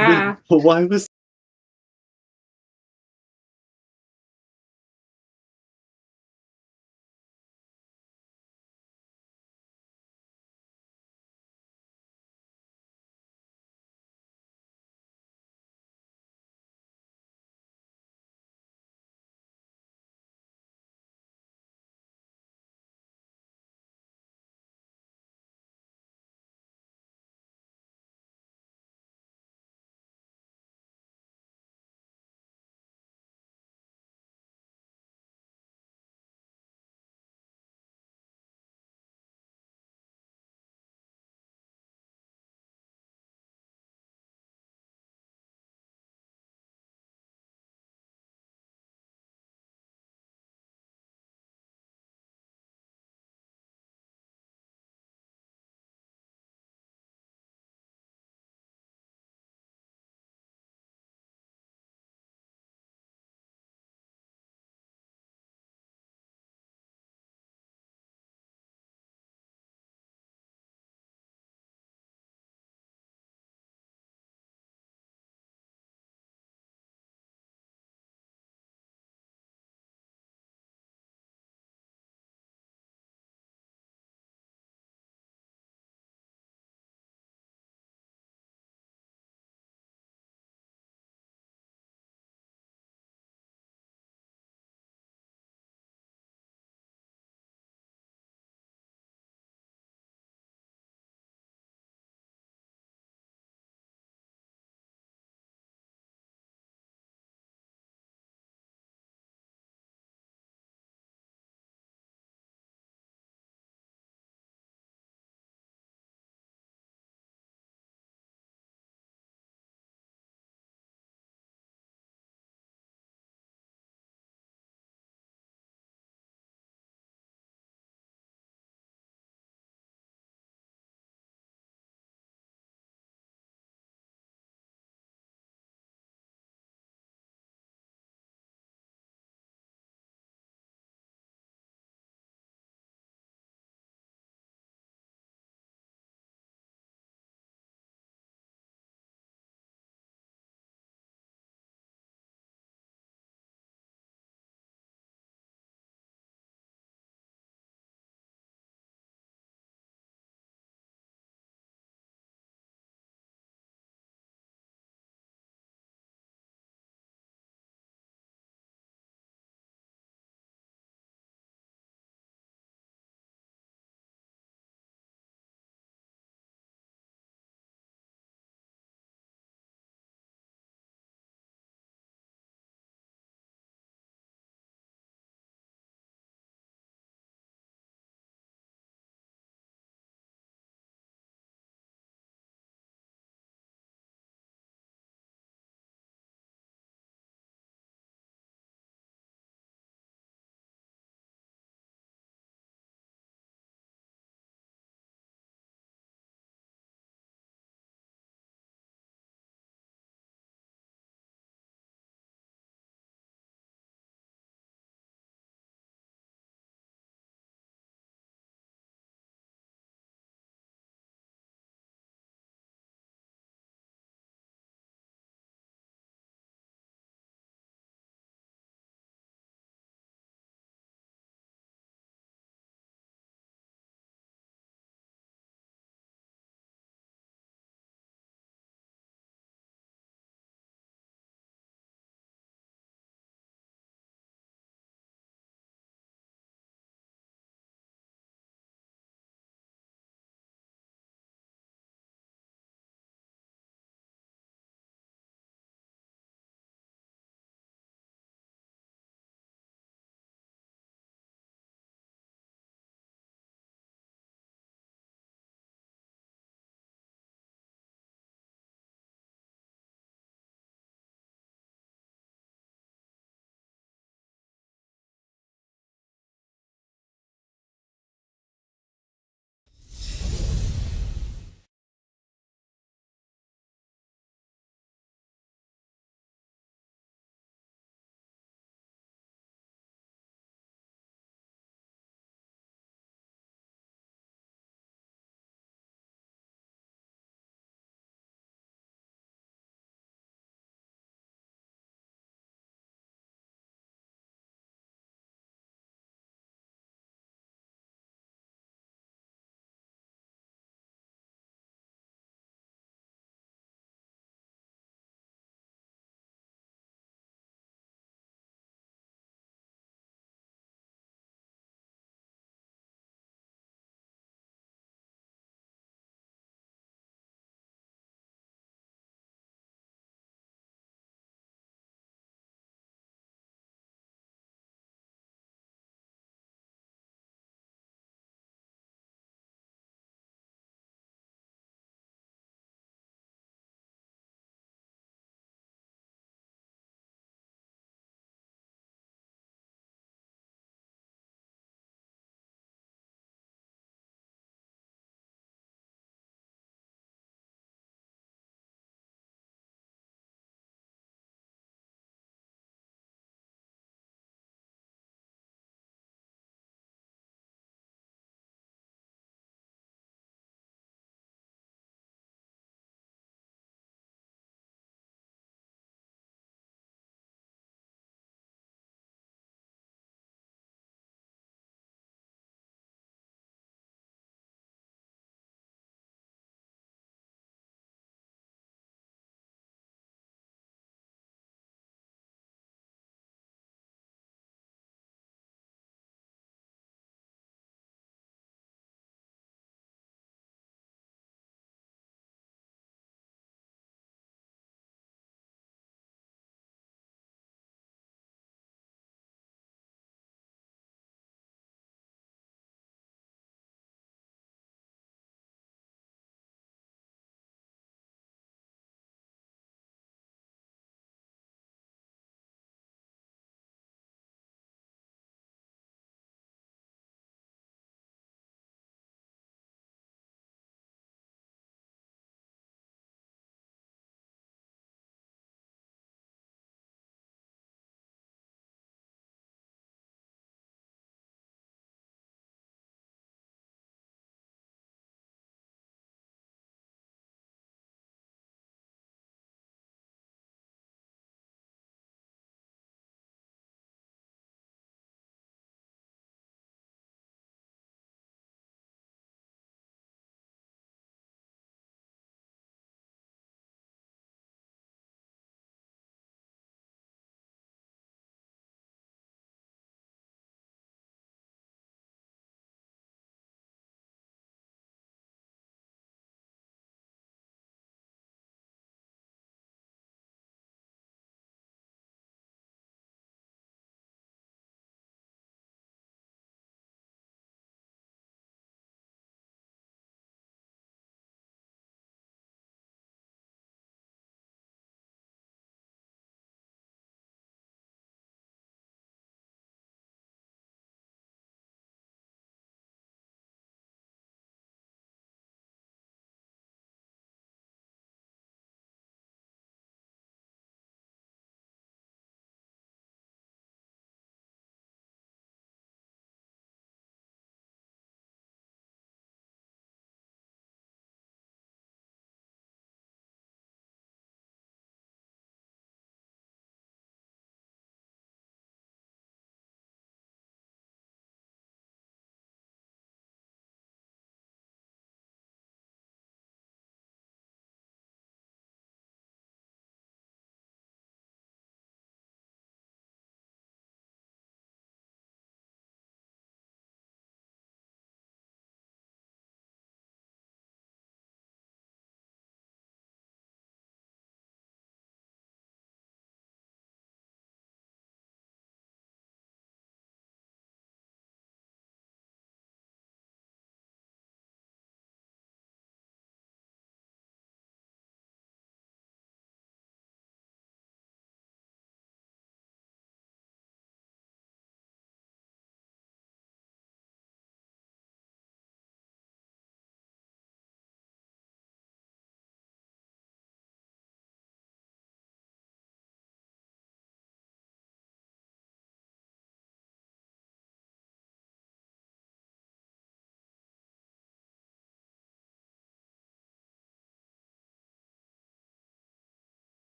Wait, Ah. why was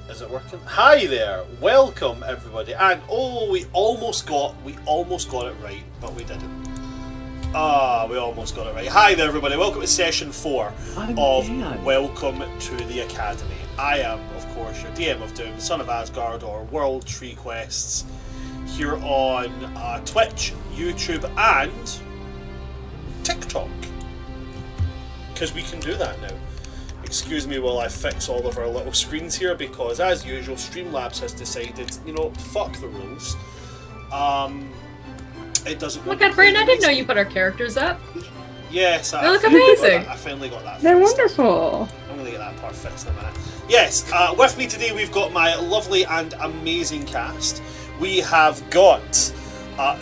Is it working? Hi there, welcome everybody, and we almost got it right, but we didn't. We almost got it right. Hi there everybody, welcome to session 4 of Welcome to the Academy. I am, of course, your DM of Doom, Son of Asgard, or World Tree Quests, here on Twitch, YouTube, and TikTok. Because we can do that now. Excuse me while I fix all of our little screens here, because as usual Streamlabs has decided, fuck the rules. It doesn't look at Brain, I didn't know you put our characters up. Yes, they look amazing. I finally got that. They're wonderful. I'm gonna get that part fixed in a minute. Yes, with me today we've got my lovely and amazing cast. We have got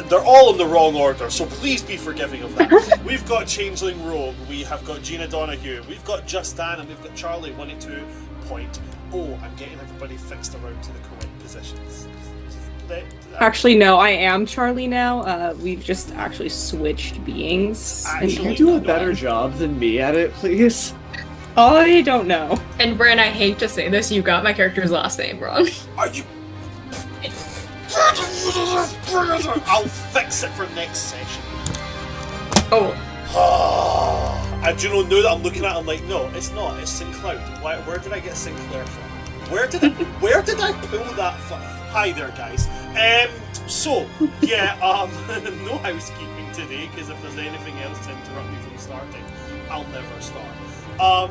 they're all in the wrong order, so please be forgiving of that. We've got Changeling Rogue, we have got Gina Donahue, we've got Just Dan, and we've got Charlie 182.0. I'm getting everybody fixed around to the correct positions. Actually, no, I am Charlie now. We've just actually switched beings. Can you do a better job than me at it, please? I don't know. And Bran, I hate to say this, you got my character's last name wrong. Are you? I'll fix it for next session. Oh. And do you know, now that I'm looking at it, I'm like, no, it's not. It's Sinclair. Where did I get Sinclair from? Where did I pull that from? Hi there, guys. So, yeah, no housekeeping today, because if there's anything else to interrupt me from starting, I'll never start.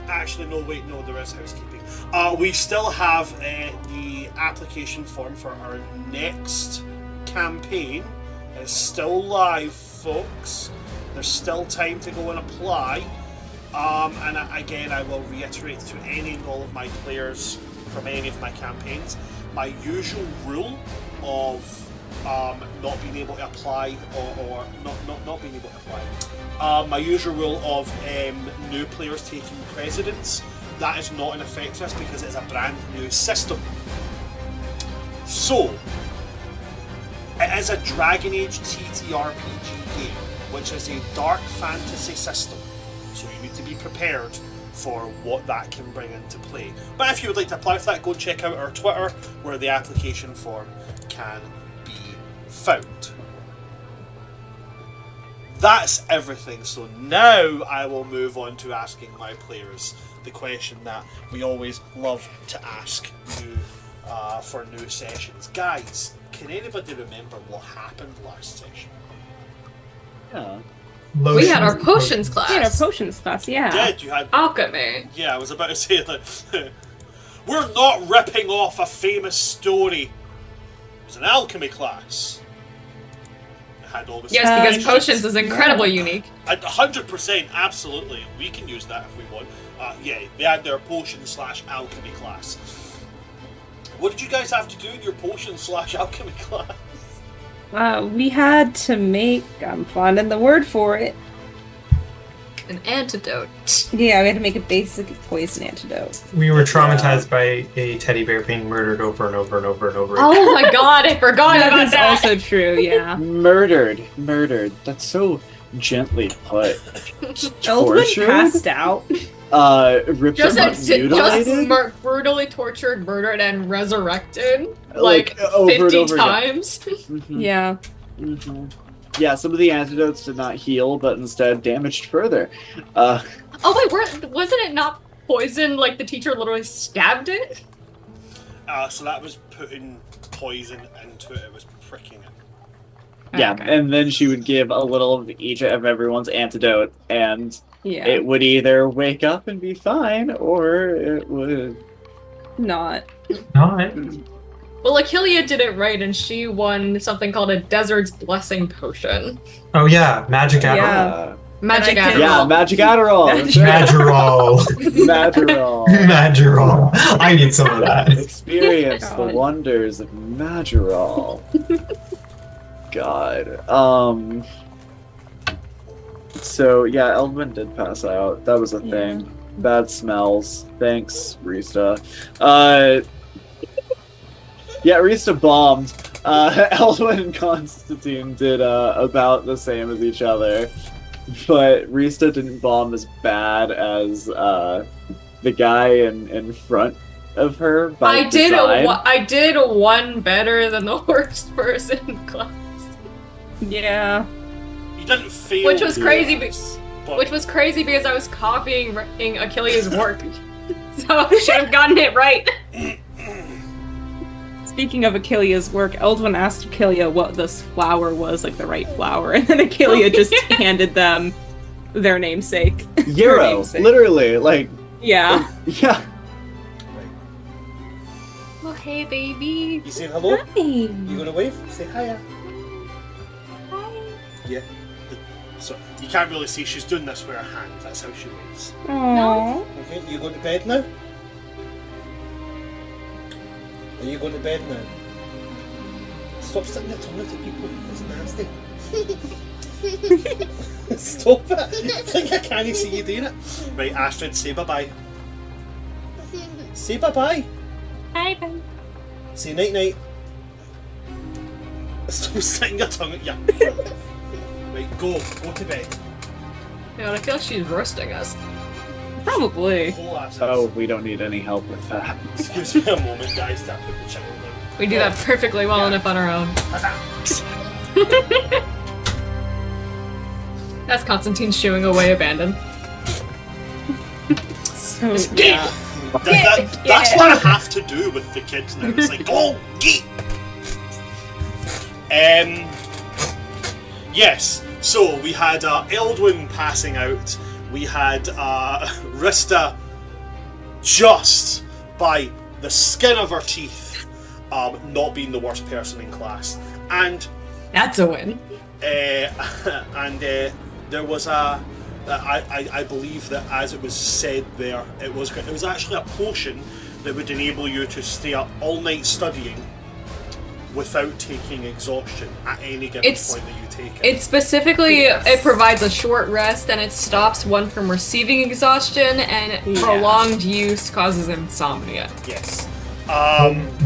Actually, no, wait, no, there is housekeeping. We still have the application form for our next campaign. It's still live, folks. There's still time to go and apply. And again, I will reiterate to any and all of my players from any of my campaigns, my usual rule of not being able to apply or not being able to apply. My usual rule of new players taking precedence, that is not in effect for us because it's a brand new system. So, it is a Dragon Age TTRPG game, which is a dark fantasy system. So you need to be prepared for what that can bring into play. But if you would like to apply for that, go and check out our Twitter, where the application form can be found. That's everything, so now I will move on to asking my players the question that we always love to ask for new sessions. Guys, can anybody remember what happened last session? Yeah. We had our potions class. We had our potions class, yeah. Did you had alchemy? Yeah, I was about to say that. We're not ripping off a famous story. It was an alchemy class. It had all the yes, because potions is incredibly unique. 100%, absolutely. We can use that if we want. Yeah, they had their potion/alchemy class. What did you guys have to do in your potion/alchemy class? We had to make, I'm finding the word for it. An antidote. Yeah, we had to make a basic poison antidote. We were traumatized by a teddy bear being murdered over and over and over and over again. Oh my god, I forgot about That is that. also true, yeah. Murdered. That's so gently put. Eldwin passed out. Ripped up, mutilated? Brutally tortured, murdered, and resurrected like over 50 times. Mm-hmm. Yeah. Mm-hmm. Yeah, some of the antidotes did not heal, but instead damaged further. Oh wait, wasn't it not poison? Like the teacher literally stabbed it? So that was putting poison into it. It was pricking it. Yeah, okay. And then she would give a little of each of everyone's antidote, and Yeah. it would either wake up and be fine, or it would not. Not. Well, Achillia did it right, and she won something called a Desert's Blessing Potion. Oh yeah, magic Adderall. Yeah. Magic And I Adderall. Yeah, magic Adderall. Madrigal. Madrigal. Madrigal. I need some of that. Experience the God. wonders of Madrigal. God. So yeah, Eldwin did pass out. That was a thing. Bad smells. Thanks, Rista. Yeah, Rista bombed. Eldwin and Constantine did about the same as each other. But Rista didn't bomb as bad as the guy in front of her by I did design. I did one better than the worst person in class, Yeah. You didn't fail. which was crazy. but Which was crazy because I was copying Achilles' work, so I should have gotten it right. Speaking of Achilles' work, Eldwin asked Achilles what this flower was, like the right flower, and then Achilles just handed them their namesake. Their Euro, namesake. literally, like, Yeah. yeah. Oh, hey, baby. You saying hello? Hi. You gonna wave? Say hiya. Yeah. So you can't really see she's doing this with her hand. That's how she waves. Aww. Okay, you going to bed now? Are you going to bed now? Stop sticking your tongue out at people. It's nasty. Stop it. I think I can't see you doing it. Right, Astrid, say bye-bye. Say bye-bye. Bye bye. Say night-night. Stop sticking your tongue at you. Right, go to bed. Yeah, I feel like she's roasting us. Probably. Whole asses. Oh, we don't need any help with that. Excuse me a moment, guys, to put the chicken down. We do that perfectly well enough on our own. That's Constantine shooing away abandon. So, Yeah. yeah. That's what I have to do with the kids now. It's like, go, get! Yes, so we had Eldwin passing out. We had Rista just by the skin of her teeth not being the worst person in class. And That's a win. there was I believe that, as it was said there, it was actually a potion that would enable you to stay up all night studying without taking exhaustion at any given It's- point that you take it. It specifically Yes. it provides a short rest and it stops one from receiving exhaustion, and Yeah. prolonged use causes insomnia. Yes.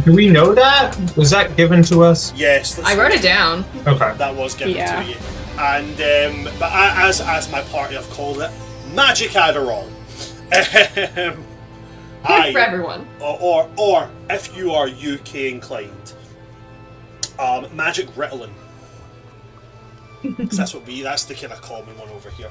Do we know that? Was that given to us? Yes. I wrote it down. Okay. That was given Yeah. to you. And but as my party have called it, Magic Adderall. Good for everyone. or if you are UK inclined, Magic Ritalin. 'Cause that's the kind of common one over here.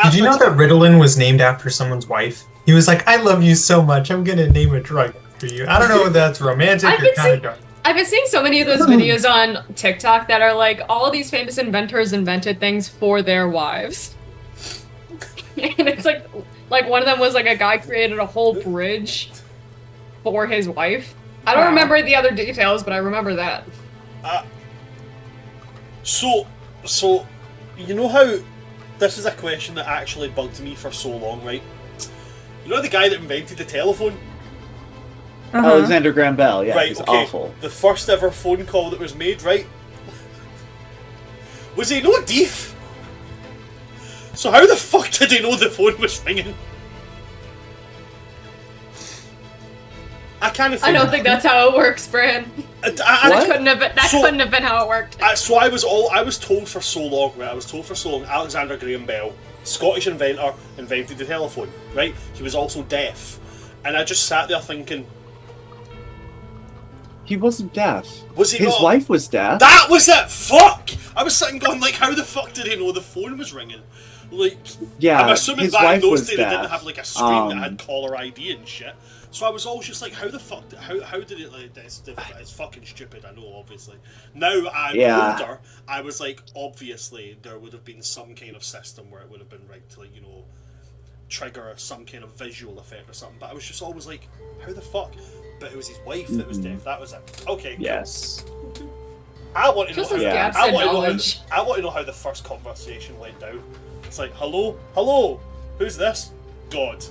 Did you know that Ritalin was named after someone's wife? He was like, I love you so much, I'm gonna name a drug for you. I don't know if that's romantic I or could kind see- of dark. I've been seeing so many of those videos on TikTok that are like, all these famous inventors invented things for their wives. And it's like one of them was like a guy created a whole bridge for his wife. I don't Wow. remember the other details, but I remember that. So you know how this is a question that actually bugged me for so long, right? You know the guy that invented the telephone? Uh-huh. Alexander Graham Bell, yeah, Right, he's okay. awful. The first ever phone call that was made, right? Was he no deaf? So how the fuck did he know the phone was ringing? I kind of I don't think that's how it works, Bran. I- That couldn't have been, So- couldn't have been how it worked. So I was told for so long, right? I was told for so long. Alexander Graham Bell, Scottish inventor, invented the telephone, right? He was also deaf, and I just sat there thinking, He wasn't deaf. Was he His not? wife was deaf. that was it. Fuck! I was sitting going like, how the fuck did he know the phone was ringing? Like, Yeah, I'm assuming his back in wife those was days they didn't deaf. have like a screen that Um, had caller ID and shit. So I was always just like, how the fuck? How did it? Like, it's fucking stupid. I know, obviously. Now I'm Yeah. older. I was like, obviously there would have been some kind of system where it would have been right to, like, trigger some kind of visual effect or something. But I was just always like, how the fuck? But it was his wife that was deaf. That was it. Okay. Cool. Yes. I want to know. Just How, as Yeah. gaps I in want to know. knowledge. I want to know how the first conversation went down. It's like, hello, who's this? God.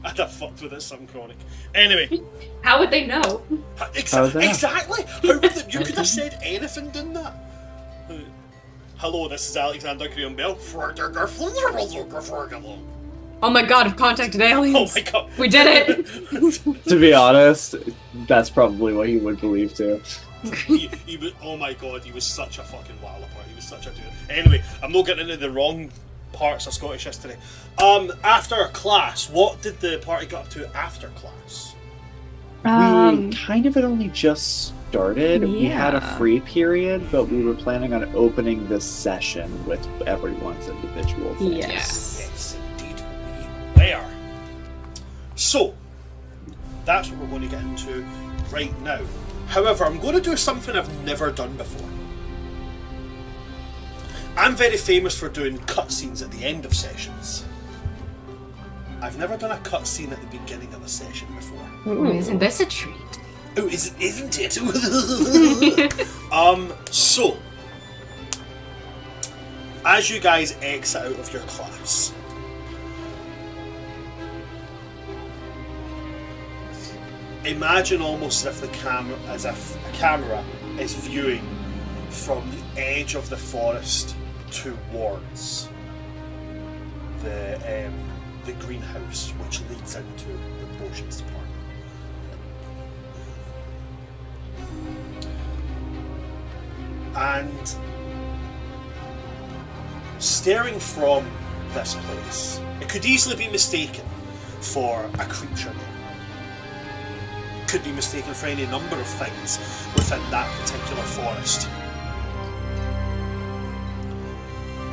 I'd have fucked with it some chronic. Anyway, How would they know? How was that? exactly. How would you could have said anything in that. Hello, this is Alexander Graham Bell. Oh my god, I've contacted aliens. Oh my god. We did it. To be honest, that's probably what he would believe too. He was, oh my god, he was such a fucking walloper. He was such a dude. Anyway, I'm not getting into the wrong parts of Scottish history. After class, what did the party get up to after class? We kind of had only just started. We had a yeah. free period, but we were planning on opening this session with everyone's individual thing. Yes. Yes, indeed, we were. So, that's what we're going to get into right now. However, I'm going to do something I've never done before. I'm very famous for doing cutscenes at the end of sessions. I've never done a cutscene at the beginning of a session before. Ooh, isn't this a treat? Oh, isn't it? So, as you guys exit out of your class, imagine almost as if a camera is viewing from the edge of the forest towards the greenhouse, which leads into the potions department. And staring from this place, it could easily be mistaken for a creature there. Could be mistaken for any number of things within that particular forest.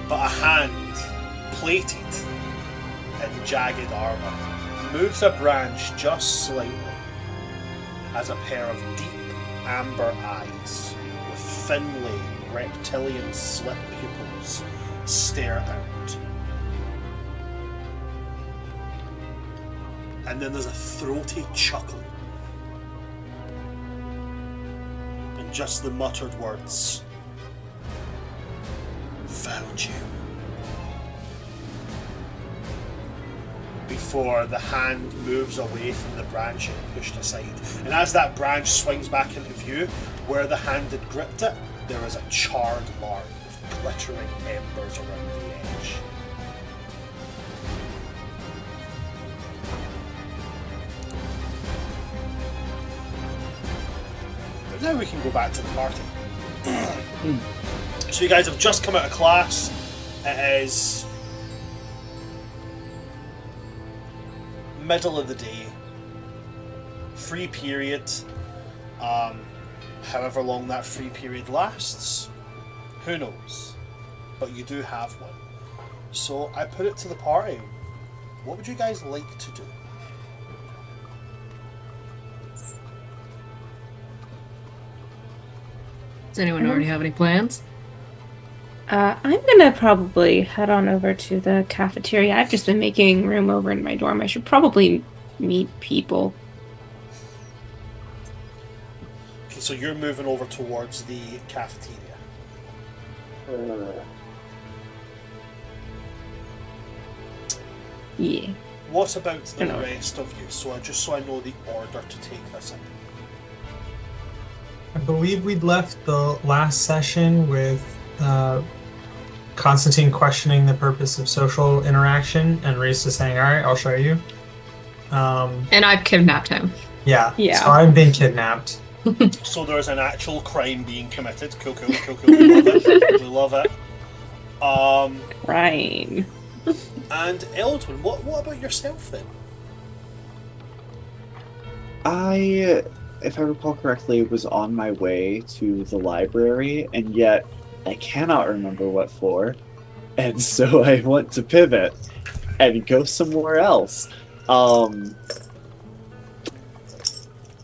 But a hand, plated in jagged armour, moves a branch just slightly as a pair of deep amber eyes with thinly reptilian slit pupils stare out. And then there's a throaty chuckle and just the muttered words, "Found you." Before the hand moves away from the branch it pushed aside. And as that branch swings back into view, where the hand had gripped it, there is a charred mark with glittering embers around the edge. But now we can go back to the party. So you guys have just come out of class. It is middle of the day, free period. However long that free period lasts, who knows? But you do have one. So I put it to the party. What would you guys like to do? Does anyone already have any plans? I'm gonna probably head on over to the cafeteria. I've just been making room over in my dorm. I should probably meet people. Okay, so you're moving over towards the cafeteria. Yeah. What about the Hello. rest of you? So I know the order to take this in. I believe we'd left the last session with Constantine questioning the purpose of social interaction, and Reese is saying, "All right, I'll show you." And I've kidnapped him. Yeah. Yeah. So I've been kidnapped. So there is an actual crime being committed. Cool. We love it. We love it. Crime. And Eldwin, what about yourself then? If I recall correctly, was on my way to the library, and yet I cannot remember what for. And so I want to pivot and go somewhere else.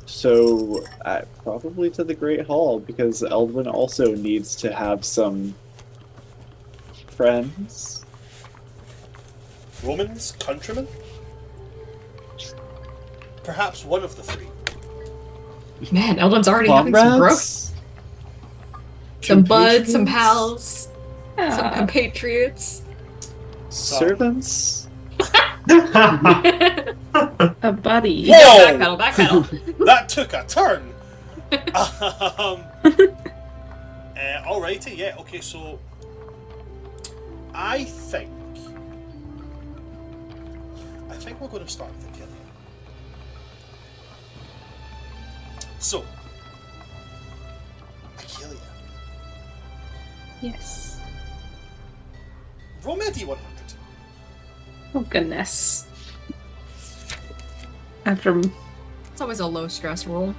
So probably to the Great Hall, because Eldwin also needs to have some friends. Romans? Countrymen? Perhaps one of the three. Man, Eldon's already having some growth. Comrades? Some buds, some Compatriots? pals, some Ah. compatriots. Servants? A buddy. Whoa! Backpedal. That took a turn! Alrighty, yeah, okay, so I think we're going to start with the killing. So, Achillia, Yes. roll me a d100. Oh goodness. After It's always a low stress roll.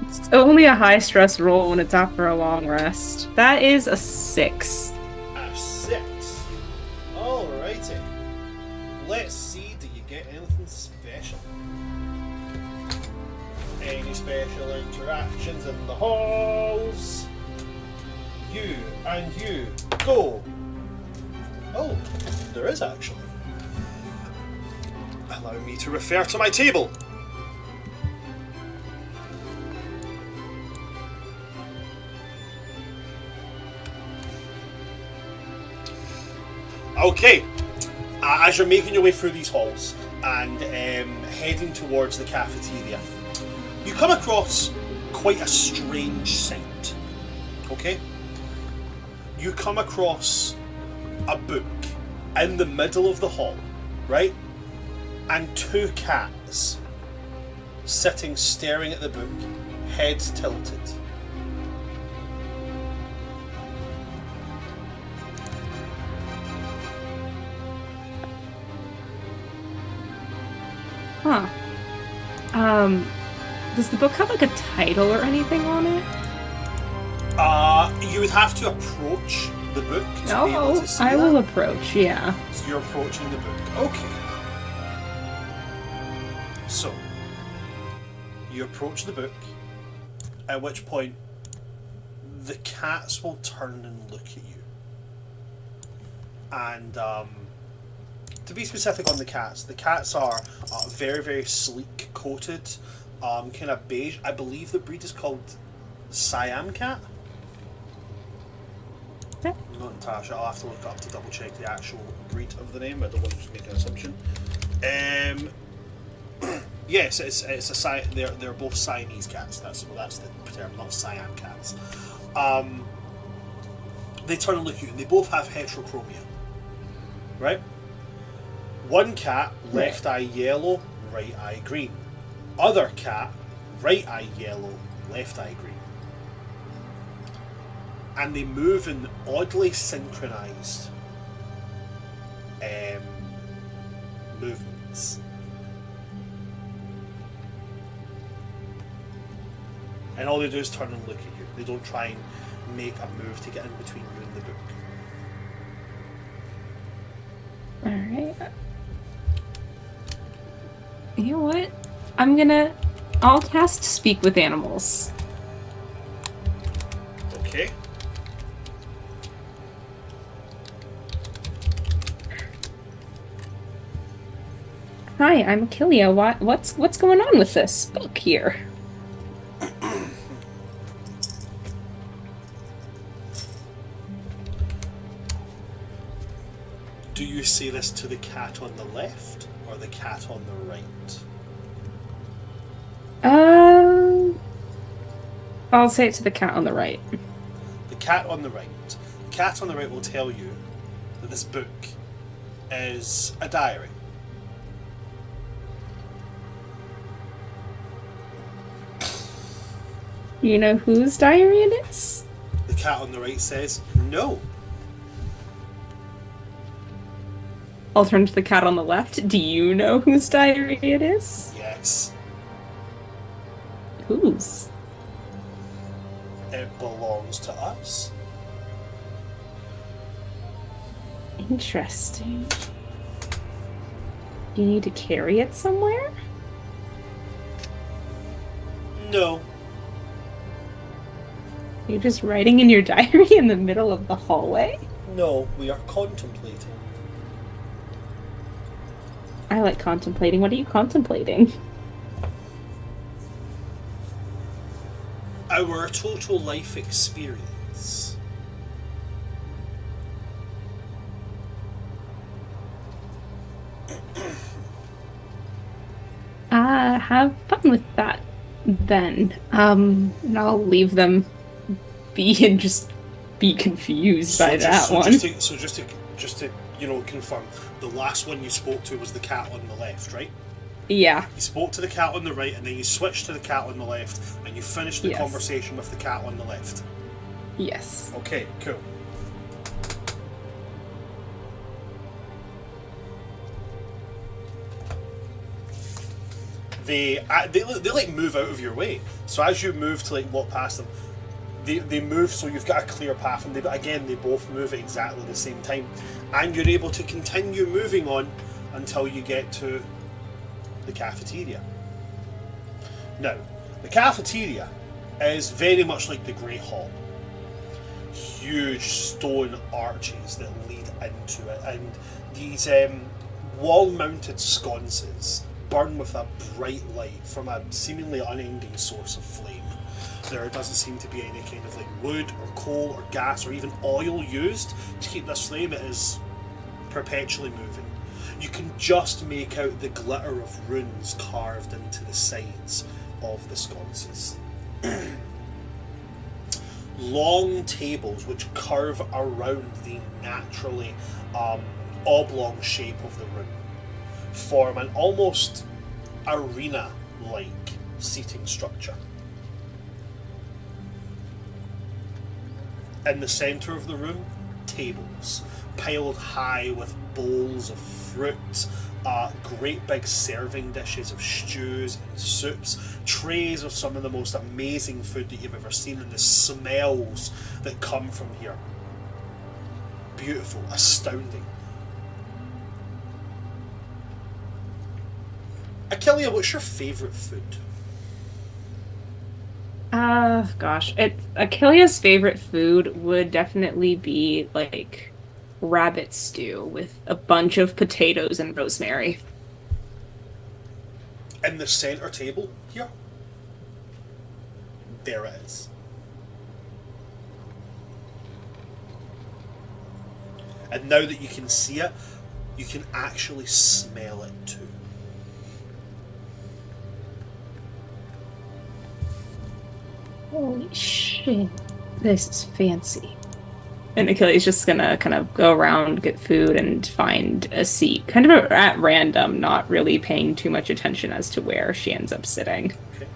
it's only a high stress roll when it's after a long rest. That is a 6. A 6. Alrighty. Let's see, do you get anything special? Any special interactions in the halls? You and you go. Oh, there is actually. Allow me to refer to my table. Okay, as you're making your way through these halls and heading towards the cafeteria, you come across quite a strange sight. Okay? You come across a book in the middle of the hall, right? And 2 cats sitting staring at the book, heads tilted. Huh. Does the book have like a title or anything on it? You would have to approach the book to be able to see I that. will approach, yeah. So you're approaching the book. Okay. So, you approach the book, at which point the cats will turn and look at you. And, to be specific on the cats are very, very sleek coated, kind of beige. I believe the breed is called Siam cat. Okay. Not entirely sure. I'll have to look up to double check the actual breed of the name. I don't want to just make an assumption. Yes, it's a they're both Siamese cats. That's the term, not Siam cats. They turn and look at you, and they both have heterochromia. Right? One cat, left eye yellow, right eye green. Other cat, right eye yellow, left eye green. And they move in oddly synchronized movements. And all they do is turn and look at you. They don't try and make a move to get in between you and the book. Alright. You know what? I'll cast Speak with Animals. Okay. Hi, I'm Achillea. What's going on with this book here? Do you say this to the cat on the left or the cat on the right? I'll say it to the cat on the right. The cat on the right. The cat on the right will tell you that this book is a diary. You know whose diary it is? The cat on the right says, no. I'll turn to the cat on the left. Do you know whose diary it is? Yes. Whose? It belongs to us. Interesting. Do you need to carry it somewhere? No. You're just writing in your diary in the middle of the hallway? No, we are contemplating. I like contemplating. What are you contemplating? Our total life experience. Have fun with that, then. And I'll leave them be and just be confused by that one. Just to confirm, the last one you spoke to was the cat on the left, right? Yeah. You spoke to the cat on the right, and then you switched to the cat on the left, and you finished the Yes. conversation with the cat on the left. Yes. Okay, cool. they like move out of your way. So as you move to like walk past them, they move so you've got a clear path, and they both move at exactly the same time, and you're able to continue moving on until you get to the cafeteria. Now, the cafeteria is very much like the Great Hall. Huge stone arches that lead into it, and these wall-mounted sconces burn with a bright light from a seemingly unending source of flame. There doesn't seem to be any kind of like wood or coal or gas or even oil used to keep this flame. It is perpetually moving. You can just make out the glitter of runes carved into the sides of the sconces. Long tables which curve around the naturally oblong shape of the room form an almost arena-like seating structure. In the centre of the room, tables piled high with bowls of fruit, great big serving dishes of stews and soups, trays of some of the most amazing food that you've ever seen, and the smells that come from here. Beautiful, astounding. Achillia, what's your favourite food? Gosh, Achillia's favorite food would definitely be like rabbit stew with a bunch of potatoes and rosemary. In the centre table here, there it is. And now that you can see it, you can actually smell it too. Holy shit, this is fancy. And Achilles just gonna kind of go around, get food, and find a seat, kind of at random, not really paying too much attention as to where she ends up sitting. Okay.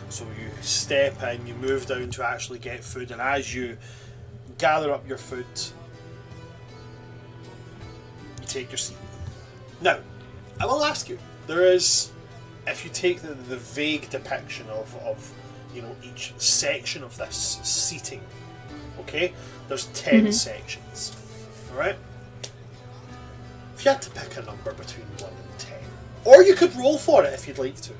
So you step in, you move down to actually get food, and as you gather up your food, you take your seat. Now, I will ask you, there is, if you take the vague depiction of each section of this seating, okay? There's 10 sections, alright? If you had to pick a number between 1 and 10, or you could roll for it if you'd like to.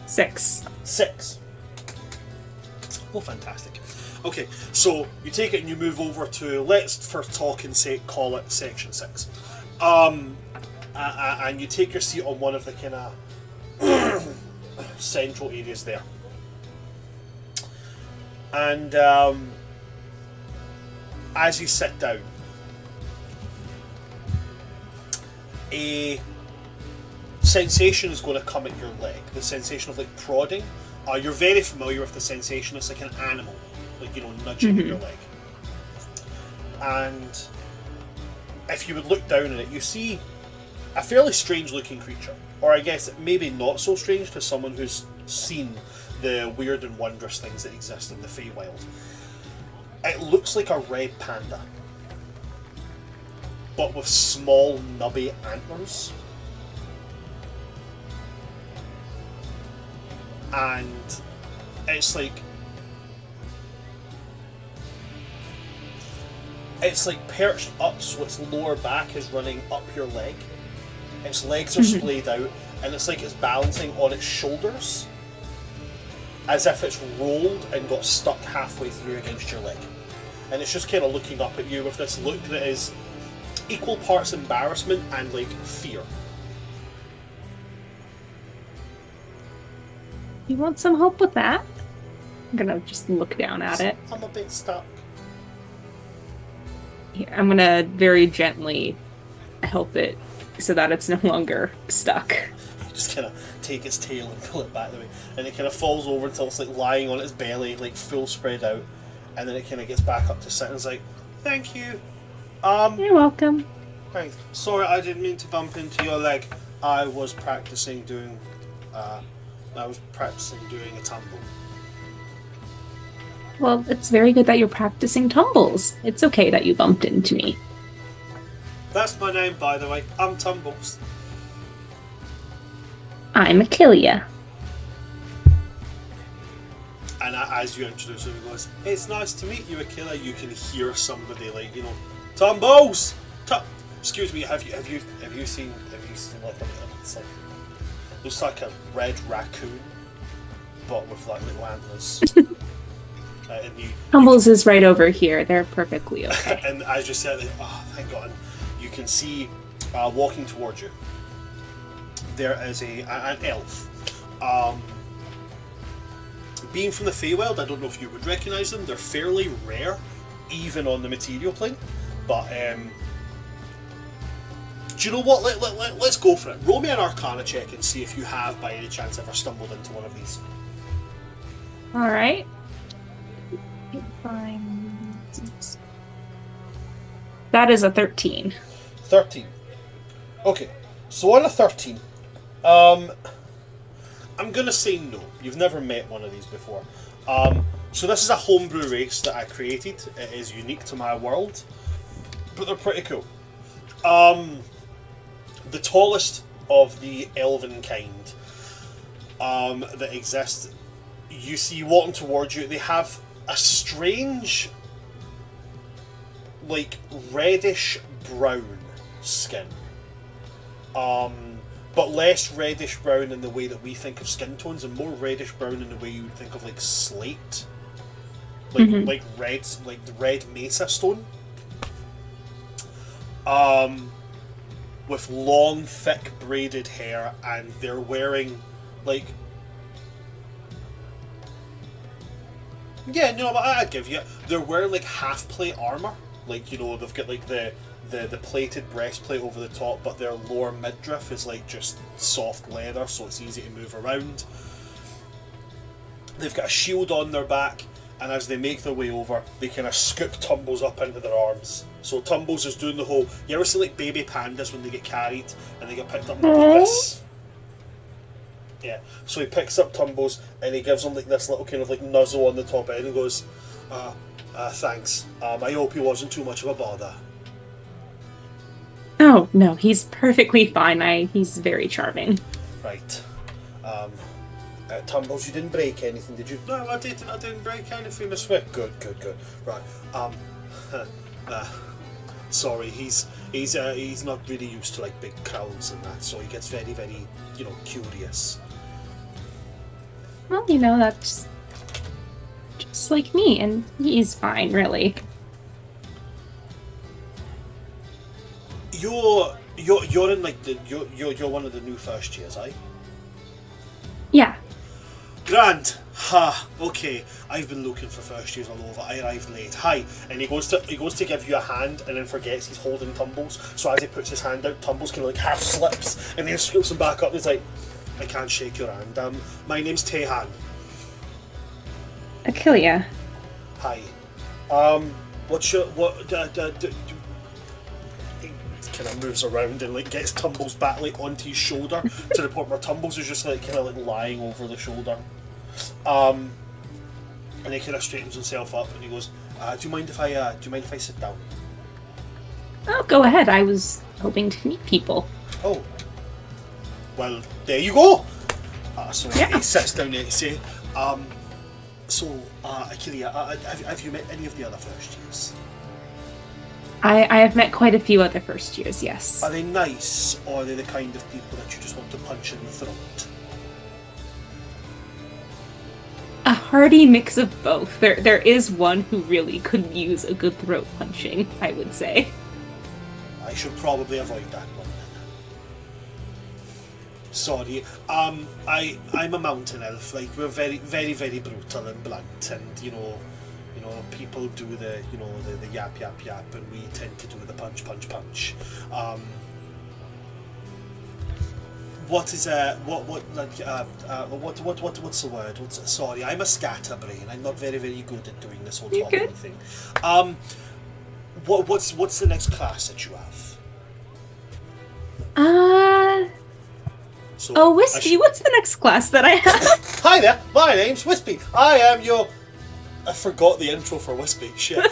6. 6. Oh, fantastic. Okay, so you take it and you move over to, let's for talking's sake call it section 6. And you take your seat on one of the kind of central areas there. And as you sit down, a sensation is going to come at your leg. The sensation of like prodding. You're very familiar with the sensation. It's like an animal, like nudging at your leg. And if you would look down at it, you see a fairly strange looking creature. Or I guess maybe not so strange to someone who's seen the weird and wondrous things that exist in the Feywild. It looks like a red panda, but with small nubby antlers. And it's like perched up, so its lower back is running up your leg. Its legs are splayed out, and it's like it's balancing on its shoulders, as if it's rolled and got stuck halfway through against your leg. And it's just kind of looking up at you with this look that is equal parts embarrassment and like fear. You want some help with that? I'm gonna just look down at it. I'm a bit stuck. Here, I'm gonna very gently help it so that it's no longer stuck. You just kind of take its tail and pull it back the way, and it kind of falls over until it's like lying on its belly, like full spread out, and then it kind of gets back up to sit and is like, "Thank you." You're welcome. Thanks. Sorry, I didn't mean to bump into your leg. I was practicing doing a tumble. Well, it's very good that you're practicing tumbles. It's okay that you bumped into me. That's my name, by the way. I'm Tumbles. I'm Achillia. And as you introduce him, he goes, "It's nice to meet you, Aquila." You can hear somebody like, Tumbles. Excuse me. Have you seen like it's like looks like a red raccoon, but with like little antlers. Tumbles is right over here. They're perfectly okay. And as you said, thank God, you can see walking towards you. There is an elf. Being from the Feywild, I don't know if you would recognise them. They're fairly rare, even on the material plane. But do you know what? Let's go for it. Roll me an Arcana check and see if you have, by any chance, ever stumbled into one of these. All right. That is a 13. 13. Okay, so on a 13, I'm gonna say no. You've never met one of these before. So this is a homebrew race that I created. It is unique to my world, but they're pretty cool. The tallest of the elven kind that exist, you see walking towards you. They have a strange, like reddish brown skin. But less reddish brown in the way that we think of skin tones, and more reddish brown in the way you would think of like slate, like the red mesa stone. With long, thick braided hair, and they're wearing like. Yeah, no, but I'd give you. They're wearing like half plate armor, like they've got like the plated breastplate over the top, but their lower midriff is like just soft leather, so it's easy to move around. They've got a shield on their back, and as they make their way over, they kind of scoop Tumbles up into their arms. So Tumbles is doing the whole. You ever see like baby pandas when they get carried and they get picked up like this? Yeah. So he picks up Tumbles and he gives him like this little kind of like nuzzle on the top end and goes, "Thanks. I hope he wasn't too much of a bother." Oh, no, he's perfectly fine. He's very charming. Right. Tumbles, you didn't break anything, did you? No, I didn't break anything, Miss Swift. Good. Right. Sorry, he's not really used to like big crowds and that, so he gets very, very, curious. Well, that's just like me, and he's fine, really. You're in like you're one of the new first years, aye? Yeah. Grand. Ha. Okay. I've been looking for first years all over. I arrived late. Hi. And he goes to give you a hand, and then forgets he's holding Tumbles. So as he puts his hand out, Tumbles kind of like half slips, and then scoops him back up. And he's like, "I can't shake your hand. My name's Tehan." Achillia. Hi. What's your he kind of moves around and like gets Tumbles back like onto his shoulder to the point where Tumbles is just like kind of like lying over the shoulder. And he kind of straightens himself up and he goes, "Do you mind if I sit down?" Oh, go ahead. I was hoping to meet people. Oh. Well, there you go. So yeah. He sits down there to say, Achillia, have you met any of the other first years? I have met quite a few other first years, yes. Are they nice, or are they the kind of people that you just want to punch in the throat? A hearty mix of both. There is one who really could use a good throat punching, I would say. I should probably avoid that one then. Sorry. I'm a mountain elf. Like, we're very, very, very brutal and blunt, and people do the the yap yap yap, and we tend to do the punch punch punch. What's the word? Sorry, I'm a scatterbrain. I'm not very, very good at doing this whole talking thing. What's the next class that you have? Wispy, what's the next class that I have? Hi there, my name's Wispy. I am your I forgot the intro for Wispy. Shit.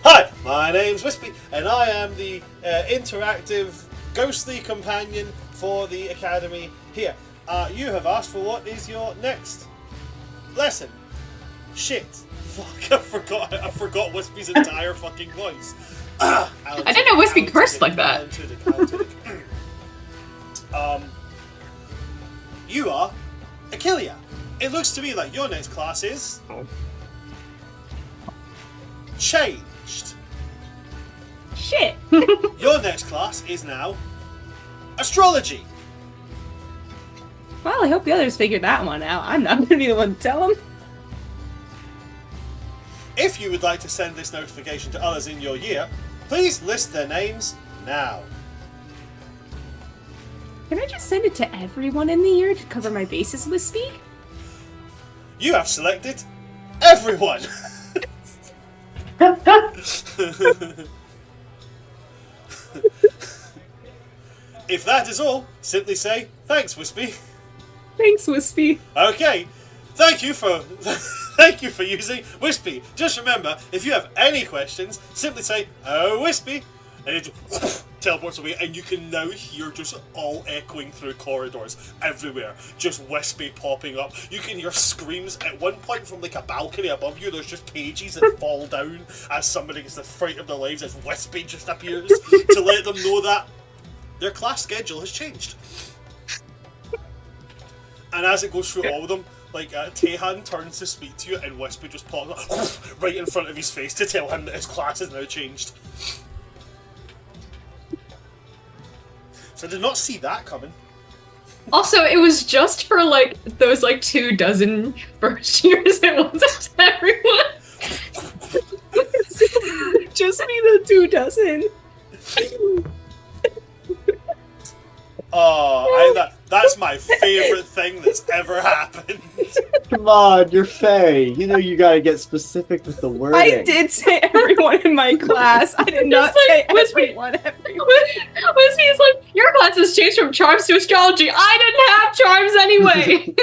Hi, my name's Wispy, and I am the interactive ghostly companion for the Academy here. You have asked for what is your next lesson. Shit. Fuck, I forgot Wispy's entire fucking voice. I didn't know Wispy cursed like that. You are Achillea. It looks to me like your next class is changed. Shit. Your next class is now Astrology. Well, I hope the others figured that one out. I'm not gonna be the one to tell them. If you would like to send this notification to others in your year, please list their names now. Can I just send it to everyone in the year to cover my bases, Wispy? You have selected everyone. If that is all, simply say thanks, Wispy. Thanks, Wispy. Okay, thank you for using Wispy. Just remember, if you have any questions, simply say "Oh, Wispy," and it teleports away, and you can now hear just all echoing through corridors everywhere, just Wispy popping up. You can hear screams at one point from like a balcony above you. There's just pages that fall down as somebody gets the fright of their lives as Wispy just appears to let them know that their class schedule has changed. And as it goes through all of them, like Tehan turns to speak to you, and Wispy just pops up right in front of his face to tell him that his class has now changed. So I did not see that coming. Also, it was just for like those like 24 first years. It wasn't everyone. Just be the 24. Oh, that's my favorite thing that's ever happened. Come on, you're Faye. You know you gotta get specific with the wording. I did say everyone in my class. I did not say everyone. Wispy's like, your class has changed from charms to astrology. I didn't have charms anyway.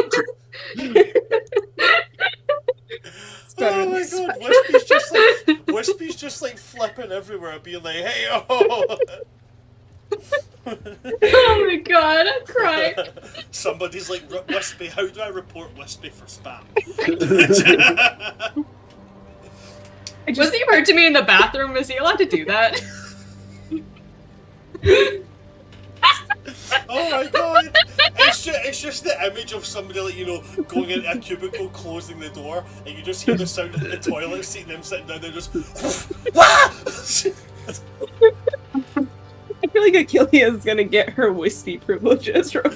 Oh my god, Wispy's just like flipping everywhere, being like, hey, oh. Oh my god, I'm crying. Somebody's like, Wispy, how do I report Wispy for spam? Was he heard to me in the bathroom? Is he allowed to do that? Oh my god! It's just the image of somebody like, you know, going into a cubicle, closing the door, and you just hear the sound of the toilet seat and them sitting down there just Wah! I feel like Achillea is gonna get her Wispy privileges from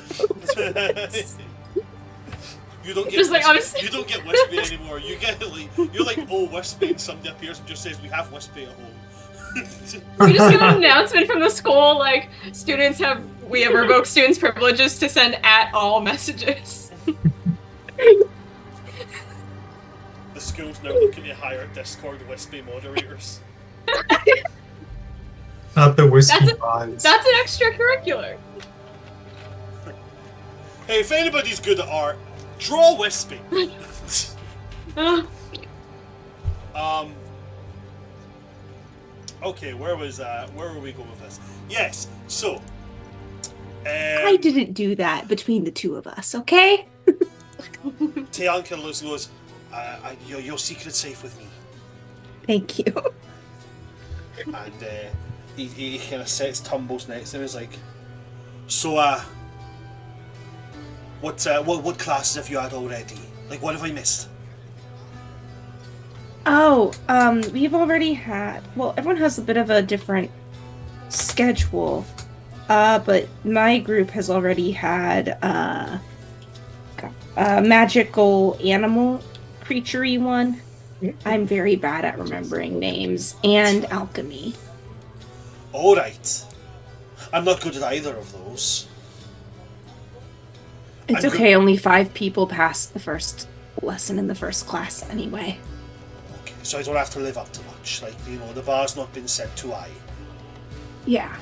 You don't get Just like, you don't get Wispy anymore. You get like, you're like, oh, Wispy, and somebody appears and just says, we have Wispy at home. We just get an announcement from the school, like, we have revoked students' privileges to send at all messages. The school's now looking to hire Discord Wispy moderators. Not the Wispy vibes. That's an extracurricular. Hey, if anybody's good at art, draw Wispy. Okay, where were we going with this? Yes, so I didn't do that between the two of us, okay? Teanka goes, your secret's safe with me. Thank you. And he kind of sets Tumbles next to him. He's like, so what classes have you had already? Like, what have I missed? Oh, we've already had, well, everyone has a bit of a different schedule, but my group has already had, a magical animal creature-y one. I'm very bad at remembering names, and alchemy. Alright. I'm not good at either of those. It's okay, only 5 people passed the first lesson in the first class anyway. Okay, so I don't have to live up to much. Like, you know, the bar's not been set too high. Yeah.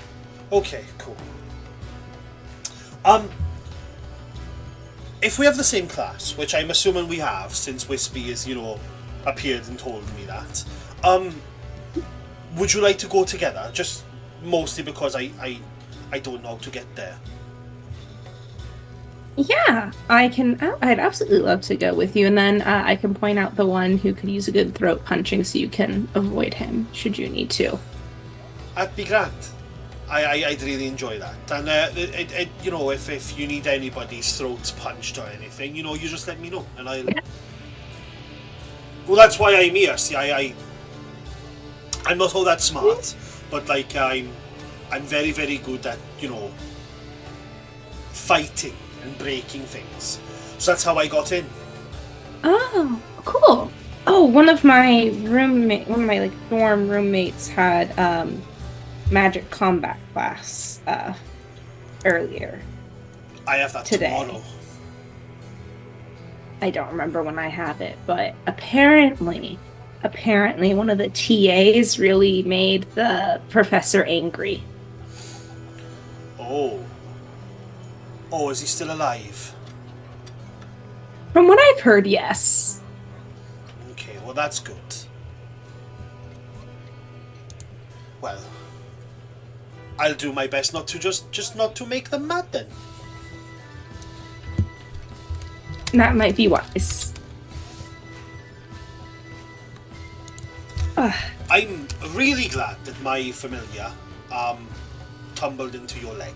Okay, cool. If we have the same class, which I'm assuming we have, since Wispy is, you know, appeared and told me that. Would you like to go together? Just mostly because I don't know how to get there. Yeah, I can. I'd absolutely love to go with you, and then I can point out the one who could use a good throat punching, so you can avoid him should you need to. That'd be grand. I'd really enjoy that. And you know, if you need anybody's throats punched or anything, you know, you just let me know, and I'll. Well, that's why I'm here. See, I'm not all that smart, but like I'm very, very good at, you know, fighting and breaking things. So that's how I got in. Oh, cool. Oh, one of my like dorm roommates had magic combat class earlier. I have that today. tomorrow. I don't remember when I have it, but apparently one of the TAs really made the professor angry. Oh. Oh, is he still alive? From what I've heard, yes. Okay, well that's good. Well, I'll do my best not to just not to make them mad then. That might be wise. I'm really glad that my familiar tumbled into your leg.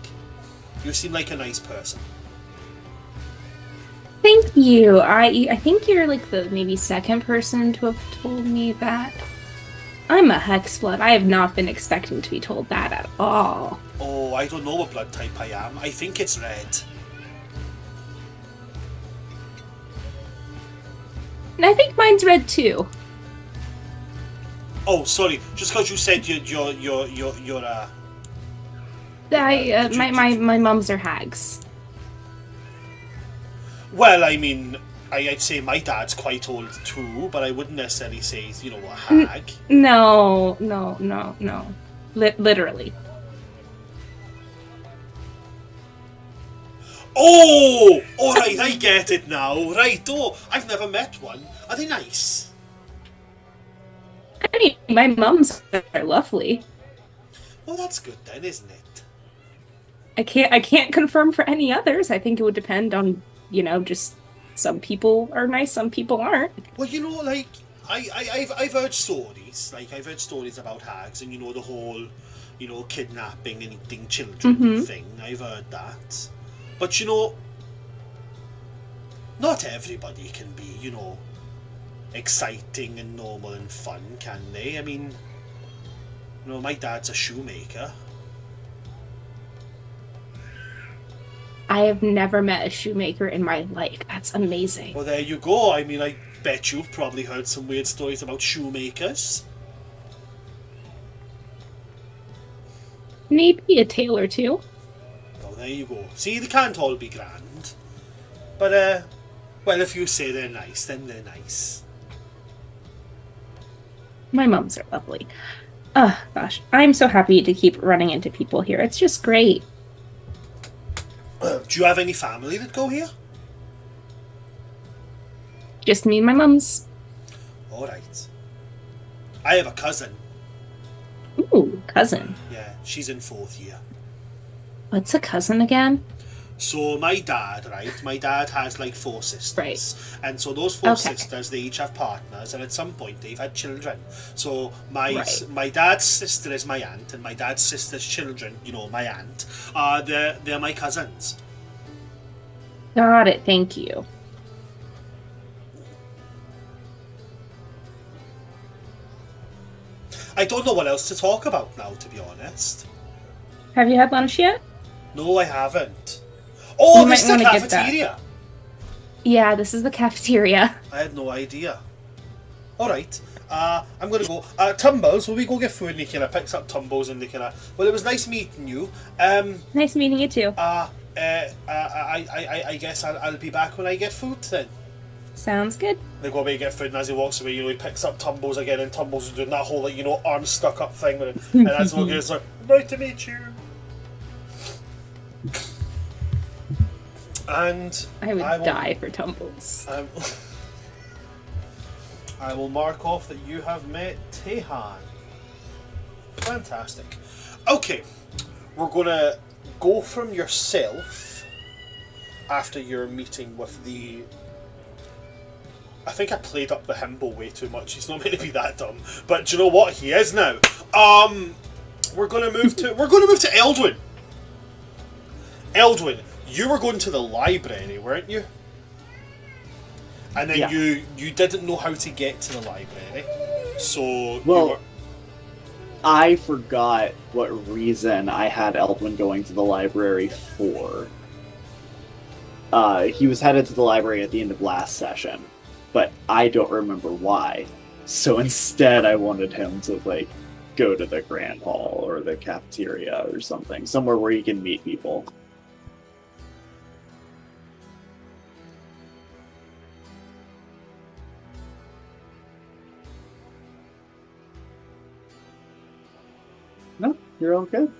You seem like a nice person. Thank you. I think you're like the maybe second person to have told me that. I'm a hex blood. I have not been expecting to be told that at all. Oh, I don't know what blood type I am. I think it's red. And I think mine's red too. Oh, sorry. Just because you said you're My mums are hags. Well, I mean, I'd say my dad's quite old too, but I wouldn't necessarily say, you know, a hag. No. Literally. Oh! Alright, I get it now. Right, oh, I've never met one. Are they nice? I mean, my mums are lovely. Well, that's good then, isn't it? I can't confirm for any others. I think it would depend on, you know, just some people are nice, some people aren't. Well, you know, like, I've heard stories. Like, I've heard stories about hags and, you know, the whole, you know, kidnapping and eating children thing. I've heard that. But, you know, not everybody can be, you know, exciting and normal and fun, can they? I mean, you know, my dad's a shoemaker. I have never met a shoemaker in my life. That's amazing. Well, there you go. I mean, I bet you've probably heard some weird stories about shoemakers. Maybe a tailor too. Oh, there you go. See, they can't all be grand. But, well, if you say they're nice, then they're nice. My mums are lovely. Oh, gosh. I'm so happy to keep running into people here. It's just great. Do you have any family that go here? Just me and my mums. Alright. I have a cousin. Ooh, cousin. Yeah, she's in 4th year. What's a cousin again? So my dad, right? My dad has like 4 sisters. Right. And so those 4 Okay. sisters, they each have partners, and at some point they've had children. So my Right. my dad's sister is my aunt, and my dad's sister's children, you know, my aunt, they're my cousins. Got it, thank you. I don't know what else to talk about now, to be honest. Have you had lunch yet? No, I haven't. Oh, You this is might the wanna get that. cafeteria. Yeah, this is the cafeteria. I had no idea. Alright, I'm gonna go. Tumbles, will we go get food? And he kinda picks up Tumbles and they kinda. Well, it was nice meeting you. Nice meeting you too. I guess I'll be back when I get food then. Sounds good. They go away and get food, and as he walks away, you know, he picks up Tumbles again, and Tumbles is doing that whole, like, you know, arm stuck up thing with it. And as he looks, like, nice to meet you. And I would will- die for tumbles. I will mark off that you have met Tehan. Fantastic. Okay, we're gonna go from yourself after your meeting with the. I think I played up the himbo way too much. He's not meant to be that dumb, but do you know what? He is now. We're gonna move to Eldwin. Eldwin, you were going to the library, weren't you? And then Yeah. you didn't know how to get to the library, so Well, I forgot what reason I had Eldwin going to the library for. He was headed to the library at the end of last session, but I don't remember why. So instead, I wanted him to like go to the Grand Hall or the cafeteria or something, somewhere where he can meet people. No, you're all good.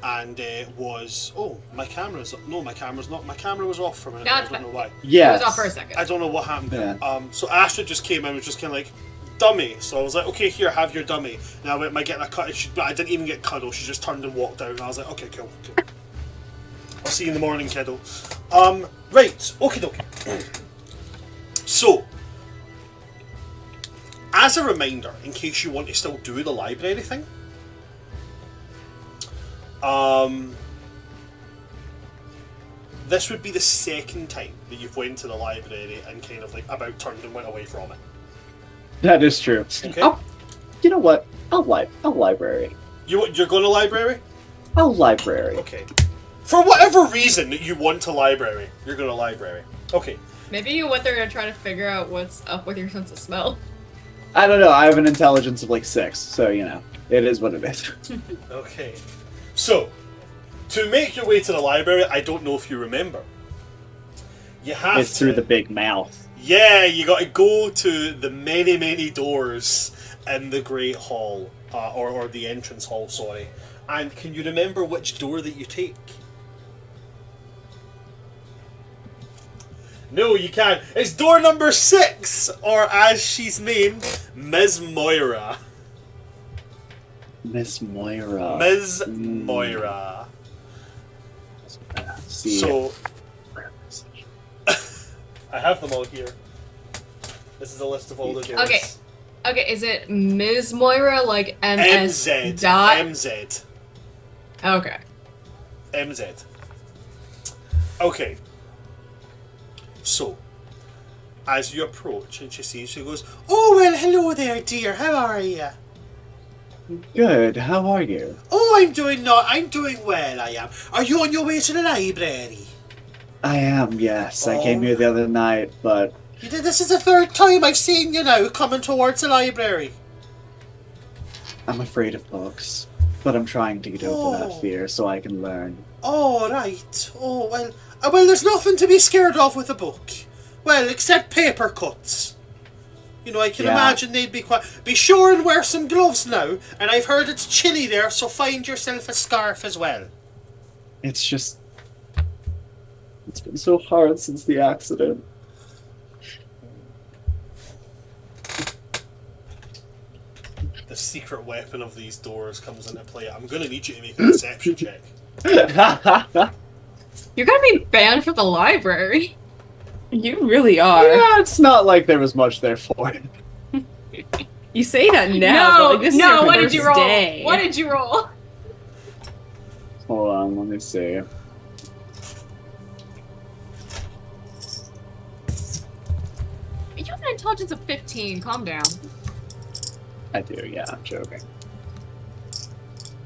and it was my camera's no, my camera's not. My camera was off for a minute. No, I it's don't know fine. why. It Yeah. was off for a second. I don't know what happened there. Yeah. So Astrid just came in and was just kind of like, dummy. So I was like, okay, here, have your dummy. Now, am I getting a cut? But I didn't even get cuddle. She just turned and walked out, and I was like, okay, cool. I'll see you in the morning, kiddo. Right, okie dokie. So, as a reminder, in case you want to still do the library thing, this would be the second time that you've went to the library and kind of like about turned and went away from it. That is true. Okay. You know what? I'll library. You're going to library? I'll library. Okay. For whatever reason that you want to library, you're going to library. Okay. Maybe you went there to try to figure out what's up with your sense of smell. I don't know. I have an intelligence of like 6, so you know, it is what it is. Okay. So, to make your way to the library, I don't know if you remember. You have It's through the big mouth. Yeah, you got to go to the many, many doors in the Great Hall, or the entrance hall, sorry. And can you remember which door that you take? No, you can't. It's door number 6, or as she's named, Ms. Moira. Miss Moira. Ms. Moira. See. So, I have them all here. This is a list of all the doors. Okay. Okay, is it Ms. Moira, like MS MZ. dot? MZ. Okay. MZ. Okay. So, as you approach and she goes, "Oh, well, hello there, dear. How are you?" Good. How are you? "Oh, I'm doing well, I am. Are you on your way to the library?" I am. Yes, I came here the other night, but This is the third time I've seen you now coming towards the library. I'm afraid of books. But I'm trying to get over Oh. that fear so I can learn. Oh, right. Oh, well, there's nothing to be scared of with a book. Well, except paper cuts. You know, I can Yeah. imagine they'd be quite... Be sure and wear some gloves now, and I've heard it's chilly there, so find yourself a scarf as well. It's just... It's been so hard since the accident. The secret weapon of these doors comes into play. I'm going to need you to make a deception check. You're gonna be banned from the library. You really are. Yeah, it's not like there was much there for it. You say that now, no, but like this is no. your What first did you roll? day. What did you roll? Hold on, let me see. You have an intelligence of 15. Calm down. I do, yeah, I'm joking.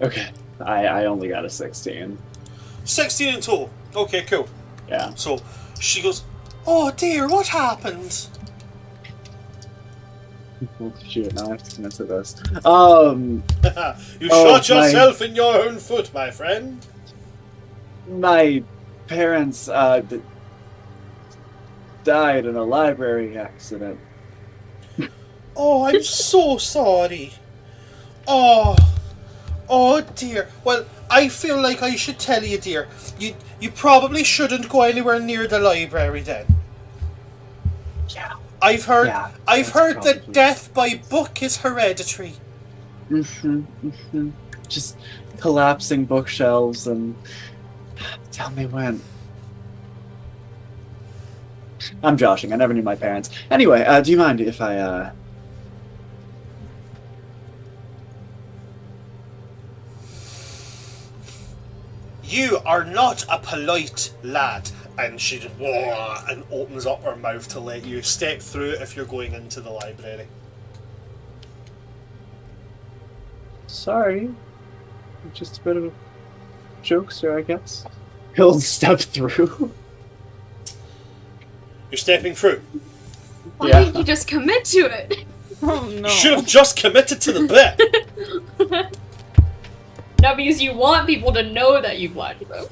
Okay, I only got a 16. 16 in total. Okay, cool. Yeah. So, she goes, "Oh dear, what happened?" Oh, shoot, now I have to commit to this. You Oh, shot yourself in your own foot, my friend. My parents, died in a library accident. Oh, I'm so sorry. Oh, oh dear. Well, I feel like I should tell you, dear. You probably shouldn't go anywhere near the library then. Yeah. I've heard Yeah, I've that's heard that probably- death by book is hereditary. Just collapsing bookshelves and tell me when. I'm joshing. I never knew my parents. Anyway, do you mind if I You are not a polite lad. And she just and opens up her mouth to let you step through it if you're going into the library. Sorry. Just a bit of a jokester, I guess. He'll step through. You're stepping through. Why Yeah. didn't you just commit to it? Oh no. You should have just committed to the bit. No, because you want people to know that you've lied to them.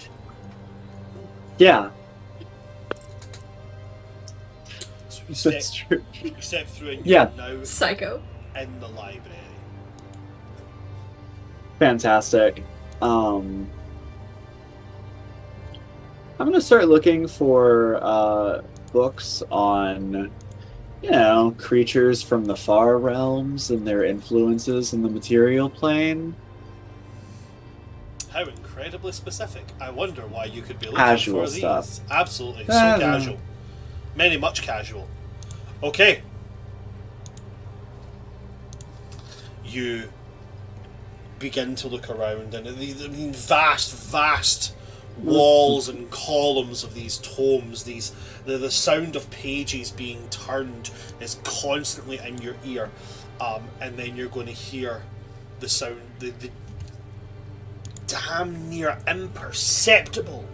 Yeah, So you step, that's true. you step through and Yeah. you're now Psycho. in the library. Fantastic. I'm gonna start looking for books on, creatures from the far realms and their influences in the material plane. How incredibly specific. I wonder why you could be looking Casual for these. stuff. Absolutely, so I don't know. casual. Many much casual. Okay. You begin to look around, and these vast walls and columns of these tomes. The sound of pages being turned is constantly in your ear, and then you're going to hear the sound, the damn near imperceptible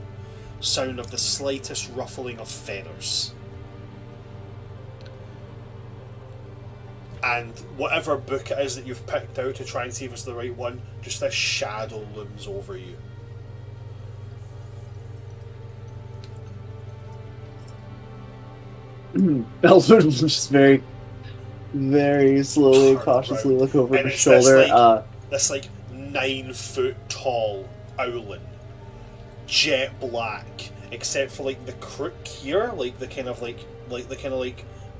sound of the slightest ruffling of feathers. And whatever book it is that you've picked out to try and see if it's the right one, just this shadow looms over you. Belwood will just very, very slowly, Turn cautiously around. look over And his it's this, shoulder. This 9-foot tall owlin, jet black, except for the crook here, the kind of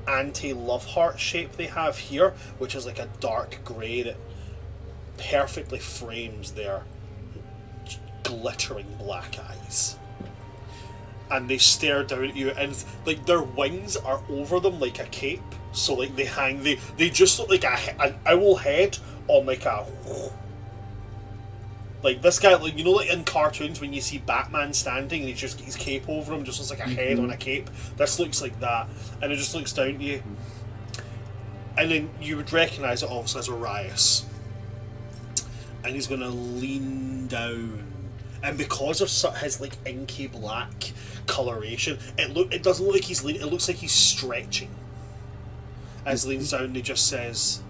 anti-love heart shape they have here, which is a dark grey that perfectly frames their glittering black eyes. And they stare down at you, and their wings are over them like a cape. So they hang, they just look like an owl head on this guy, in cartoons when you see Batman standing and he's just got his cape over him, just looks like a head on a cape. This looks like that, and it just looks down to you. And then you would recognise it obviously as Orias. And he's going to lean down. And because of his inky black coloration, it doesn't look like he's leaning, it looks like he's stretching. As he leans down and he just says,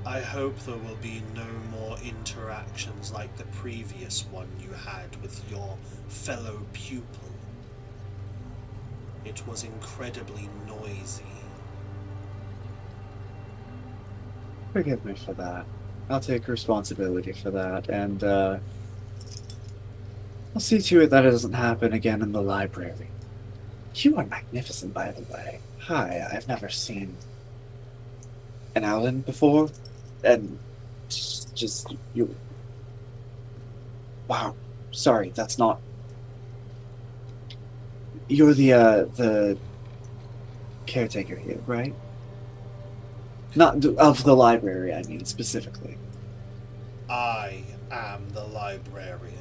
I hope there will be no more interactions like the previous one you had with your fellow pupil. It was incredibly noisy. Forgive me for that. I'll take responsibility for that, and I'll see to it that it doesn't happen again in the library. You are magnificent, by the way. Hi, I've never seen an Owlin before, and just you. Wow, sorry, that's not. You're the caretaker here, right? Not of the library, I mean, specifically. I am the librarian.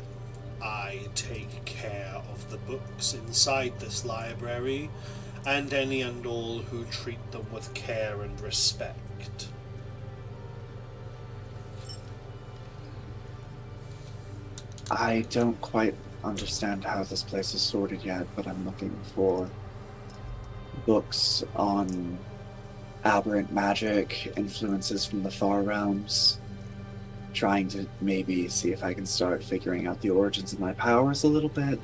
I take care of the books inside this library, and any and all who treat them with care and respect. I don't quite understand how this place is sorted yet, but I'm looking for books on aberrant magic, influences from the far realms, trying to maybe see if I can start figuring out the origins of my powers a little bit.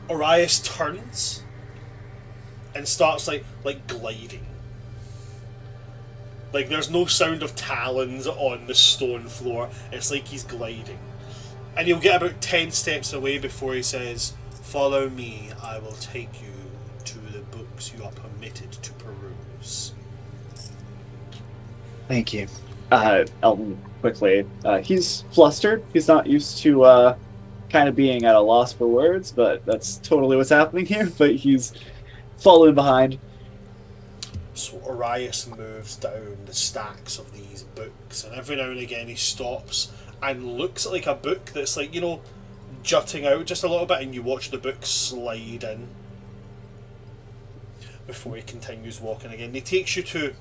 Orias turns and starts like gliding. Like there's no sound of talons on the stone floor. It's like he's gliding. And you'll get about 10 steps away before he says, "Follow me, I will take you to the books you are permitted to peruse." Thank you. Elton quickly. He's flustered. He's not used to kind of being at a loss for words, but that's totally what's happening here. But he's following behind. So Arias moves down the stacks of these books, and every now and again he stops and looks at like a book that's like, you know, jutting out just a little bit, and you watch the book slide in before he continues walking again. He takes you to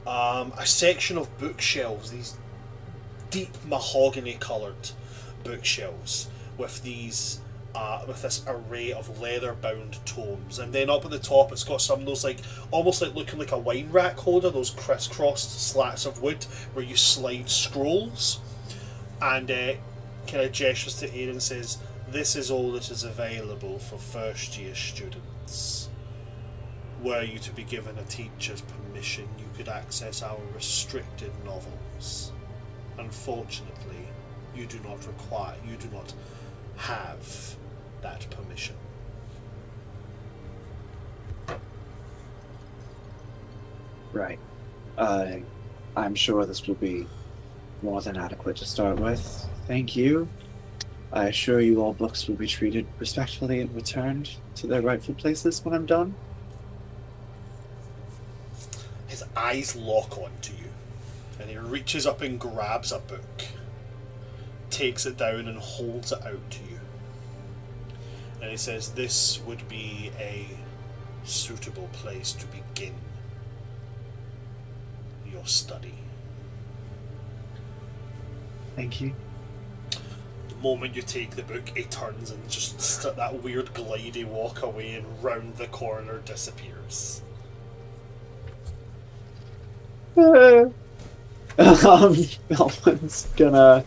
a section of bookshelves, these deep mahogany coloured bookshelves with these with this array of leather bound tomes, and then up at the top it's got some of those like almost like looking like a wine rack holder, those crisscrossed slats of wood where you slide scrolls, and kind of gestures to Aiden and says, "This is all that is available for first year students. Were you to be given a teacher's permission, you could access our restricted novels. Unfortunately, you do not have that permission." Right. I'm sure this will be more than adequate to start with. Thank you. I assure you all books will be treated respectfully and returned to their rightful places when I'm done. His eyes lock onto you, and he reaches up and grabs a book, takes it down and holds it out to you. And he says, "This would be a suitable place to begin your study." Thank you. The moment you take the book, it turns and just that weird glidey walk away and round the corner disappears. Elwin's gonna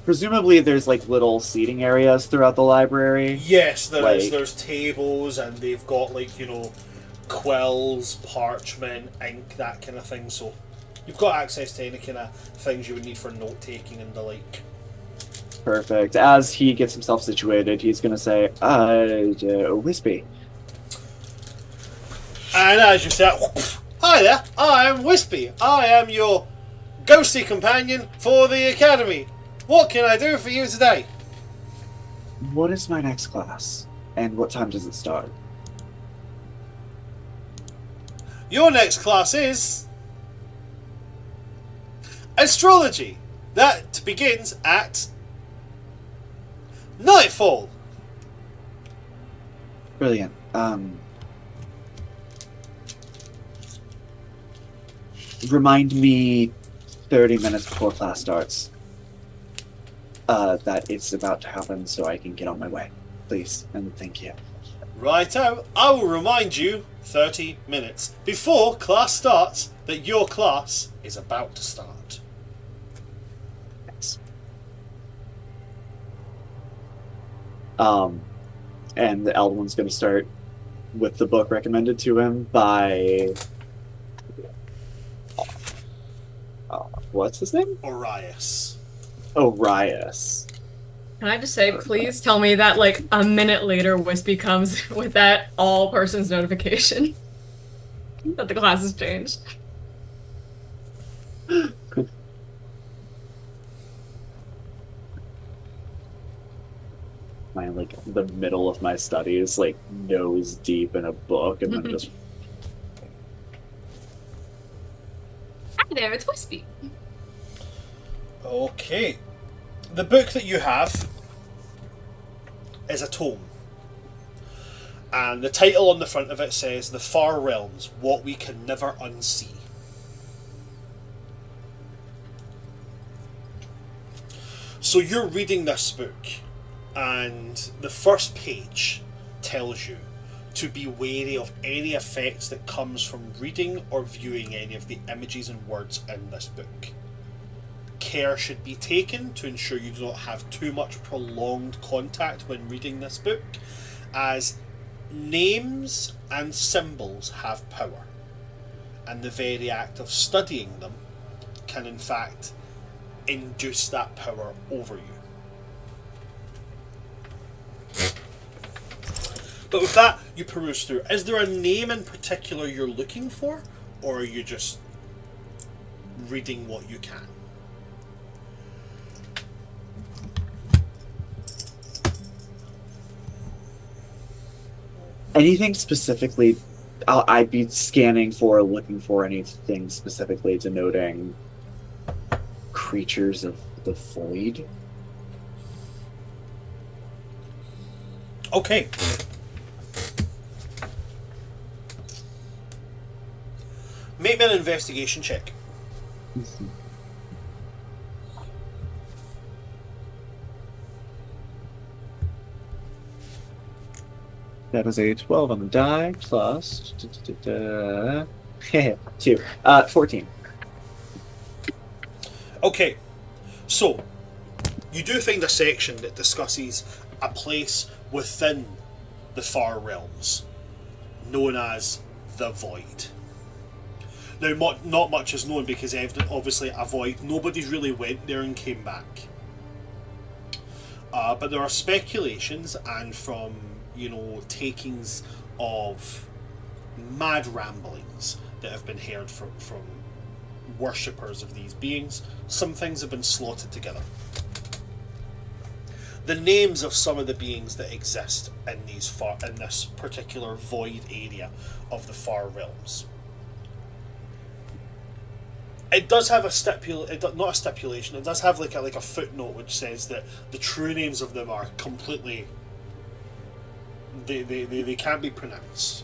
presumably there's like little seating areas throughout the library. Yes, there's tables, and they've got like, you know, quills, parchment, ink, that kind of thing, so you've got access to any kind of things you would need for note taking and the like. Perfect. As he gets himself situated, he's gonna say, Wispy. And as you say, "Hi there, I am Wispy. I am your ghostly companion for the academy. What can I do for you today?" What is my next class? And what time does it start? Your next class is Astrology. That begins at nightfall. Brilliant. Remind me 30 minutes before class starts that it's about to happen so I can get on my way. Please, and thank you. Righto, I will remind you 30 minutes before class starts that your class is about to start. Thanks. And the Elwin's going to start with the book recommended to him by... what's his name? Arias. Arias. Can I just say, please tell me that like a minute later Wispy comes with that all persons notification that the class has changed. My the middle of my study is like nose deep in a book, and then just Hi there, it's Wispy. Okay. The book that you have is a tome. And the title on the front of it says, "The Far Realms, What We Can Never Unsee." So you're reading this book, and the first page tells you to be wary of any effects that comes from reading or viewing any of the images and words in this book. Care should be taken to ensure you do not have too much prolonged contact when reading this book, as Names and symbols have power, and the very act of studying them can in fact induce that power over you. But with that, you peruse through. Is there a name in particular you're looking for, or are you just reading what you can? Anything specifically? I'd be scanning for, looking for anything specifically denoting creatures of the void. Okay. Make me an investigation check. That is a 12 on the die, plus 2. 14. Okay, so you do find a section that discusses a place within the Far Realms known as the Void. Now, not much is known because obviously a void, nobody really went there and came back. But there are speculations, and from, takings of mad ramblings that have been heard from worshippers of these beings, some things have been slotted together. The names of some of the beings that exist in this particular void area of the Far Realms. It does have not a stipulation. It does have like a footnote which says that the true names of them are completely. They can't be pronounced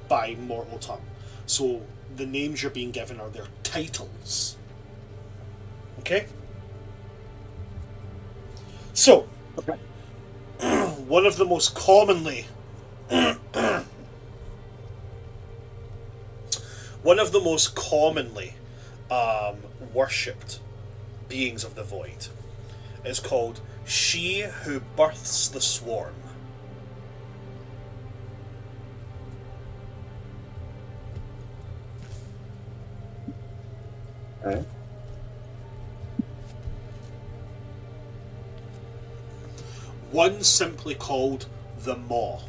by mortal tongue. So the names you're being given are their titles. Okay. So, Okay. one of the most commonly. Worshipped beings of the void is called She Who Births the Swarm. Okay. One simply called the Maw.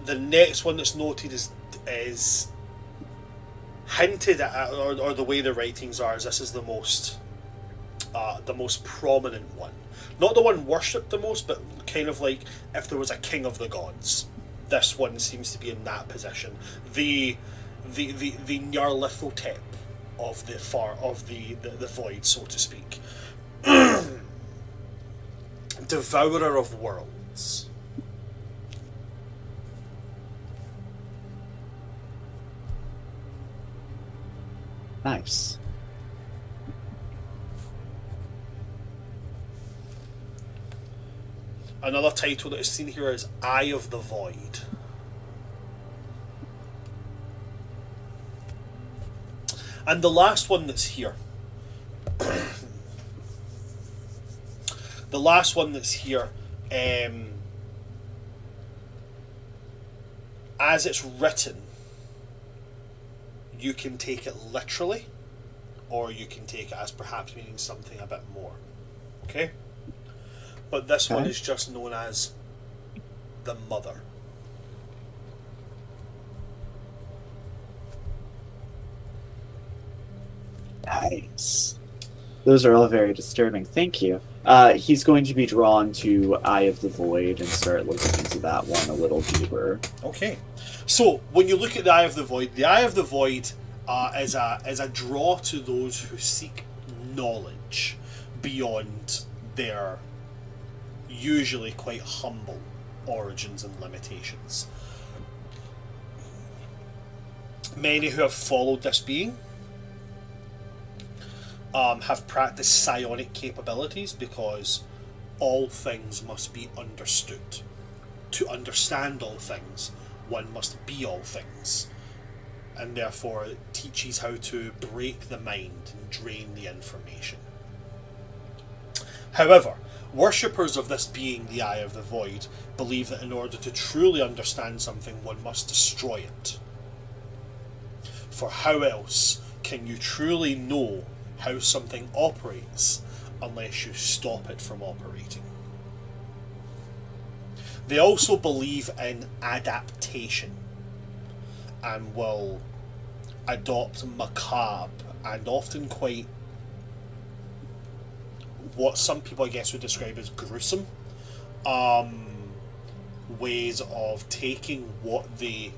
The next one that's noted is hinted at, or the way the writings are, is this is the most prominent one. Not the one worshipped the most, but kind of like if there was a king of the gods, this one seems to be in that position. The Nyarlathotep of the void, so to speak. Devourer of worlds. Nice. Another title that is seen here is Eye of the Void. And the last one that's here. As it's written, you can take it literally, or you can take it as perhaps meaning something a bit more. Okay? But this one is just known as the Mother. Nice. Those are all very disturbing. Thank you. He's going to be drawn to Eye of the Void and start looking into that one a little deeper. Okay. So, when you look at the Eye of the Void is a draw to those who seek knowledge beyond their usually quite humble origins and limitations. Many who have followed this being have practiced psionic capabilities, because all things must be understood. To understand all things, one must be all things. and therefore it teaches how to break the mind and drain the information. However, worshippers of this being, the Eye of the Void, believe that in order to truly understand something, one must destroy it. For how else can you truly know how something operates unless you stop it from operating? They also believe in adaptation and will adopt macabre and often quite what some people I guess would describe as gruesome ways of taking what they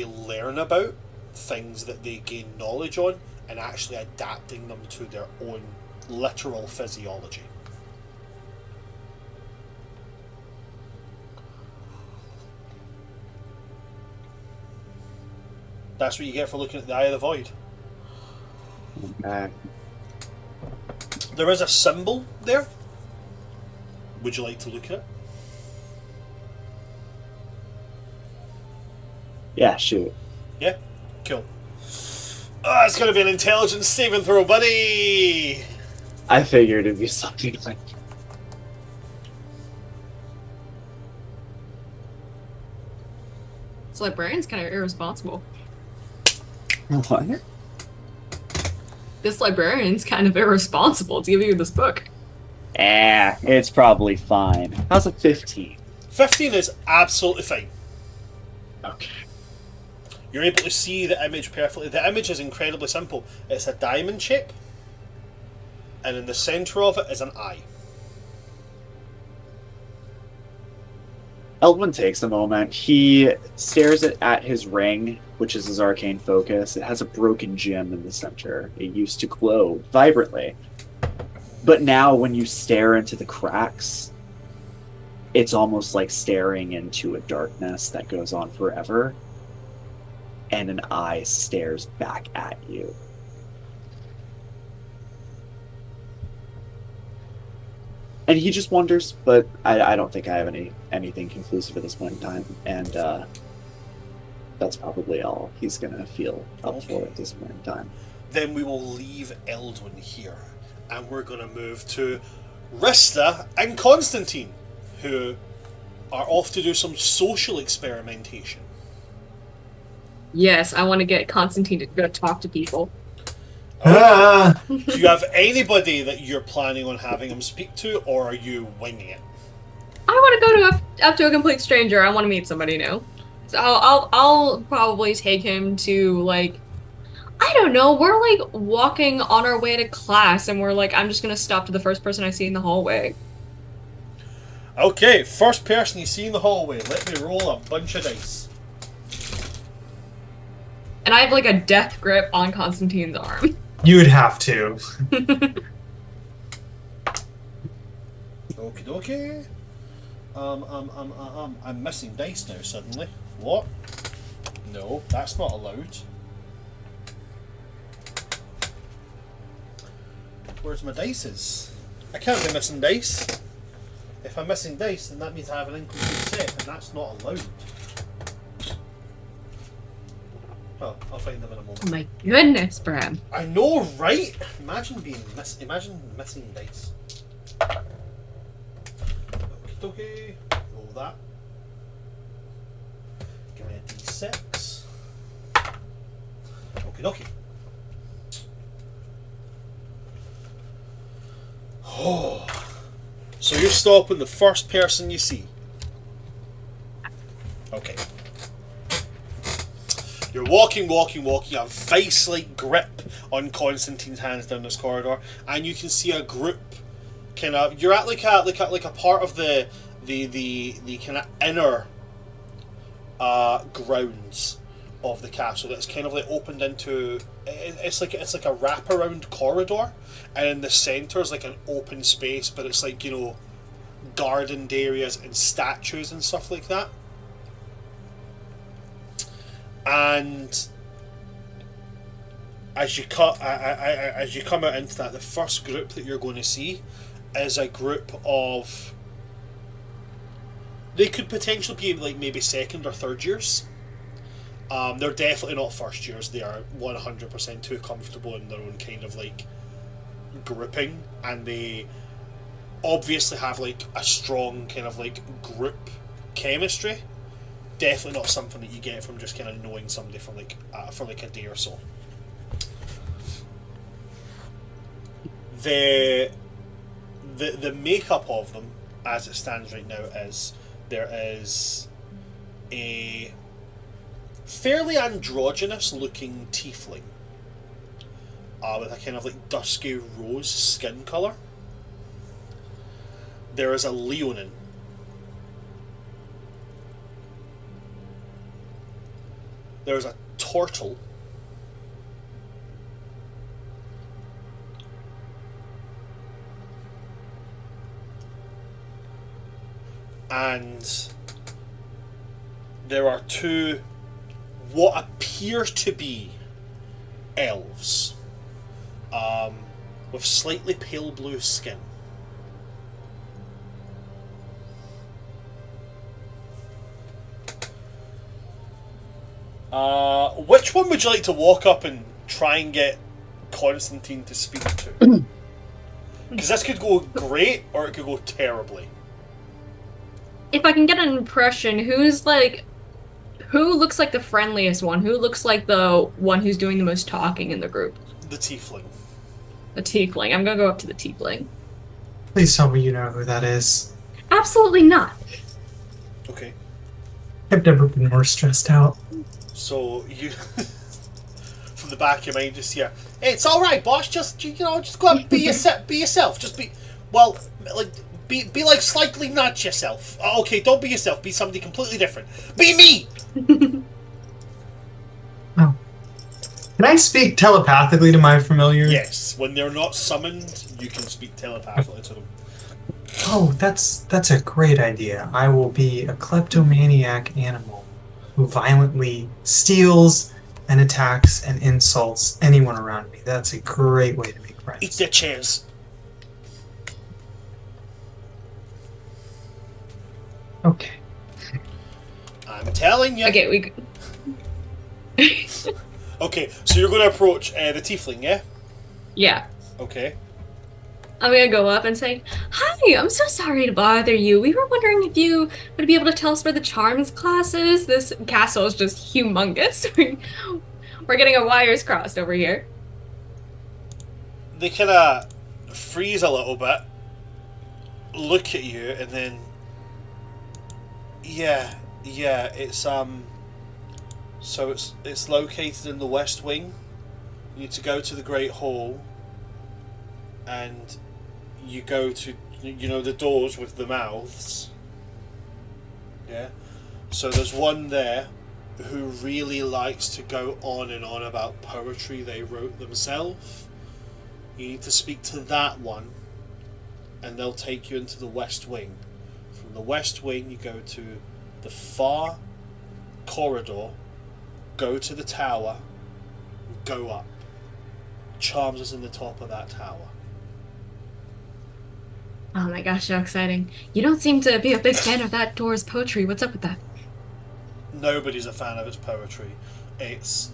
learn about things that they gain knowledge on and actually adapting them to their own literal physiology. That's what you get for looking at the Eye of the Void. There is a symbol there. Would you like to look at it? Yeah, shoot. Yeah? Cool. It's going to be an intelligence saving throw, buddy! I figured it'd be something like This librarian's kind of irresponsible. What? This librarian's kind of irresponsible to give you this book. It's probably fine. How's a 15? 15 is absolutely fine. Okay. You're able to see the image perfectly. The image is incredibly simple. It's a diamond shape, and in the centre of it is an eye. Eldwin takes a moment. He stares at his ring, which is his arcane focus. It has a broken gem in the center. It used to glow vibrantly. But now when you stare into the cracks, it's almost like staring into a darkness that goes on forever. And an eye stares back at you. And he just wonders, but I don't think I have anything conclusive at this point in time. And that's probably all he's going to feel up for at this point in time. Then we will leave Eldwin here, and we're going to move to Rista and Constantine, who are off to do some social experimentation. Yes, I want to get Constantine to go talk to people. Do you have anybody that you're planning on having him speak to, or are you winging it? I want to go up to a complete stranger. I want to meet somebody new. So I'll probably take him to, like, I don't know, we're like walking on our way to class and we're like, I'm just gonna stop to the first person I see in the hallway. Okay, first person you see in the hallway. Let me roll a bunch of dice. And I have like a death grip on Constantine's arm. You would have to. Okie dokie. I'm missing dice now suddenly. What? No, that's not allowed. Where's my dices? I can't be missing dice. If I'm missing dice, then that means I have an incomplete set, and that's not allowed. Oh, I'll find them in a moment. Oh my goodness, Bram. I know, right? Imagine missing dice. Okie dokie. Roll that. Give me a d6. Okie dokie. Oh. So you're stopping the first person you see. Okay. You're walking, a vice-like grip on Constantine's hands down this corridor, and you can see a group kind of. You're at like a part of the kind of inner grounds of the castle that's kind of like opened into. It's like a wraparound corridor, and in the centre is like an open space, but it's like, you know, gardened areas and statues and stuff like that. And as you come out into that, the first group that you're going to see is a group of. They could potentially be like maybe second or third years, They're definitely not first years. They are 100% too comfortable in their own kind of like grouping, and they obviously have like a strong kind of like group chemistry. Definitely not something that you get from just kind of knowing somebody for like a day or so. The makeup of them, as it stands right now, is there is a fairly androgynous looking tiefling with a kind of like dusky rose skin colour. There is a leonin. There is a turtle. And there are two what appear to be elves with slightly pale blue skin. Which one would you like to walk up and try and get Constantine to speak to? Because this could go great or it could go terribly. If I can get an impression, who looks like the friendliest one? Who looks like the one who's doing the most talking in the group? The tiefling. The tiefling. I'm gonna go up to the tiefling. Please tell me you know who that is. Absolutely not. Okay. I've never been more stressed out. So you, from the back of your mind, just hear, "Hey, it's all right, boss. Just just go and be yourself. Just be, well, like be like slightly not yourself. Okay, don't be yourself. Be somebody completely different. Be me." Oh. Can I speak telepathically to my familiar? Yes, when they're not summoned, you can speak telepathically to them. Oh, that's a great idea. I will be a kleptomaniac animal who violently steals and attacks and insults anyone around me. That's a great way to make friends. Eat their chairs. Okay. I'm telling you. Okay, Okay, so you're going to approach the tiefling, yeah? yeah. Okay. I'm gonna go up and say, "Hi, I'm so sorry to bother you. We were wondering if you would be able to tell us where the charms class is. This castle is just humongous. We're getting our wires crossed over here." They kind of freeze a little bit, look at you, and then, yeah, it's so it's located in the West Wing. You need to go to the Great Hall, and you go to, the doors with the mouths. Yeah. So there's one there who really likes to go on and on about poetry they wrote themselves. You need to speak to that one, and they'll take you into the West Wing. From the West Wing, you go to the far corridor, go to the tower, and go up. Charms is in the top of that tower. Oh my gosh, so exciting. You don't seem to be a big fan of that door's poetry. What's up with that? Nobody's a fan of its poetry. It's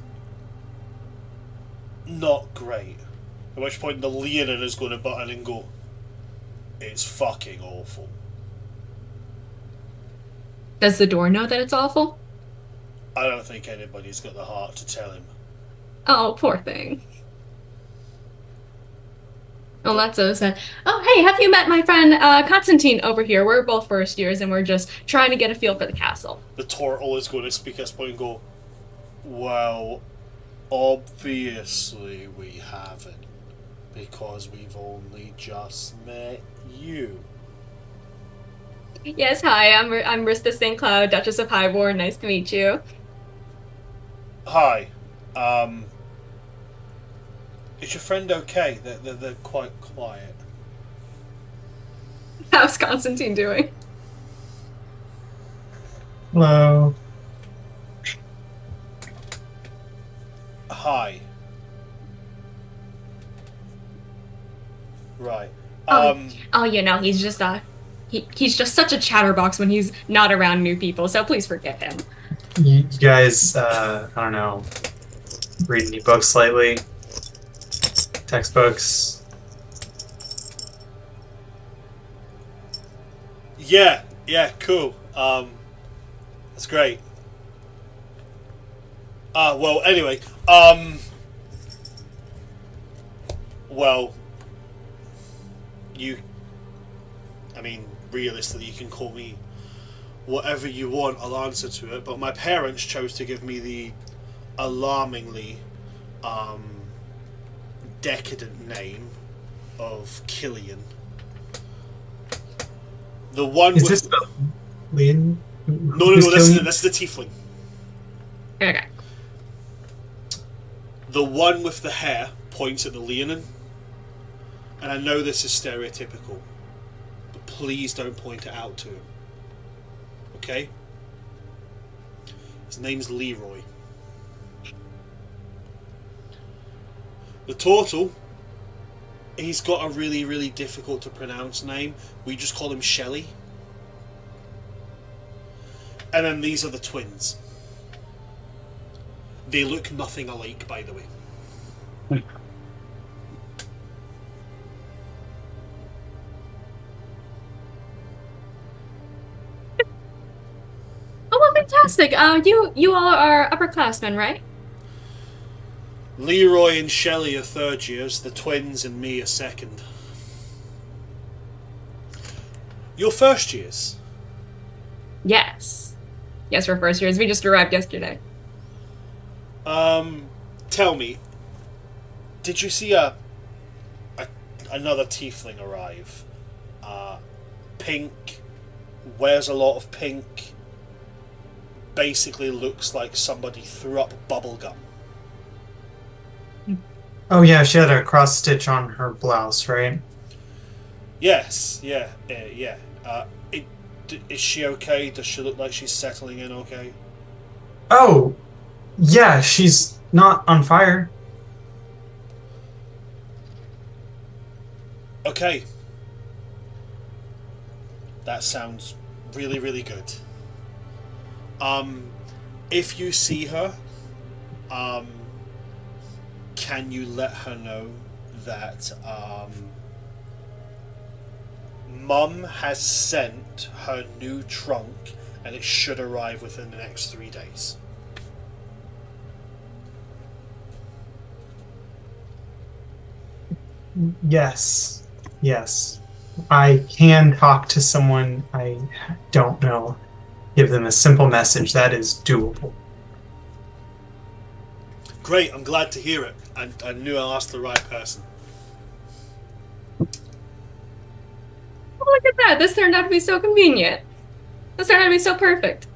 not great. At which point the Leonin is going to butt in and go, "It's fucking awful." Does the door know that it's awful? I don't think anybody's got the heart to tell him. Oh, poor thing. Oh, that's so sad. Oh, hey, have you met my friend Constantine over here? We're both first years and we're just trying to get a feel for the castle. The turtle is going to speak at this point and go, "Well, obviously we haven't, because we've only just met you." Yes, hi, I'm Rista St. Cloud, Duchess of Highborn. Nice to meet you. Hi. Is your friend okay? They're quite quiet. How's Constantine doing? Hello. Hi. Right. He's just he's just such a chatterbox when he's not around new people, so please forgive him. You guys, I don't know, read any books lately? Textbooks? Yeah, cool. That's great. Well, anyway, well, I mean, realistically, you can call me whatever you want, I'll answer to it, but my parents chose to give me the alarmingly, decadent name of Killian. The one Is with... this the Lynn? No, that's the tiefling. Okay. The one with the hair points at the Leonin. And I know this is stereotypical, but please don't point it out to him. Okay? His name's Leroy. The turtle, he's got a really, really difficult to pronounce name. We just call him Shelly. And then these are the twins. They look nothing alike, by the way. Oh, well, fantastic. You all are upperclassmen, right? Leroy and Shelley are third years, the twins and me are second. You're first years? Yes. Yes, we're first years. We just arrived yesterday. Tell me, did you see another tiefling arrive? Pink, wears a lot of pink, basically looks like somebody threw up bubblegum. Oh yeah, she had a cross stitch on her blouse, right? Yes, yeah. Is she okay? Does she look like she's settling in okay? Oh, yeah, she's not on fire. Okay. That sounds really, really good. If you see her, can you let her know that, Mum has sent her new trunk and it should arrive within the next 3 days? Yes. I can talk to someone I don't know. Give them a simple message. That is doable. Great, I'm glad to hear it. I knew I asked the right person. Oh, look at that. This turned out to be so convenient. This turned out to be so perfect.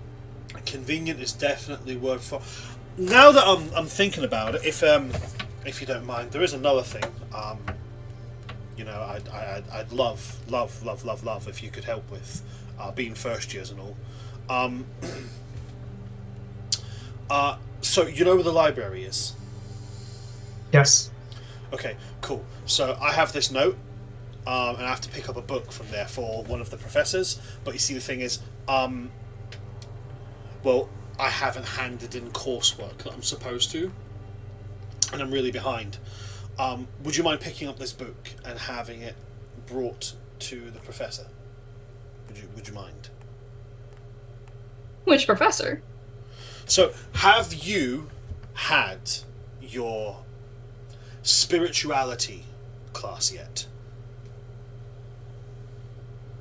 Convenient is definitely word for. Now that I'm thinking about it, if you don't mind, there is another thing. I'd love if you could help with, being first years and all. So you know where the library is? Yes. Okay, cool. So I have this note, and I have to pick up a book from there for one of the professors. But you see, the thing is, well, I haven't handed in coursework that I'm supposed to, and I'm really behind. Would you mind picking up this book and having it brought to the professor? Would you mind? Which professor? So, have you had your spirituality class yet?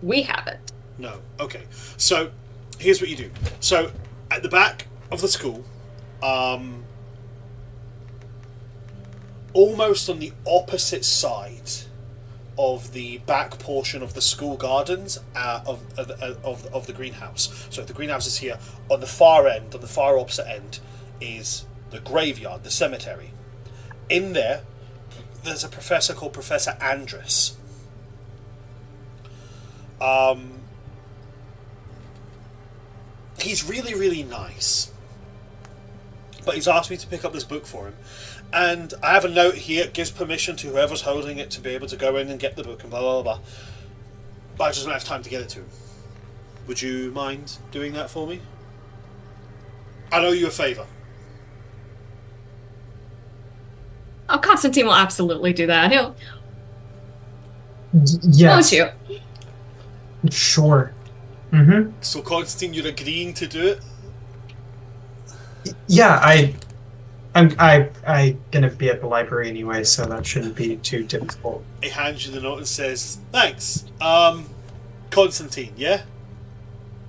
We haven't. No. Okay. So, here's what you do. So, at the back of the school, almost on the opposite side of the back portion of the school gardens, of the greenhouse. So the greenhouse is here. On the far end, on the far opposite end, is the graveyard, the cemetery. In there, there's a professor called Professor Andrus. He's really, really nice. But he's asked me to pick up this book for him. And I have a note here, it gives permission to whoever's holding it to be able to go in and get the book and blah, blah, blah. But I just don't have time to get it to him. Would you mind doing that for me? I owe you a favor. Oh, Constantine will absolutely do that. He'll, Yes. won't you? Sure. Mm-hmm. So, Constantine, you're agreeing to do it? Yeah, I'm gonna be at the library anyway, so that shouldn't be too difficult. He hands you the note and says, thanks. Constantine, yeah?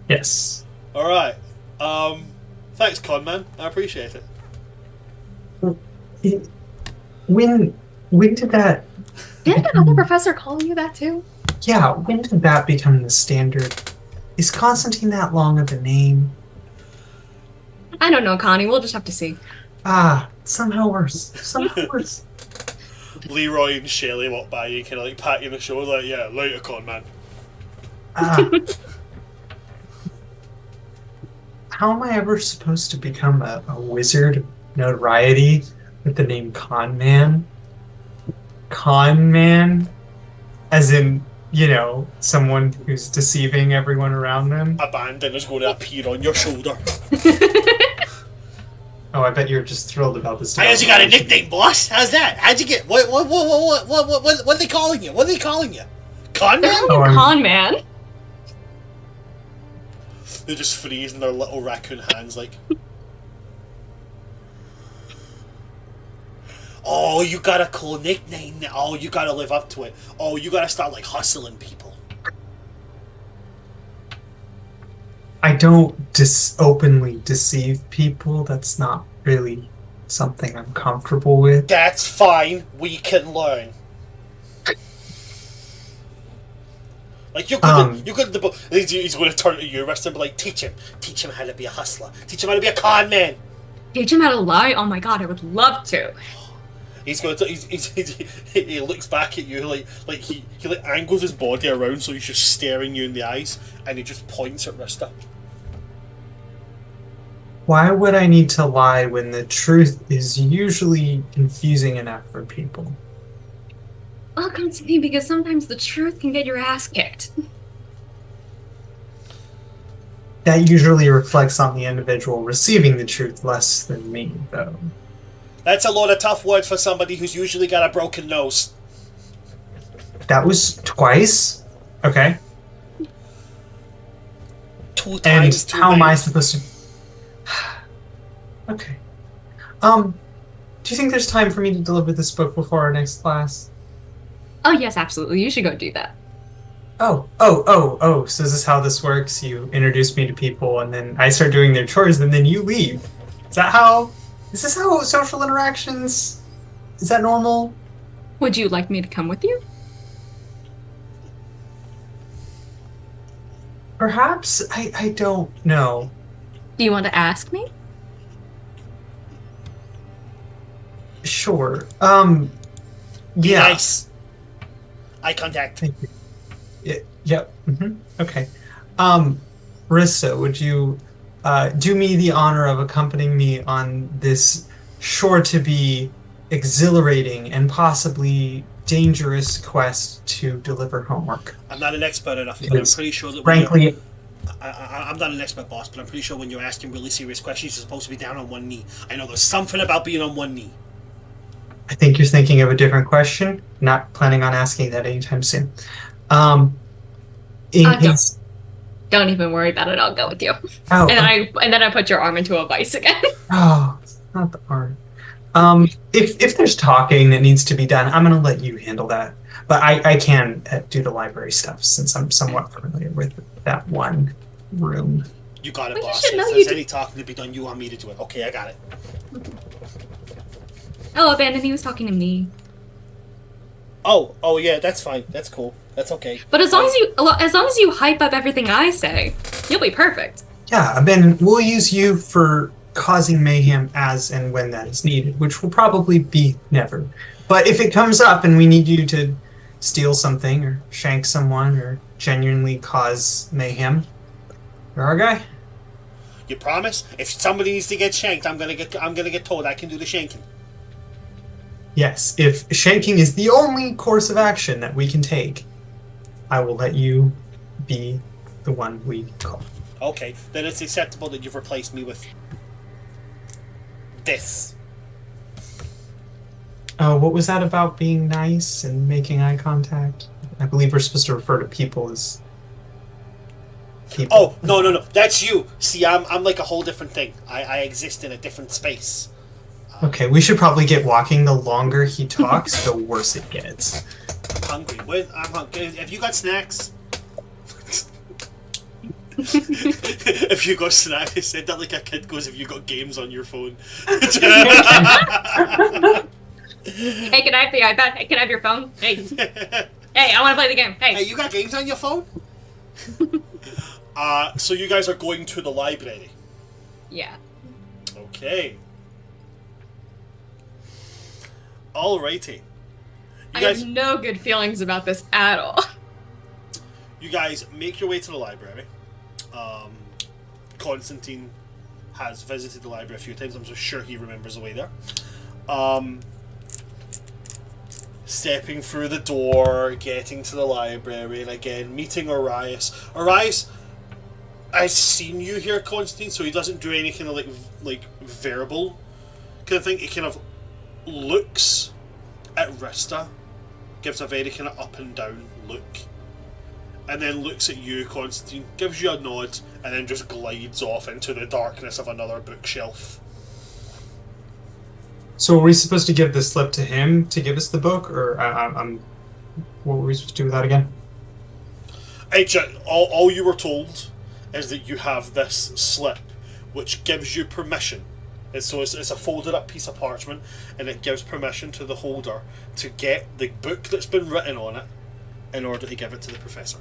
Yes. Alright. Thanks, Conman. I appreciate it. When did that? Didn't another professor call you that too? Yeah, when did that become the standard? Is Constantine that long of a name? I don't know, Connie. We'll just have to see. Somehow worse. Somehow worse. Leroy and Shelley walk by you, kind of like pat you on the shoulder, like, yeah, later, Conman. How am I ever supposed to become a wizard of notoriety with the name Con Man? Con Man? As in, someone who's deceiving everyone around them? A bandit is going to appear on your shoulder. Oh, I bet you're just thrilled about this. I guess you got a nickname, boss. How's that? How'd you get? What are they calling you? What are they calling you? Con Man? Oh, Con man. They just freeze in their little raccoon hands, like. Oh, you got a cool nickname. Oh, you gotta live up to it. Oh, you gotta start like hustling people. I don't openly deceive people. That's not really something I'm comfortable with. That's fine. We can learn. Like you're good at the book. He's going to turn to you, rest and be like, teach him how to be a hustler. Teach him how to be a con man. Teach him how to lie? Oh my god, I would love to. He's going to. He looks back at you like he like angles his body around so he's just staring you in the eyes, and he just points at Rista. Why would I need to lie when the truth is usually confusing enough for people? Well, Constantine, because sometimes the truth can get your ass kicked. That usually reflects on the individual receiving the truth less than me, though. That's a lot of tough words for somebody who's usually got a broken nose. That was twice? Okay. 2 And times too how am I many. supposed to... Okay. Do you think there's time for me to deliver this book before our next class? Oh yes, absolutely. You should go do that. Oh, so is this how this works? You introduce me to people, and then I start doing their chores, and then you leave. Is this how social interactions... Is that normal? Would you like me to come with you? Perhaps? I don't know. Do you want to ask me? Sure. Be Yeah. nice. Eye contact. Thank you. Yep. Okay. Rissa, would you do me the honor of accompanying me on this sure to be exhilarating and possibly dangerous quest to deliver homework? I'm not an expert enough, but I'm pretty sure that Frankly, I'm not an expert, boss, but I'm pretty sure when you're asking really serious questions, you're supposed to be down on one knee. I know there's something about being on one knee. I think you're thinking of a different question. Not planning on asking that anytime soon. Don't even worry about it. I'll go with you. Oh, And then I put your arm into a vice again. oh, it's not the arm. If there's talking that needs to be done, I'm gonna let you handle that. But I can do the library stuff since I'm somewhat familiar with that one room. You got it, Well, you boss. should know If you there's do- any talking to be done, you want me to do it. Okay, I got it. Oh, Abandon, he was talking to me. Oh yeah, that's fine. That's cool. That's okay. But as long as you hype up everything I say, you'll be perfect. Yeah, Ben, we'll use you for causing mayhem as and when that is needed, which will probably be never. But if it comes up and we need you to steal something or shank someone or genuinely cause mayhem, you're our guy. You promise? If somebody needs to get shanked, I'm gonna get told I can do the shanking. Yes, if shanking is the only course of action that we can take, I will let you be the one we call. Okay, then it's acceptable that you've replaced me with this. What was that about being nice and making eye contact? I believe we're supposed to refer to people as people. Oh, no. That's you. See, I'm like a whole different thing. I exist in a different space. Okay, we should probably get walking. The longer he talks, the worse it gets. I'm hungry. I'm hungry. Have you got snacks? If you got snacks, I said that like a kid goes, "Have you got games on your phone?" Hey, can I have the iPad? Hey, can I have your phone? Hey, hey, I want to play the game. Hey, Hey, you got games on your phone? So you guys are going to the library. yeah. Okay. Alrighty. I have no good feelings about this at all. You guys make your way to the library. Constantine has visited the library a few times. I'm so sure he remembers the way there. Stepping through the door, getting to the library, and again meeting Arias. Arias has seen you here, Constantine, so he doesn't do any kind of like verbal kind of thing. He kind of looks at Rista, gives a very kind of up and down look, and then looks at you, Constantine, gives you a nod, and then just glides off into the darkness of another bookshelf. So are we supposed to give the slip to him to give us the book, or what were we supposed to do with that again? All you were told is that you have this slip, which gives you permission. It's a folded up piece of parchment, and it gives permission to the holder to get the book that's been written on it in order to give it to the professor.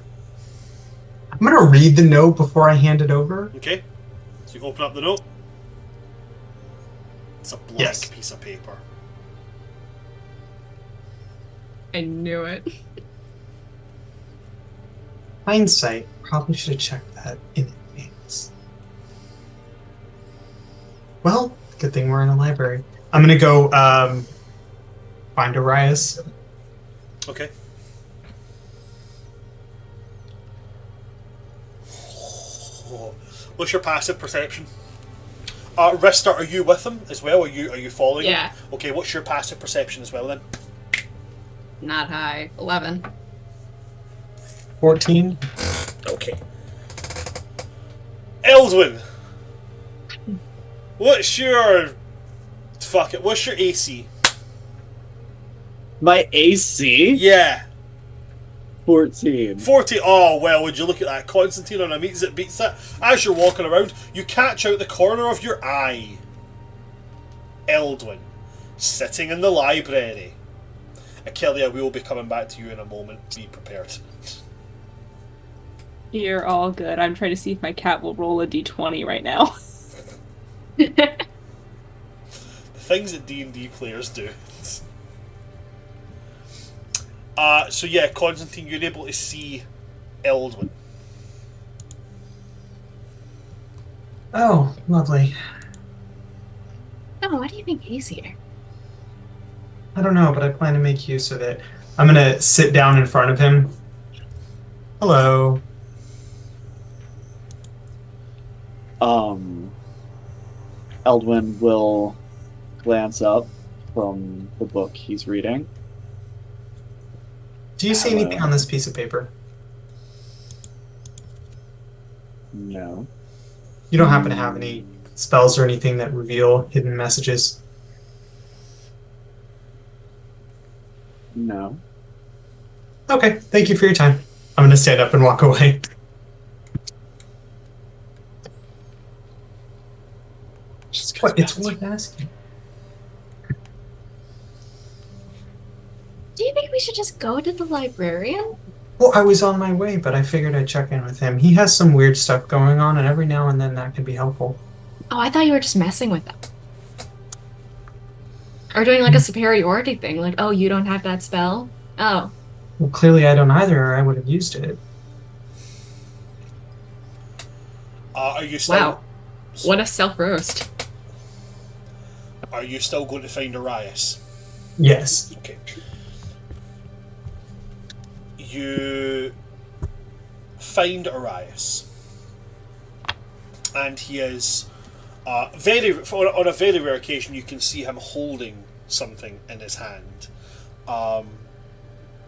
I'm gonna read the note before I hand it over. Okay? So you open up the note. It's a blank piece of paper. I knew it. Hindsight, probably should have checked that in advance. Well, good thing we're in a library. I'm gonna go find Arias. Okay. What's your passive perception? Rista, are you with him as well? Are you following him? Yeah. Okay, what's your passive perception as well then? Not high. 11. 14. Okay. Eldwin! What's your... Fuck it, what's your AC? My AC? Yeah. 14. 40. Oh, well, would you look at that? Constantine on a meets it beats it. As you're walking around, you catch out the corner of your eye Eldwin, sitting in the library. Achillia, we will be coming back to you in a moment. Be prepared. You're all good. I'm trying to see if my cat will roll a d20 right now. The things that D&D players do. So yeah, Constantine, you're able to see Eldwin. Oh, lovely. Oh, why do you think he's here? I don't know, but I plan to make use of it. I'm gonna sit down in front of him. Hello. Eldwin will glance up from the book he's reading. Do you see anything on this piece of paper? No. You don't happen to have any spells or anything that reveal hidden messages? No. Okay, thank you for your time. I'm gonna stand up and walk away. What? It's worth asking. Do you think we should just go to the librarian? Well, I was on my way, but I figured I'd check in with him. He has some weird stuff going on, and every now and then that can be helpful. Oh, I thought you were just messing with them. Or doing like a superiority thing, like, oh, you don't have that spell? Oh. Well, clearly I don't either, or I would have used it. Are you still... Wow. What a self-roast. Are you still going to find Arias? Yes. Okay. You find Arias, and he is On a very rare occasion, you can see him holding something in his hand,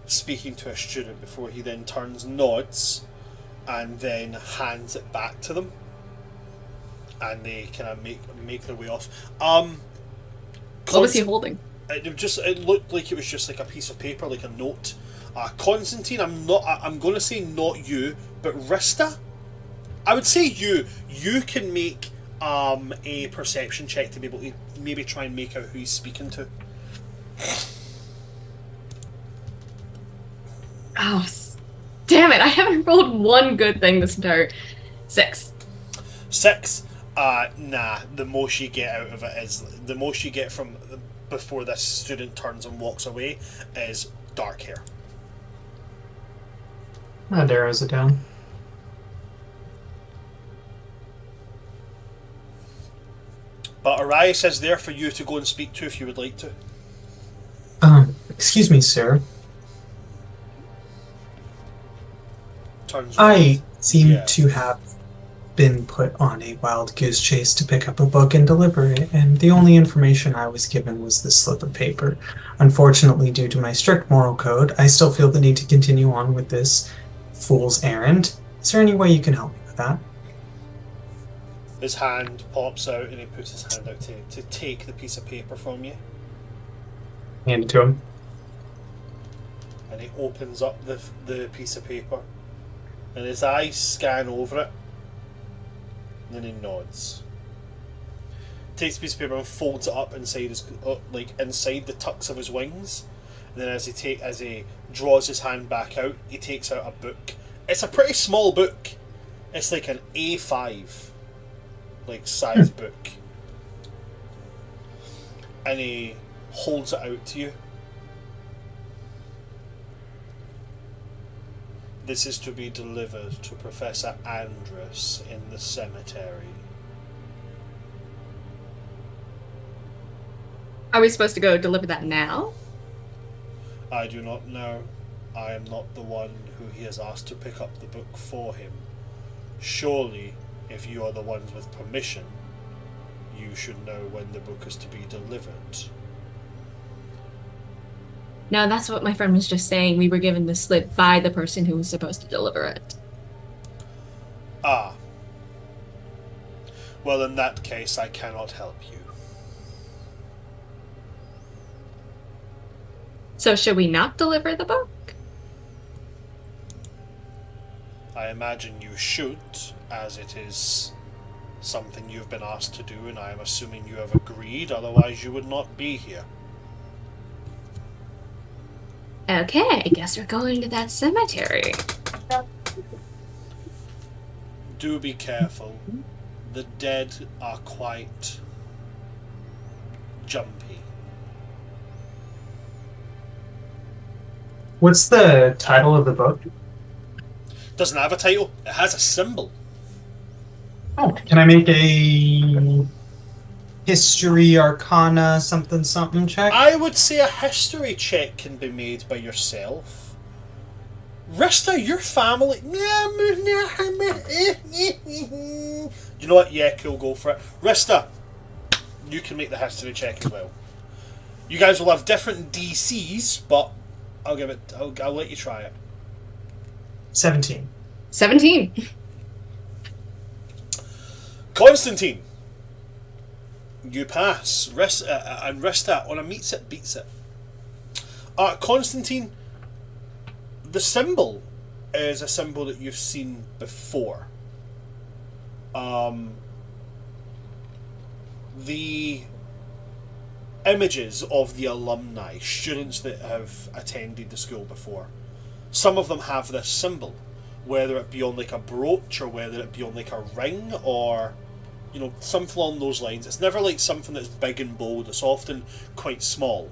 speaking to a student before he then turns, nods, and then hands it back to them, and they kind of make their way off. What was he holding? It looked like it was just like a piece of paper, like a note. Constantine, I'm going to say not you, but Rista. I would say you. You can make a perception check to be able to maybe try and make out who he's speaking to. Oh, damn it! I haven't rolled one good thing this entire 6. 6. Nah. The most you get out of it is the most you get from before this student turns and walks away is dark hair. That narrows it down. But Arias is there for you to go and speak to if you would like to. Excuse me, sir. Turns I around. seem to have been put on a wild goose chase to pick up a book and deliver it, and the only information I was given was this slip of paper. Unfortunately, due to my strict moral code, I still feel the need to continue on with this fool's errand. Is there any way you can help me with that? His hand pops out and he puts his hand out to take the piece of paper from you. Hand it to him. And he opens up the piece of paper. And his eyes scan over it. And then he nods. Takes the piece of paper and folds it up inside his inside the tucks of his wings. And then as he draws his hand back out, he takes out a book. It's a pretty small book. It's like an A5 size book. And he holds it out to you. This is to be delivered to Professor Andrus in the cemetery. Are we supposed to go deliver that now? I do not know. I am not the one who he has asked to pick up the book for him. Surely, if you are the ones with permission, you should know when the book is to be delivered. No, that's what my friend was just saying. We were given the slip by the person who was supposed to deliver it. Ah. Well, in that case, I cannot help you. So should we not deliver the book? I imagine you should, as it is something you've been asked to do, and I am assuming you have agreed, otherwise you would not be here. Okay, I guess we're going to that cemetery. Do be careful. The dead are quite jumpy. What's the title of the book? Doesn't have a title, it has a symbol. Oh, can I make a history, arcana, something check? I would say a history check can be made by yourself. Rista, your family... You know what? Yeah, cool, go for it. Rista, you can make the history check as well. You guys will have different DCs, but I'll let you try it. 17. 17. Constantine, you pass. And Rista on a meets it, beats it. Constantine, the symbol is a symbol that you've seen before. The images of the alumni, students that have attended the school before, some of them have this symbol, whether it be on like a brooch or whether it be on like a ring or something along those lines. It's never like something that's big and bold. It's often quite small.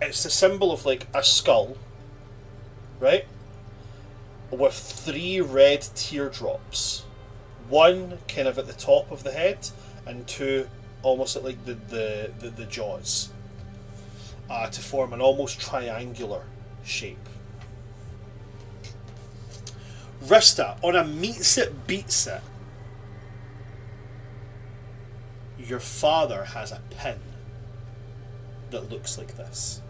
It's the symbol of like a skull, right, with 3 red teardrops, one kind of at the top of the head and 2 almost at like the jaws, to form an almost triangular shape. Rista, on a meets it, beats it, your father has a pin that looks like this.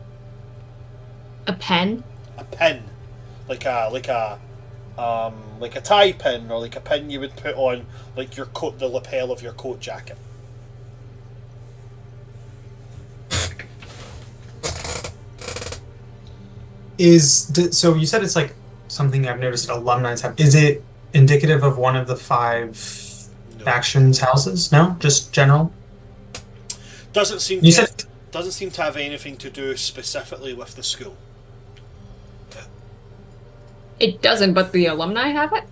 A pen? A pin. Like a tie pin, or like a pin you would put on like your coat, the lapel of your coat jacket. So you said it's like something I've noticed alumni's have. Is it indicative of one of the 5 No. factions houses? No, just general. Doesn't seem You to said doesn't seem to have anything to do specifically with the school. It doesn't, but the alumni have it?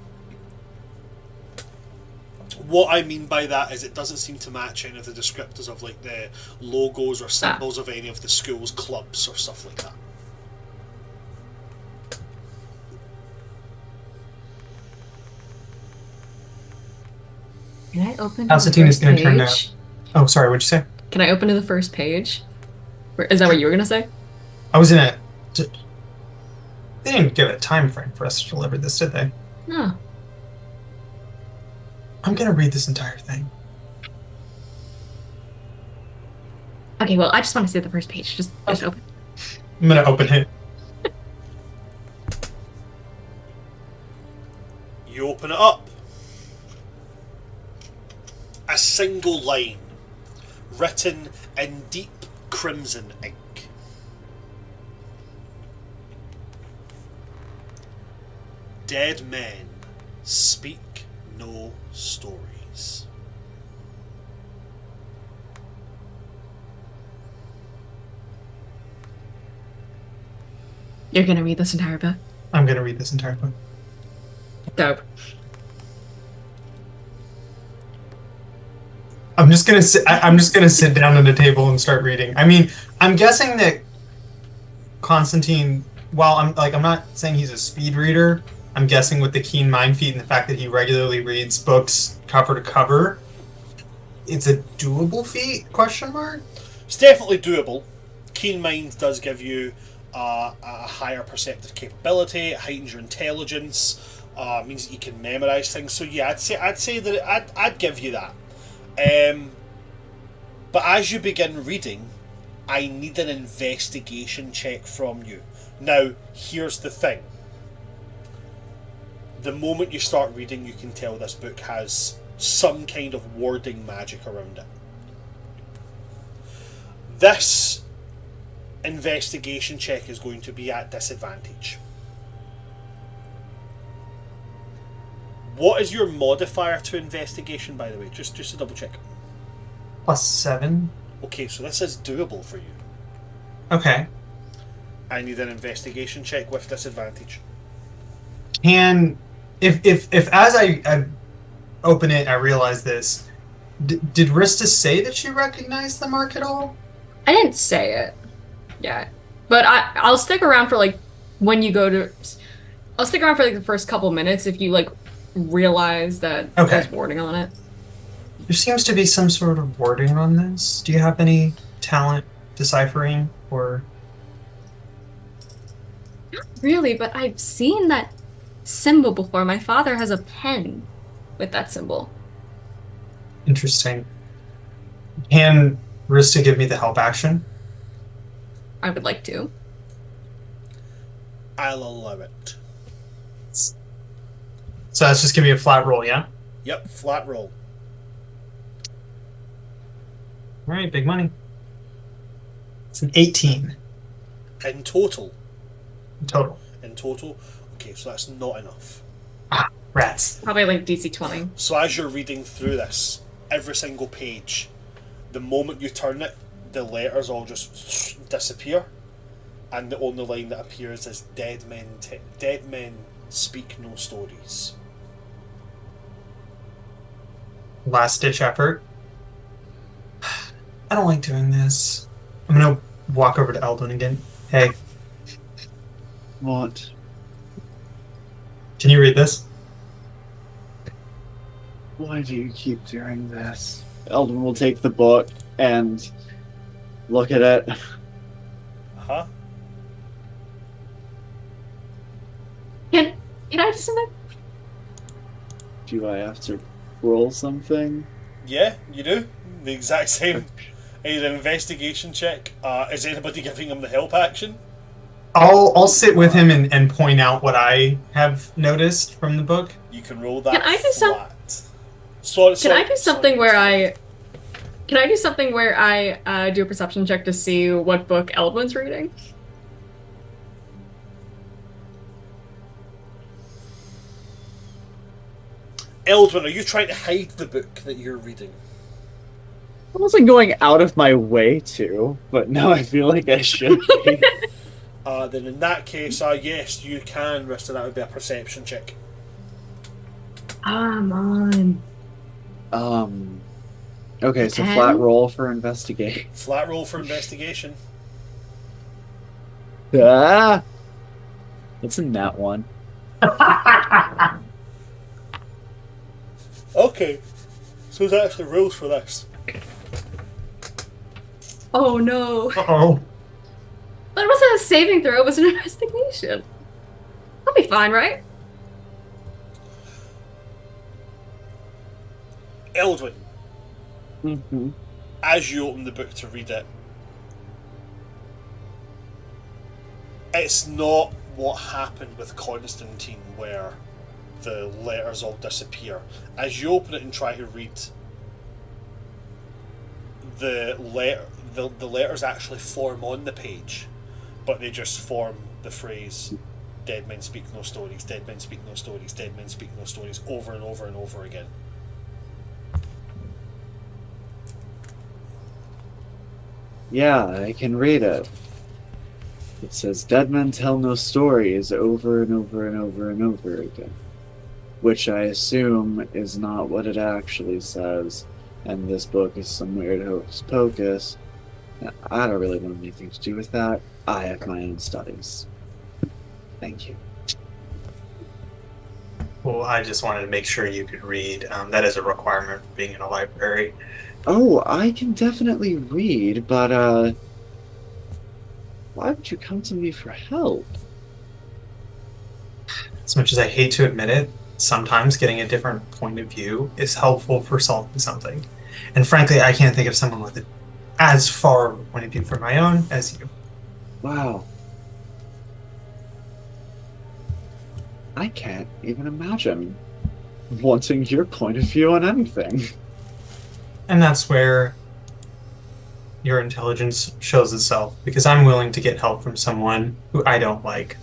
What I mean by that is it doesn't seem to match any of the descriptors of like the logos or symbols of any of the school's clubs or stuff like that. Can I open Constantine is going to turn to. Oh, sorry. What'd you say? Can I open to the first page? Is that what you were gonna say? I was in a. They didn't give a time frame for us to deliver this, did they? No. I'm gonna read this entire thing. Okay, well, I just want to see the first page. Just open. I'm gonna open it. You open it up. A single line, written in deep crimson ink. Dead men speak no stories. You're gonna read this entire book? I'm gonna read this entire book. Dope. I'm just gonna sit down at a table and start reading. I mean, I'm guessing that Constantine, while I'm not saying he's a speed reader, I'm guessing with the keen mind feat and the fact that he regularly reads books cover to cover, it's a doable feat? Question mark. It's definitely doable. Keen mind does give you a higher perceptive capability. It heightens your intelligence. Means that you can memorize things. So yeah, I'd say that I'd give you that. But as you begin reading, I need an investigation check from you. Now, here's the thing. The moment you start reading, you can tell this book has some kind of warding magic around it. This investigation check is going to be at disadvantage. What is your modifier to investigation, by the way? Just to double check. +7. Okay, so this is doable for you. Okay. I need an investigation check with disadvantage. Can if as I open it, I realize this. Did Rista say that she recognized the mark at all? I didn't say it. Yeah. But I'll stick around for like when you go to. I'll stick around for like the first couple minutes if you like realize that there's wording on it. There seems to be some sort of wording on this. Do you have any talent deciphering or? Not really, but I've seen that symbol before. My father has a pen with that symbol. Interesting. Can Rista give me the help action? I would like to. I'll allow it. So that's just gonna be a flat roll, yeah? Yep, flat roll. All right, big money. It's an 18 In total. total. In total. Okay, so that's not enough. Ah, rats. Probably like DC 20. So as you're reading through this, every single page, the moment you turn it, the letters all just disappear, and the only line that appears is dead men speak no stories. Last ditch effort. I don't like doing this. I'm gonna walk over to Eldon again. Hey, What? can you read this? Why do you keep doing this? Eldon will take the book and look at it. Huh? Can I just Do I have to roll something? Yeah, you do. The exact same. An investigation check. Is anybody giving him the help action? I'll sit with him and point out what I have noticed from the book. You can roll that Can I do some- flat. Sorry, Can I do something where I... Can I do something where I do a perception check to see what book Eldwin's reading? Eldwin, are you trying to hide the book that you're reading? I wasn't going out of my way to, but now I feel like I should be. Then in that case, yes, you can. Rest of that would be a perception check. Come on. Okay, so 10? flat roll for investigate. Flat roll for investigation. Ah! It's in that one. Okay. So there's actually rules for this. Oh no. Uh-oh. But it wasn't a saving throw, it was an investigation. I'll be fine, right? Eldwin, Mm-hmm. as you open the book to read it, it's not what happened with Constantine where the letters all disappear. As you open it and try to read, the letters actually form on the page, but they just form the phrase "Dead men speak no stories, dead men speak no stories, dead men speak no stories" over and over and over again. Yeah, I can read it. It says, "Dead men tell no stories" over and over and over and over again. Which I assume is not what it actually says, and this book is some weird hocus pocus. I don't really want anything to do with that. I have my own studies. Thank you. Well, I just wanted to make sure you could read. That is a requirement for being in a library. Oh, I can definitely read, but why would you come to me for help? As much as I hate to admit it, sometimes getting a different point of view is helpful for solving something. And frankly, I can't think of someone with as far of a point of view for my own as you. Wow. I can't even imagine wanting your point of view on anything. And that's where your intelligence shows itself, because I'm willing to get help from someone who I don't like.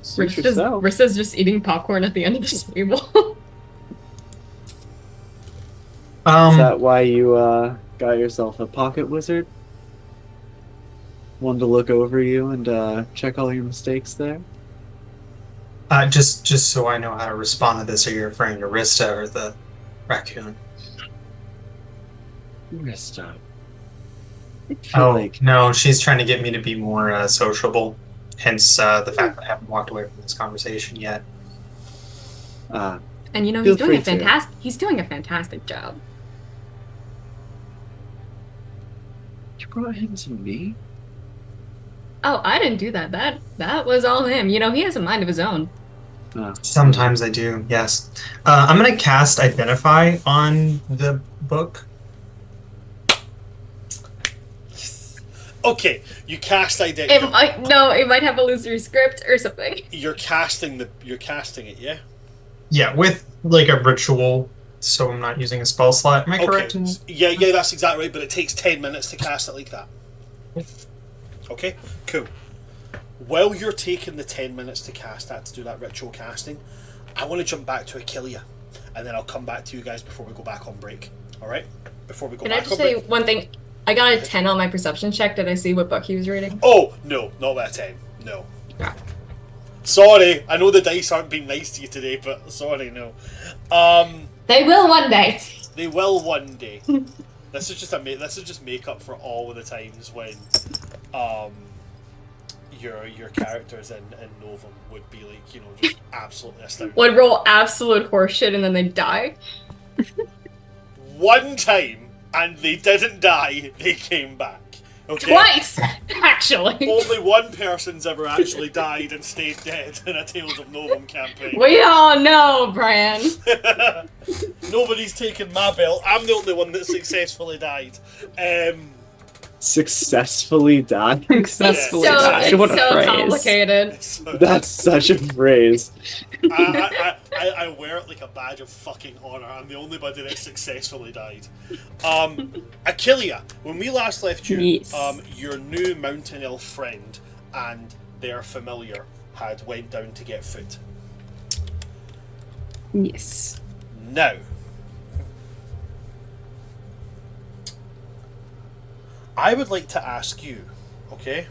Suit yourself. Rissa's just eating popcorn at the end of this table. Is that why you got yourself a pocket wizard? One to look over you and check all your mistakes there? Just so I know how to respond to this, are you referring to Rista or the raccoon? Rista. I feel like no, she's trying to get me to be more sociable. Hence the fact that I haven't walked away from this conversation yet. And you know, Feel he's doing a free to. he's doing a fantastic job. you brought him to me? Oh, I didn't do that. That was all him. You know, he has a mind of his own. Sometimes I do, yes. I'm going to cast Identify on the book. Okay, you cast identity. It might have illusory script or something. You're casting it, yeah? Yeah, with like a ritual, so I'm not using a spell slot. Am I correct? Okay. Yeah, that's exactly right, but it takes 10 minutes to cast it like that. Okay, cool. While you're taking the 10 minutes to cast that, to do that ritual casting, I want to jump back to Achillia, and then I'll come back to you guys before we go back on break. Alright? Before we go Can I back just on say break. one thing? I got a 10 on my perception check. Did I see what book he was reading? Oh, no, not with a 10. No. Yeah. Sorry, I know the dice aren't being nice to you today, but sorry, no. They will one day. They will one day. This is just make up for all of the times when your characters in Novum would be like, you know, just absolutely astounding. Would roll absolute horseshit and then they die. One time, and they didn't die, they came back. Okay? Twice, actually. Only one person's ever actually died and stayed dead in a Tales of Novum campaign. We all know, Bran. Nobody's taken my belt. I'm the only one that successfully died. Successfully died? Successfully Yeah. died. So, What a so phrase. complicated. So, That's such a phrase. I wear it like a badge of fucking honor. I'm the only buddy that successfully died. Achillea, when we last left you, Yes. your new mountain elf friend and their familiar had went down to get food. Yes. Now, I would like to ask you, okay?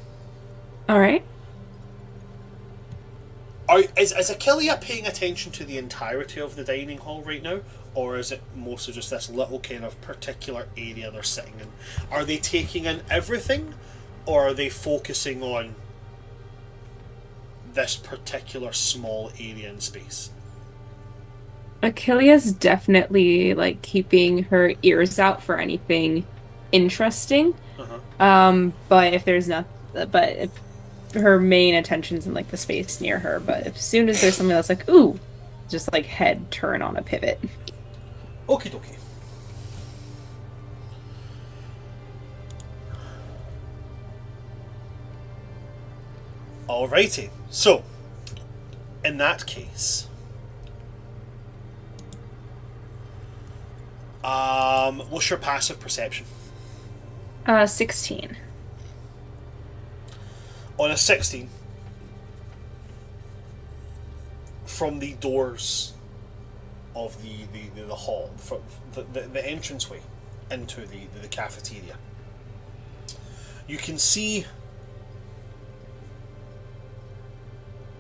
All right. Is Achillea paying attention to the entirety of the dining hall right now? Or is it mostly just this little kind of particular area they're sitting in? Are they taking in everything? Or are they focusing on this particular small area in space? Achillea's definitely like keeping her ears out for anything interesting. But if there's not, but if her main attention's in like the space near her, but as soon as there's something that's like, ooh, just like head turn on a pivot. Okie dokie. Alrighty. So, in that case, what's your passive perception? 16. On a 16, from the doors of the hall, from the entranceway into the cafeteria, you can see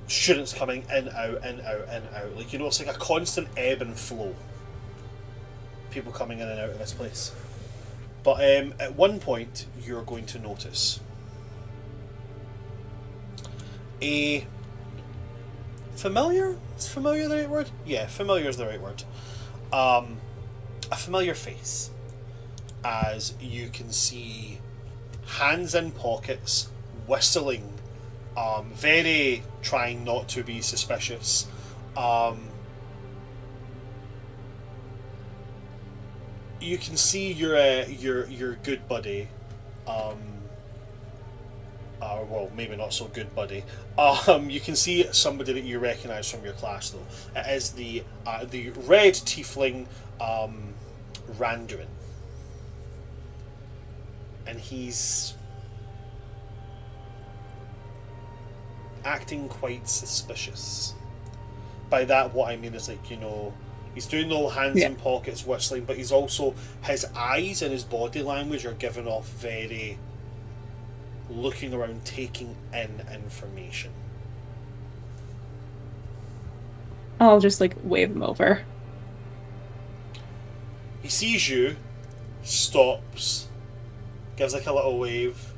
students coming in, out, in, out, in, out. Like, you know, it's like a constant ebb and flow. People coming in and out of this place. But at one point, you're going to notice a familiar? Is familiar the right word? Yeah, familiar is the right word. A familiar face. As you can see hands in pockets, whistling, very trying not to be suspicious. You can see your good buddy, well, maybe not so good buddy. You can see somebody that you recognise from your class, though. It is the red tiefling Randuin, and he's acting quite suspicious. By that, what I mean is, like, you know, he's doing the whole hands in pockets whistling, but he's also, his eyes and his body language are giving off very looking around, taking in information. I'll just like wave him over. He sees you, stops, gives like a little wave.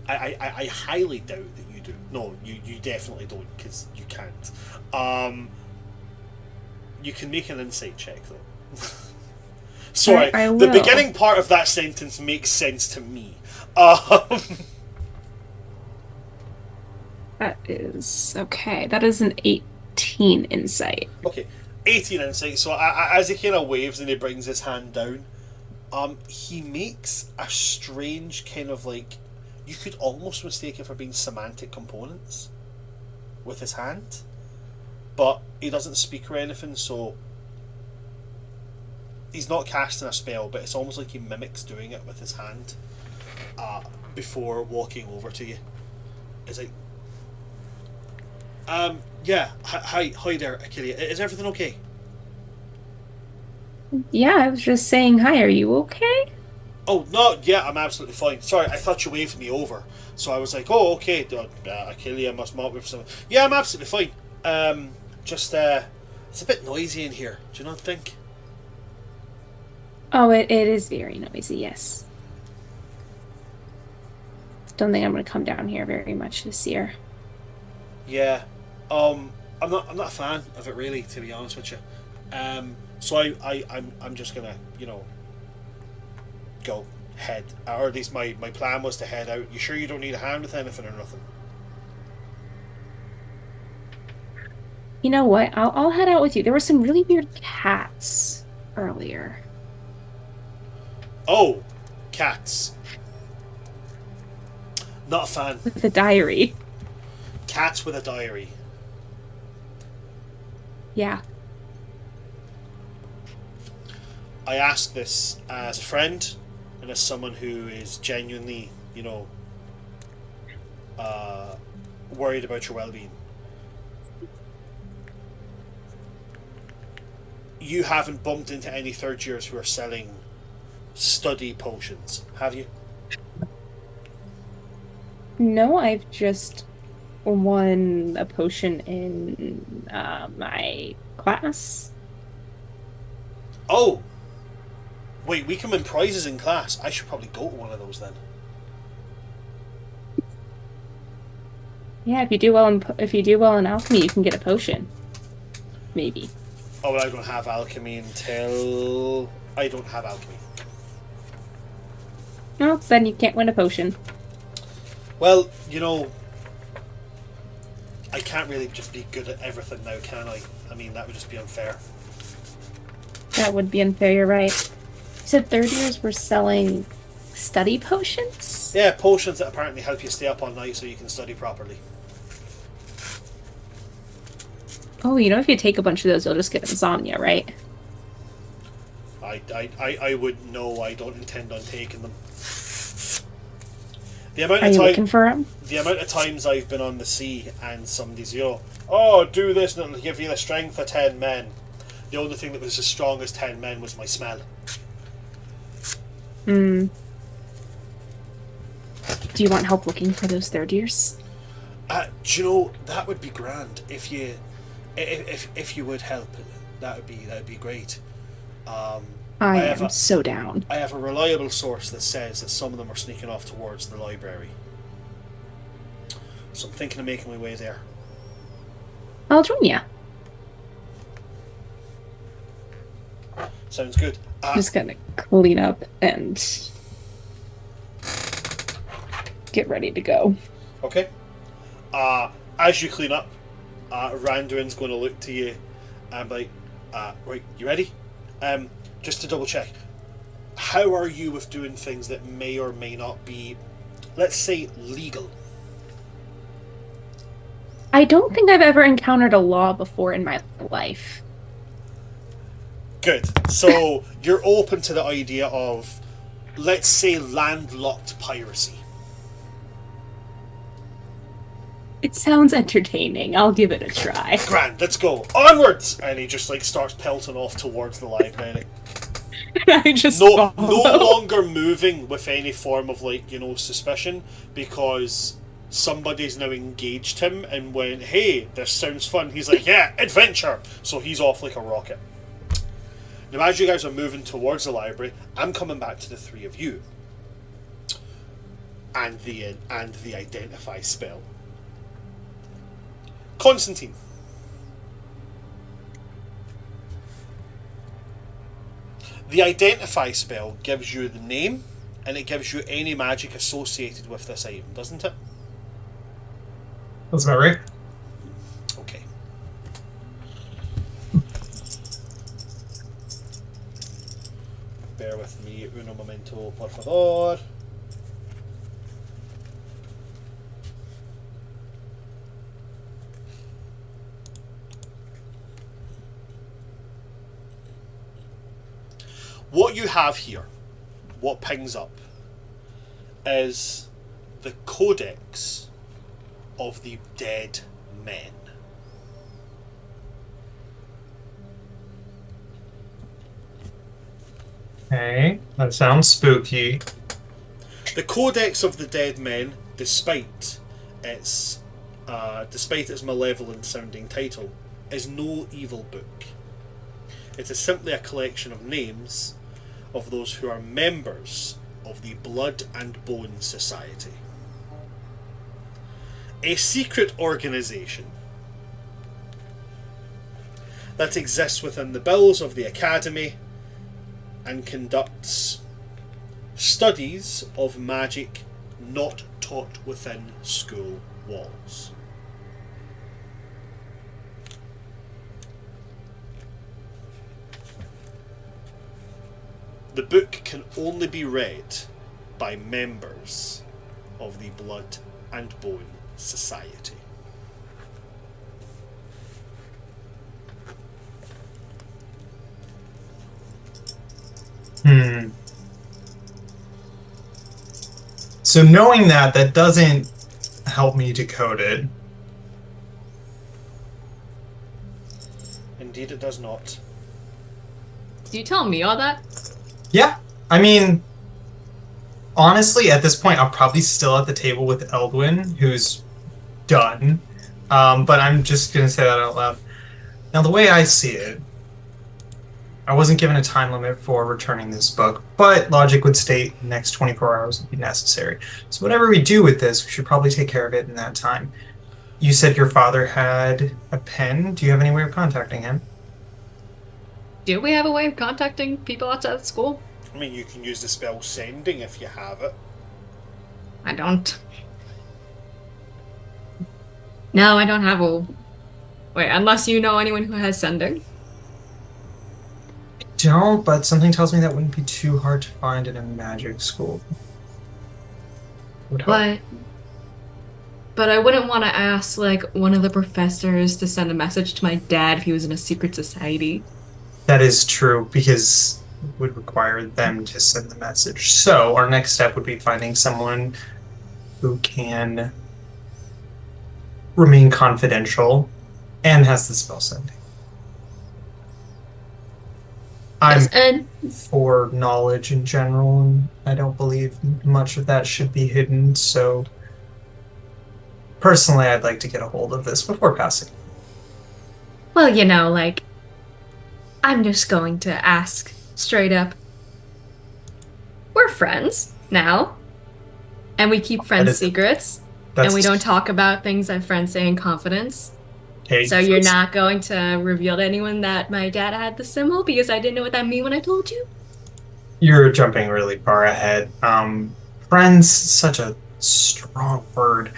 I highly doubt that you do. No, you definitely don't, because you can't. You can make an insight check, though. Sorry, I the will. beginning part of that sentence makes sense to me. That is okay. That is an 18 insight. Okay, 18 insight. So as he kind of waves and he brings his hand down, he makes a strange kind of like, you could almost mistake it for being semantic components with his hand, but he doesn't speak or anything, so he's not casting a spell, but it's almost like he mimics doing it with his hand before walking over to you. It's like, yeah, hi there, Achillea. Is everything okay? Yeah, I was just saying hi. Are you okay? Oh, no, yeah, I'm absolutely fine. Sorry, I thought you waved me over. So I was like, oh, okay, Achillea must mock me for something. Yeah, I'm absolutely fine. Just, it's a bit noisy in here. Do you not think? Oh, it is very noisy, yes. Don't think I'm going to come down here very much this year. Yeah. I'm not a fan of it, really, to be honest with you. So I'm just gonna, you know, go head, or at least my plan was to head out. You sure you don't need a hand with anything or nothing? You know what? I'll head out with you. There were some really weird cats earlier. Oh, cats. Not a fan. With a diary. Cats with a diary. Yeah. I ask this as a friend and as someone who is genuinely, worried about your well-being. You haven't bumped into any third years who are selling study potions, have you? No, I've just won a potion in my class. Oh! Wait, we can win prizes in class. I should probably go to one of those then. Yeah, if you do well in alchemy, you can get a potion. Maybe. Oh, well, I don't have alchemy until... I don't have alchemy. No, then you can't win a potion. Well, I can't really just be good at everything now, can I? I mean, that would just be unfair. That would be unfair, you're right. You said third years were selling study potions? Yeah, potions that apparently help you stay up all night so you can study properly. Oh, if you take a bunch of those, you'll just get insomnia, right? I wouldn't know. I don't intend on taking them. The amount Are of you time, looking for them? the amount of times I've been on the sea and somebody's, oh, do this and it'll give you the strength of 10 men. The only thing that was as strong as 10 men was my smell. Hmm. Do you want help looking for those third years? Do that would be grand if you would help. That would be great. I am so down. I have a reliable source that says that some of them are sneaking off towards the library. So I'm thinking of making my way there. I'll join you. Sounds good. Just gonna clean up and get ready to go. Okay. As you clean up, Randuin's going to look to you and be like, right, you ready? Just to double check, how are you with doing things that may or may not be, let's say, legal? I don't think I've ever encountered a law before in my life. Good. So you're open to the idea of, let's say, landlocked piracy. It sounds entertaining. I'll give it a try. Grand, let's go. Onwards! And he just starts pelting off towards the library. I just No follow. longer moving with any form of suspicion, because somebody's now engaged him and went, hey, this sounds fun. He's like, yeah, adventure! So he's off like a rocket. Now as you guys are moving towards the library, I'm coming back to the three of you. And the identify spell. Constantine. The identify spell gives you the name, and it gives you any magic associated with this item, doesn't it? That's about right. Okay. Bear with me, uno momento, por favor. What you have here, what pings up, is the Codex of the Dead Men. Okay, that sounds spooky. The Codex of the Dead Men, despite its malevolent sounding title, is no evil book. It is simply a collection of names of those who are members of the Blood and Bone Society, a secret organisation that exists within the bills of the Academy and conducts studies of magic not taught within school walls. The book can only be read by members of the Blood and Bone Society. So knowing that doesn't help me decode it. Indeed, it does not. Do you tell me all that? Yeah, I mean, honestly, at this point, I'm probably still at the table with Eldwin, who's done. But I'm just gonna say that out loud. Now, the way I see it, I wasn't given a time limit for returning this book, but logic would state the next 24 hours would be necessary. So whatever we do with this, we should probably take care of it in that time. You said your father had a pen. Do you have any way of contacting him? Do we have a way of contacting people outside of school? I mean, you can use the spell sending if you have it. I don't. No, I don't have a... Wait, unless you know anyone who has sending. Don't, but something tells me that wouldn't be too hard to find in a magic school. Would hope. But I wouldn't want to ask, like, one of the professors to send a message to my dad if he was in a secret society. That is true, because it would require them to send the message. So our next step would be finding someone who can remain confidential and has the spell sending. I'm And for knowledge in general, and I don't believe much of that should be hidden, so personally I'd like to get a hold of this before passing. well, you know, like, I'm just going to ask straight up. We're friends now, and we keep friends' secrets, and we don't talk about things that friends say in confidence. Okay, So you're not going to reveal to anyone that my dad had the symbol because I didn't know what that meant when I told you? You're jumping really far ahead. Friends, such a strong word.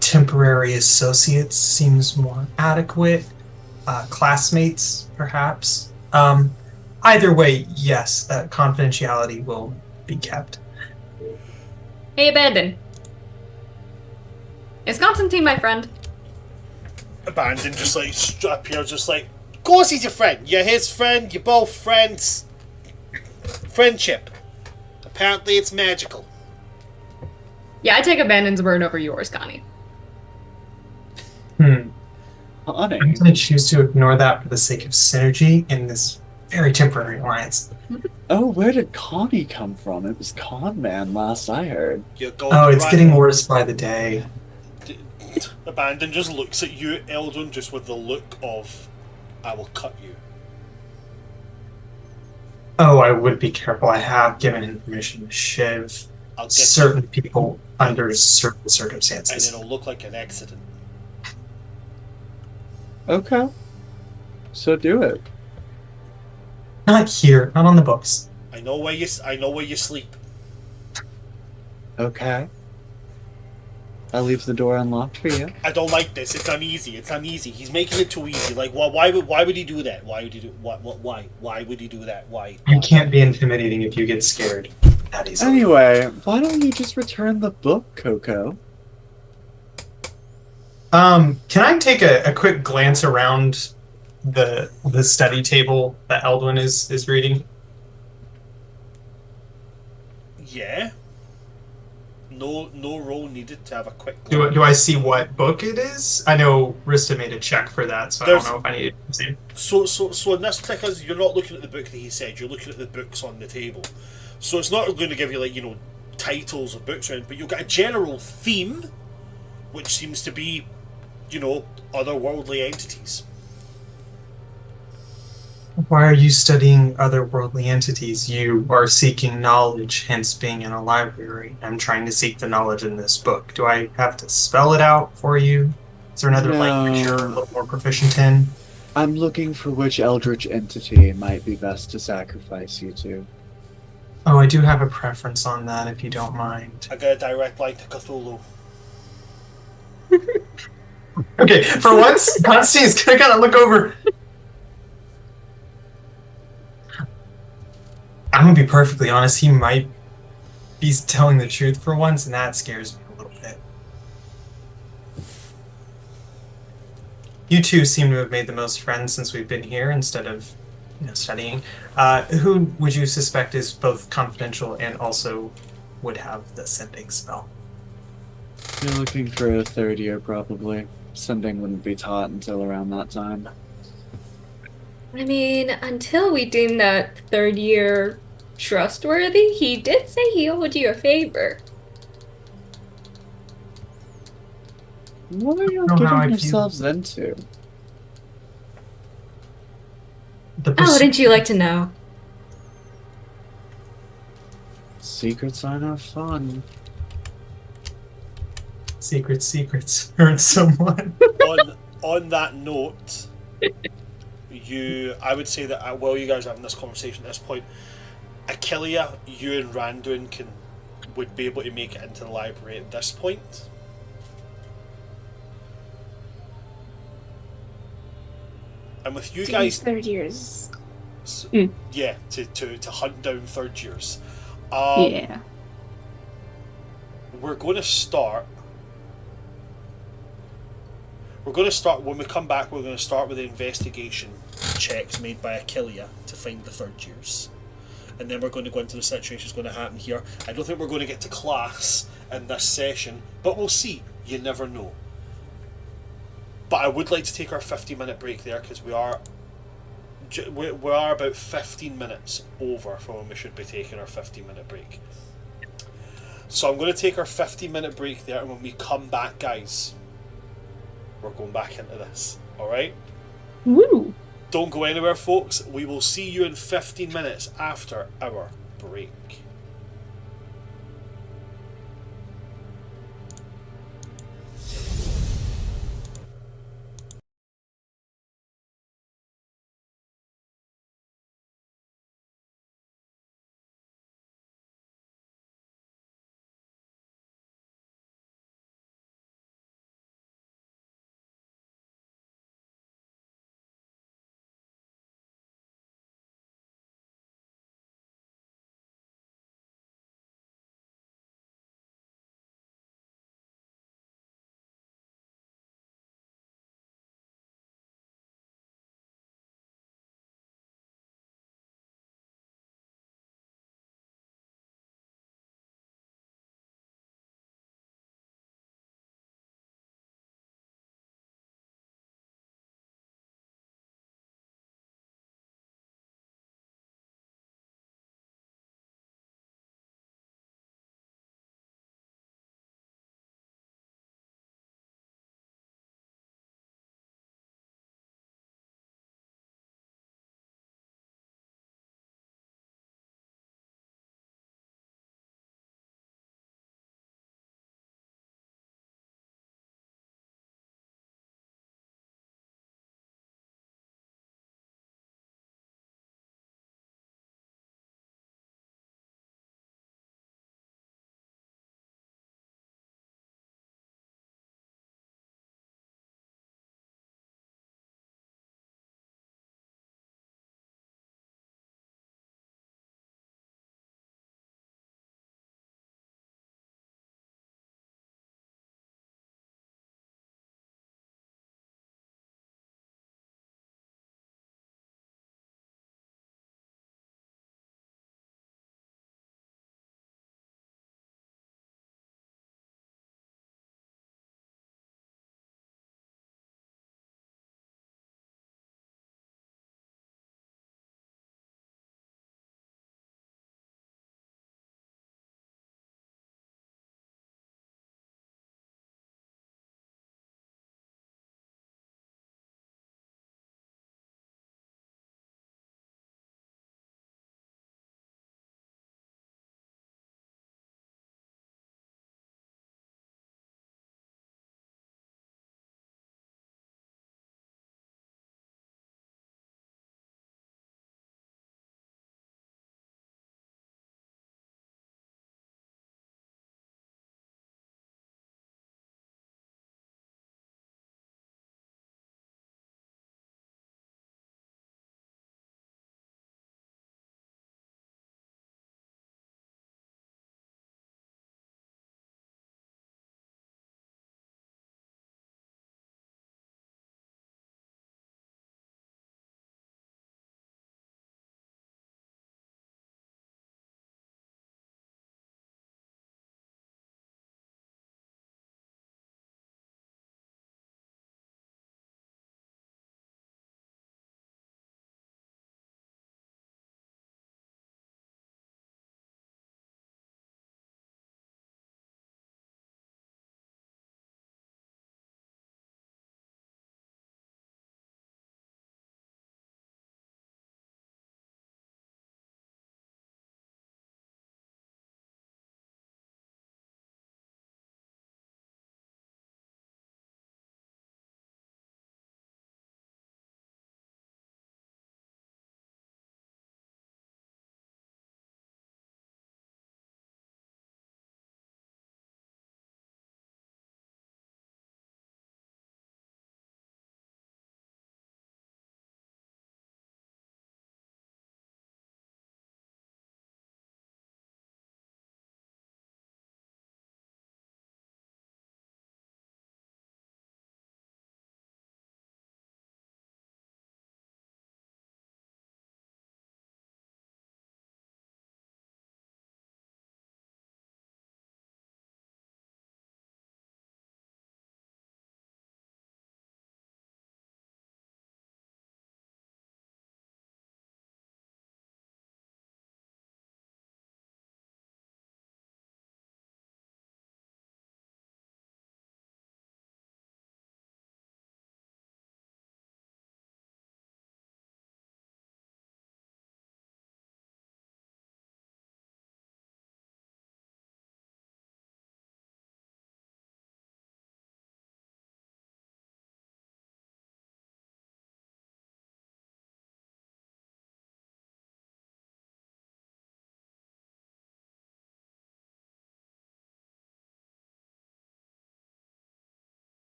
Temporary associates seems more adequate. Classmates, perhaps. Either way, yes, confidentiality will be kept. Hey, Abandon. Is Constantine my friend? Abandon just like appears, just like, of course he's your friend. You're his friend. You're both friends. Friendship. Apparently, it's magical. Yeah, I take Abandon's word over yours, Connie. Honey. I'm going to choose to ignore that for the sake of synergy in this very temporary alliance. Oh, where did Connie come from? It was Con Man last I heard. You're going Oh, it's right. getting worse by the day. Abandon just looks at you, Eldon, just with the look of, I will cut you. Oh, I would be careful. I have given him permission to shiv I'll get certain people under certain you, and circumstances. it'll look like an accident. Okay. So do it. Not here, not on the books. I know where you sleep. Okay. I'll leave the door unlocked for you. I don't like this. It's uneasy. He's making it too easy. Like, why would he do that? Why would he do why would he do that? Why? You can't be intimidating if you get scared that easily. Anyway, why don't you just return the book, Coco? Can I take a quick glance around the study table that Eldwin is reading? Yeah. No roll needed to have a quick glance. Do I see what book it is? I know Rista made a check for that, so I don't know if I need to see. So in this because you're not looking at the book that he said, you're looking at the books on the table. So it's not going to give you, like, you know, titles of books or anything, but you've got a general theme, which seems to be, you know, otherworldly entities. Why are you studying otherworldly entities? You are seeking knowledge, hence being in a library. I'm trying to seek the knowledge in this book. Do I have to spell it out for you? Is there another language you're a little more proficient in? I'm looking for which eldritch entity might be best to sacrifice you to. Oh, I do have a preference on that, if you don't mind. I got a direct line to Cthulhu. Okay, for once, Constantine's gonna kind of look over. I'm gonna be perfectly honest. He might be telling the truth for once, and that scares me a little bit. You two seem to have made the most friends since we've been here instead of, studying. Who would you suspect is both confidential and also would have the sending spell? You're looking for a third year, probably. Sending wouldn't be taught until around that time. I mean, until we deem that third year trustworthy, he did say he owed you a favor. What are you I don't know how I getting feel. yourselves into? The How pursuit. wouldn't you like to know? Secrets are not fun. Secrets hurt someone. On that note, I would say that while you guys are having this conversation at this point, Achillea, you and Randuin would be able to make it into the library at this point. And with you guys, third years. yeah, to hunt down third years. Yeah. We're going to start. When we come back. We're going to start with the investigation checks made by Achillea to find the third years, and then we're going to go into the situation that's going to happen here. I don't think we're going to get to class in this session, but we'll see. You never know. But I would like to take our 50-minute break there because we are about 15 minutes over from when we should be taking our 50-minute break. So I'm going to take our 50-minute break there, and when we come back, guys, we're going back into this. Alright? Woo! Don't go anywhere, folks. We will see you in 15 minutes after our break.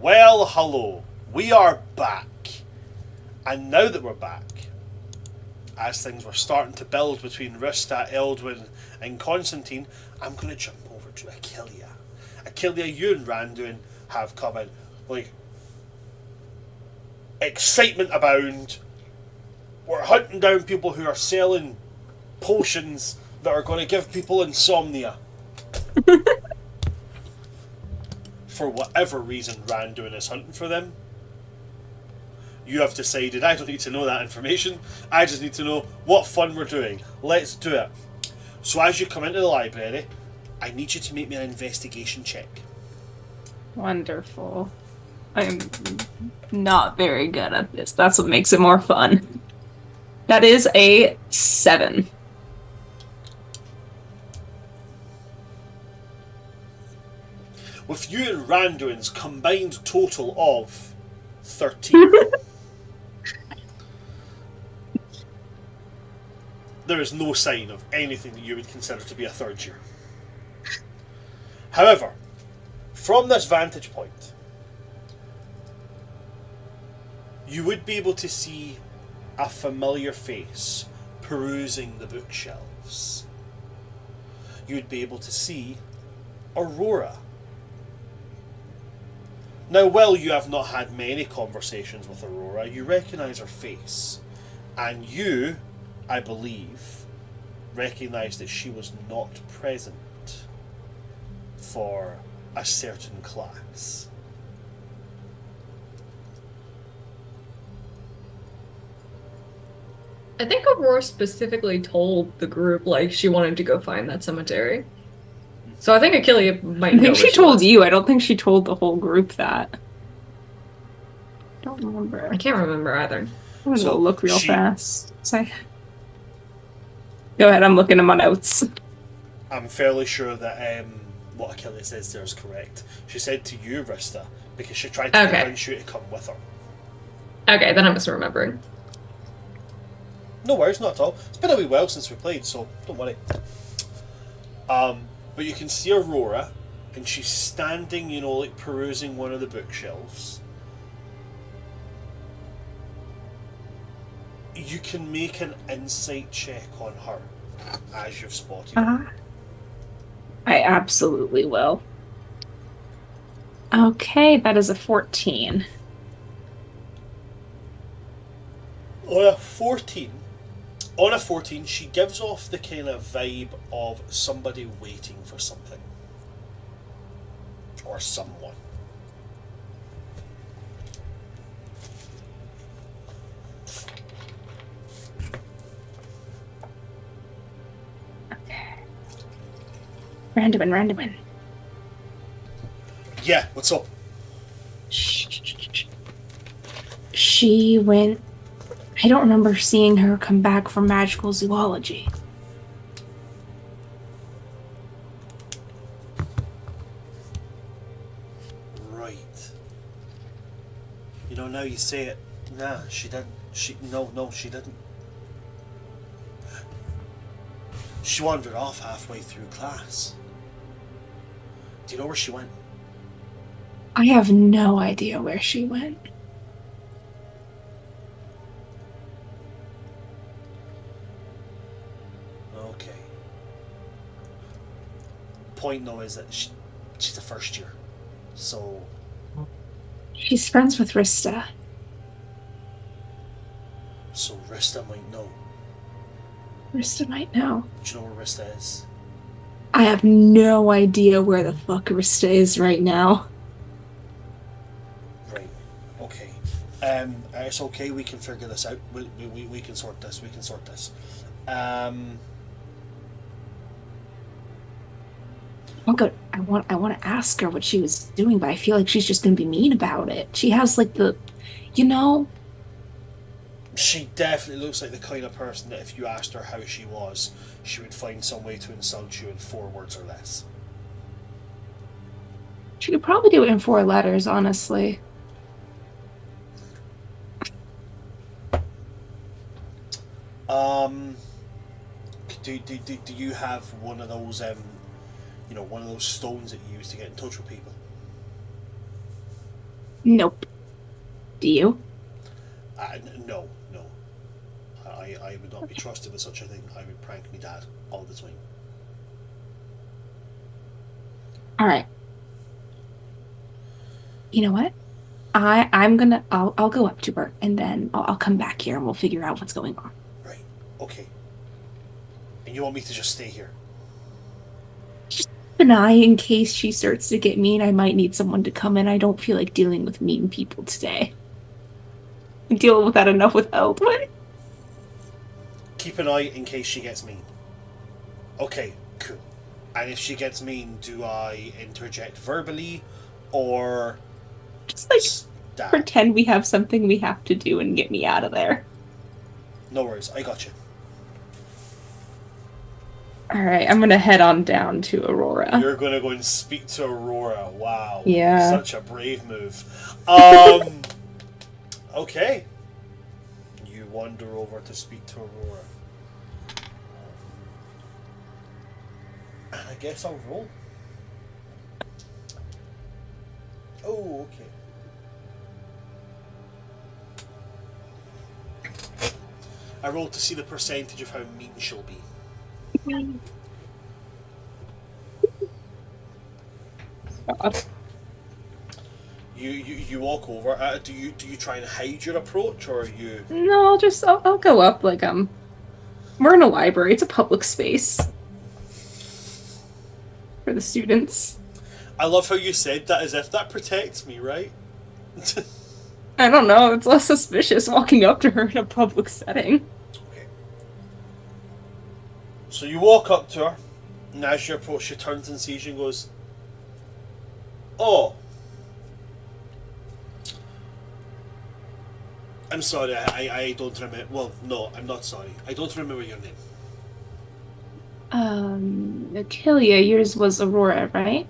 Well, hello. We are back. And now that we're back, as things were starting to build between Rista, Eldwin, and Constantine, I'm going to jump over to Achillia. Achillia, you and Randuin have come in, like, excitement abound. We're hunting down people who are selling potions that are going to give people insomnia. For whatever reason, Randuin is hunting for them. You have decided, I don't need to know that information. I just need to know what fun we're doing. Let's do it. So as you come into the library, I need you to make me an investigation check. Wonderful. I'm not very good at this. That's what makes it more fun. That is a 7. With you and Randuin's combined total of 13. There is no sign of anything that you would consider to be a third year. However, from this vantage point, you would be able to see a familiar face perusing the bookshelves. You would be able to see Aurora. Now, while you have not had many conversations with Aurora, you recognise her face. And you, I believe, recognise that she was not present for a certain class. I think Aurora specifically told the group, like, she wanted to go find that cemetery. So I think Achillia might I know think where she told was. you. I don't think she told the whole group that. I don't remember. I can't remember either. I'm gonna So go look real she- fast. Say. Go ahead, I'm looking at my notes. I'm fairly sure that what Achilles says there is correct. She said to you, Rista, because she tried to Okay. convince you to come with her. Okay, then I'm misremembering. No worries, not at all. It's been a wee while since we played, so don't worry. But you can see Aurora, and she's standing, you know, like perusing one of the bookshelves. You can make an insight check on her, as you've spotted her. I absolutely will. Okay, that is a 14. On a 14, she gives off the kind of vibe of somebody waiting for something. Or someone. Randuin. Yeah, what's up? She went... I don't remember seeing her come back from magical zoology. Right. You know, now you say it. Nah, she didn't. No, she didn't. She wandered off halfway through class. Do you know where she went? I have no idea where she went. Okay. Point though is that she's a first year. So, She's friends with Rista. so Rista might know. Rista might know. Do you know where Rista is? I have no idea where the fuck Rista is right now. Right. Okay. It's okay. We can figure this out. We can sort this. We can sort this. I want to ask her what she was doing, but I feel like she's just gonna be mean about it. She has like the, you know. She definitely looks like the kind of person that if you asked her how she was, she would find some way to insult you in 4 words or less. She could probably do it in 4 letters, honestly. Do you have one of those one of those stones that you use to get in touch with people? Nope. Do you? No. I would not be trusted with such a thing. I would prank me dad all the time. All right. You know what? I'll go up to her and then I'll come back here and we'll figure out what's going on. Right. Okay. And you want me to just stay here? Just keep an eye in case she starts to get mean. I might need someone to come in. I don't feel like dealing with mean people today. I'm dealing with that enough with Eldwin. Keep an eye in case she gets mean. Okay, cool. And if she gets mean, do I interject verbally or Just like stab? pretend we have something we have to do and get me out of there. No worries, I got you. Alright, I'm gonna head on down to Aurora. You're gonna go and speak to Aurora. Wow. Yeah. Such a brave move. Okay. You wander over to speak to Aurora. And I guess I'll roll. Oh, okay. I rolled to see the percentage of how mean she'll be. God. You walk over. Do you try and hide your approach, or are you? No, I'll go up like we're in a library. It's a public space for the students. I love how you said that as if that protects me, right? I don't know. It's less suspicious walking up to her in a public setting. Okay. So you walk up to her, and as you approach, she turns and sees you and goes, "Oh, I'm sorry. I don't remember. Well, no, I'm not sorry. I don't remember your name." Achillia, yours was Aurora, right?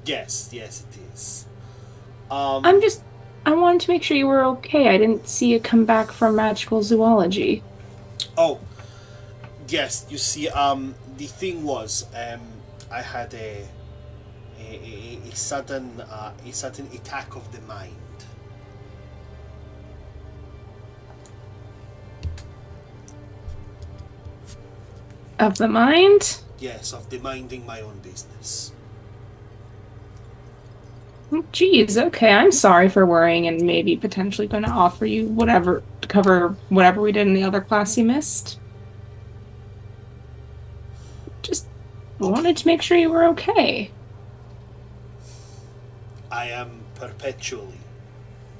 Yes, it is. I wanted to make sure you were okay. I didn't see you come back from magical zoology. Oh, yes. You see, the thing was, I had a sudden attack of the mind. Of the mind? Yes, of the minding my own business. Geez, okay. I'm sorry for worrying and maybe potentially going to offer you whatever to cover whatever we did in the other class you missed. Just wanted to make sure you were okay. I am perpetually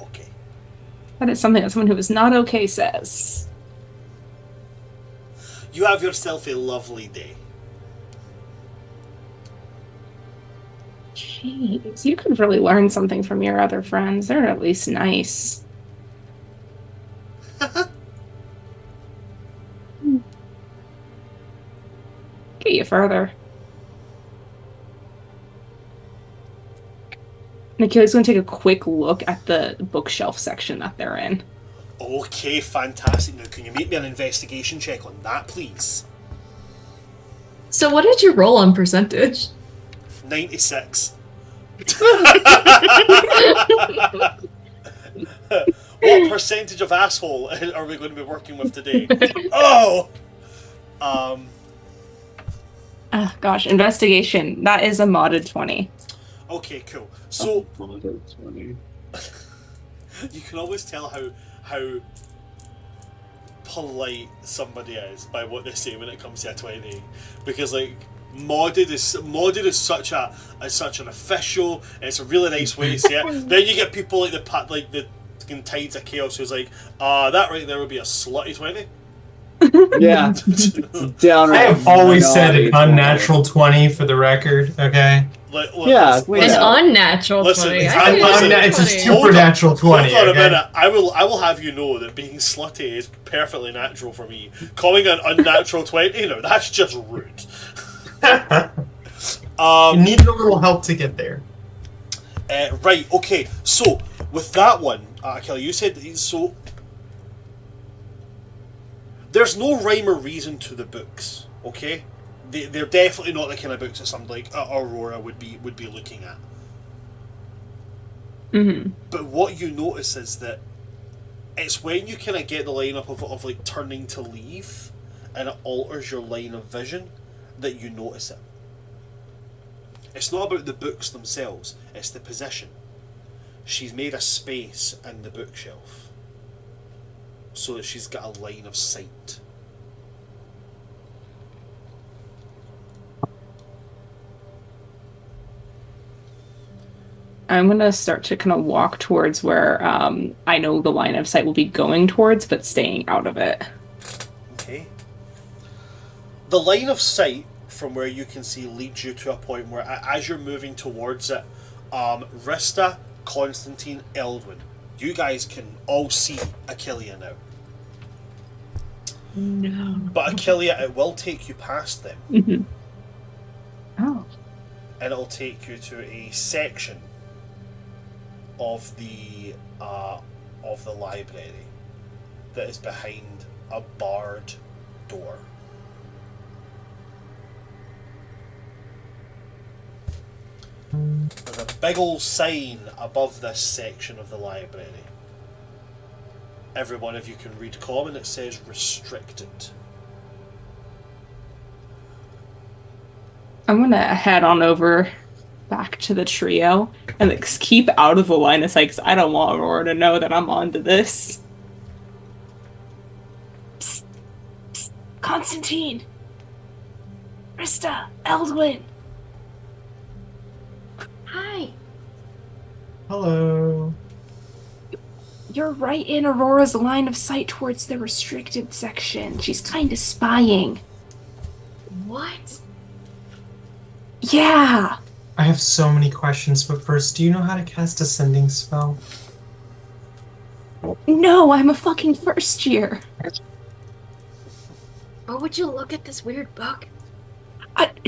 okay. That is something that someone who is not okay says. You have yourself a lovely day. Jeez, you could really learn something from your other friends. They're at least nice. Get you further. Nikki's going to take a quick look at the bookshelf section that they're in. Okay, fantastic. Now, can you make me an investigation check on that, please? So what did you roll on percentage? 96. What percentage of asshole are we going to be working with today? Oh! Gosh, investigation. That is a modded 20. Okay, cool. So, That's funny. you can always tell how polite somebody is by what they say when it comes to a 20, because like modded is such an official, and it's a really nice way to say it. Then you get people like the Tides of Chaos who's like, that right there would be a slutty 20. Yeah. Downright I have always said an naughty unnatural 20 for the record, okay? Yeah, we An know. unnatural Listen, 20. it's I think It's a 20. supernatural 20. Hold on a okay? minute. I will have you know that being slutty is perfectly natural for me. Calling an unnatural 20, no, that's just rude. You needed a little help to get there. Right, okay. So, with that one, Kelly, you said so. There's no rhyme or reason to the books, okay? They're definitely not the kind of books that somebody like Aurora would be looking at. Mm-hmm. But what you notice is that it's when you kind of get the line up of like turning to leave, and it alters your line of vision, that you notice it. It's not about the books themselves, it's the position. She's made a space in the bookshelf so that she's got a line of sight. I'm gonna start to kind of walk towards where I know the line of sight will be going towards, but staying out of it. Okay. The line of sight from where you can see leads you to a point where, as you're moving towards it, Rista, Constantine, Eldwin, you guys can all see Achillea now. No. But Achillea, it will take you past them. Mm-hmm. Oh. And it'll take you to a section of the library that is behind a barred door. There's a big old sign above this section of the library. Every one of you can read common. It says restricted. I'm gonna head on over back to the trio and like keep out of the line of sight because I don't want Aurora to know that I'm onto this. Psst, psst. Constantine, Krista, Eldwin. Hi. Hello. You're right in Aurora's line of sight towards the restricted section. She's kind of spying. What? Yeah. I have so many questions, but first, do you know how to cast a sending spell? No, I'm a fucking first year. Oh, would you look at this weird book?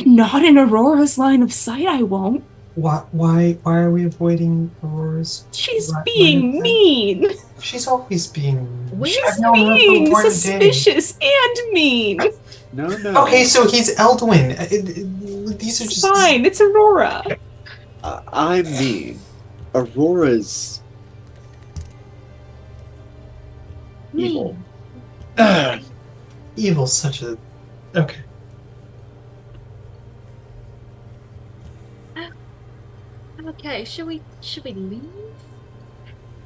Not in Aurora's line of sight, I won't. Why are we avoiding Aurora's? She's line of being sight? mean. She's always being. She's being one day. suspicious and mean. No, no. Okay, so he's Eldwin. These are It's just fine. It's Aurora. I'm mean. Aurora's evil. Evil's such a. Okay. Okay, should we leave?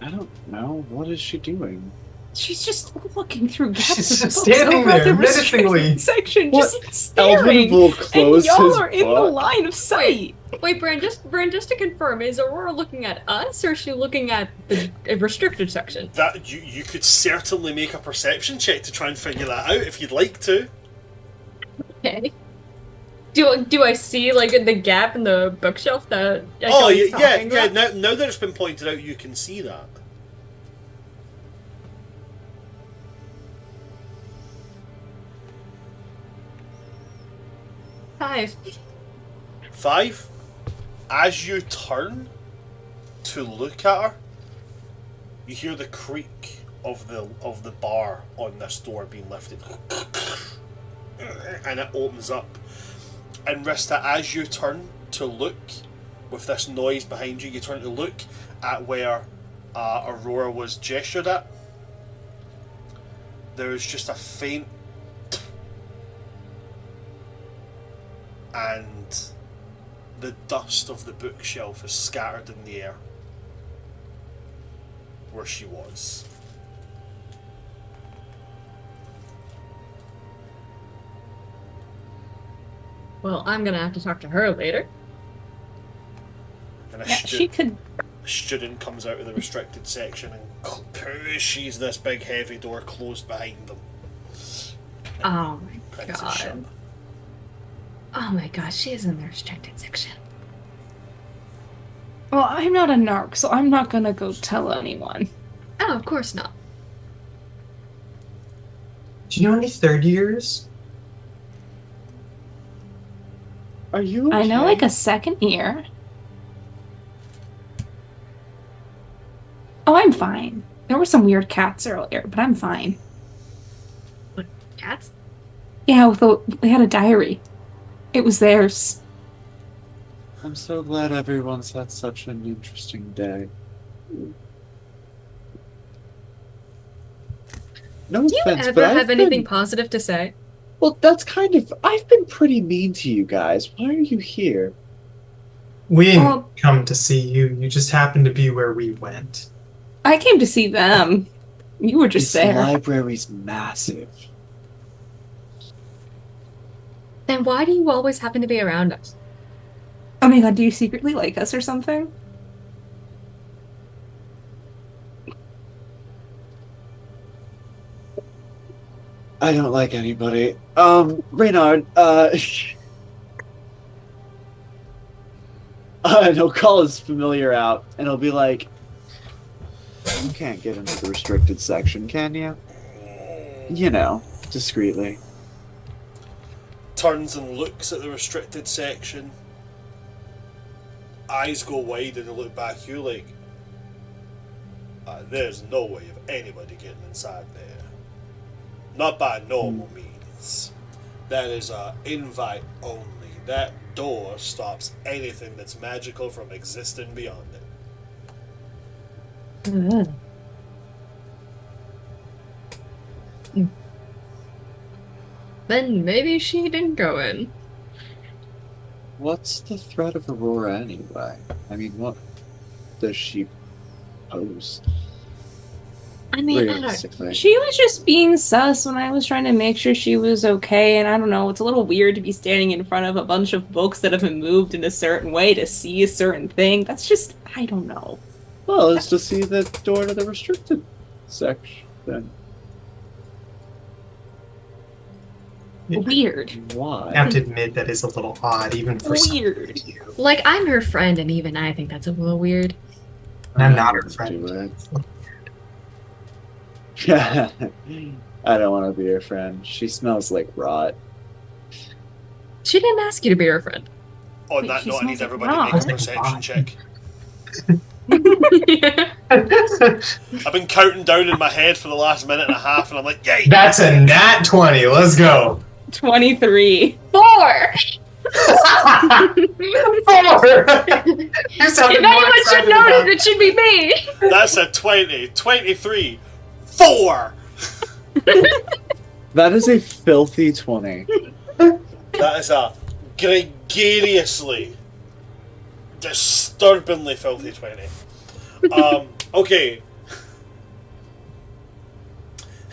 I don't know. What is she doing? She's just looking through gaps She's of the just books standing over at there, the restricted menacingly. section, What? just Eldwin staring. will And close y'all his are in the book. line of sight. Wait, Brand, just to confirm, is Aurora looking at us or is she looking at the restricted section? That you could certainly make a perception check to try and figure that out if you'd like to. Okay. Do I see like the gap in the bookshelf that? Oh Achilles yeah. talking about? Now that it's been pointed out, you can see that. Five. 5. As you turn to look at her, you hear the creak of the bar on this door being lifted, and it opens up. And Rista, as you turn to look, with this noise behind you, you turn to look at where Aurora was gestured at. There is just a faint, and the dust of the bookshelf is scattered in the air where she was. Well, I'm gonna have to talk to her later. And a Yeah, she could. student comes out of the restricted section and pushes this big heavy door closed behind them. Oh my Prince is shut. god. Oh my gosh, she is in the restricted section. Well, I'm not a narc, so I'm not gonna go tell anyone. Oh, of course not. Do you know any third years? Are you? I know okay? like a second year. Oh, I'm fine. There were some weird cats earlier, but I'm fine. Cats? Yeah, they had a diary. It was theirs. I'm so glad everyone's had such an interesting day. No Do you offense, ever but I've have anything been- positive to say? Well, that's kind of. I've been pretty mean to you guys. Why are you here? We didn't Well- come to see you. You just happened to be where we went. I came to see them. You were just This there. library's massive. Then why do you always happen to be around us? Oh my god, do you secretly like us or something? I don't like anybody. Reynard, and he'll call his familiar out, and he'll be like, "You can't get into the restricted section, can you? You know, discreetly." Turns and looks at the restricted section. Eyes go wide and they look back at you like, there's no way of anybody getting inside there. Not by normal means. That is invite only. That door stops anything that's magical from existing beyond it. Then maybe she didn't go in. What's the threat of Aurora anyway? I mean, what does she pose? I mean, I don't. Realistically. She was just being sus when I was trying to make sure she was okay, and I don't know, it's a little weird to be standing in front of a bunch of books that have been moved in a certain way to see a certain thing. That's just, I don't know. Well, it's to see the door to the restricted section. Weird. I Why? have to admit that is a little odd, even for someone Weird. like you. Like, I'm her friend, and even I think that's a little weird. I'm not her Do friend. it. Yeah, I don't want to be her friend. She smells like rot. She didn't ask you to be her friend. On Wait, that she note, I need smells like everybody to make a rot. perception check. That's I've been counting down in my head for the last minute and a half, and I'm like, yay! a nat 20. Let's go. 23. 4! 4! You sounded If more anyone should excited notice, about it should be me! That's a 20, 23, 4! That is a filthy 20. That is a gregariously, disturbingly filthy 20. Okay.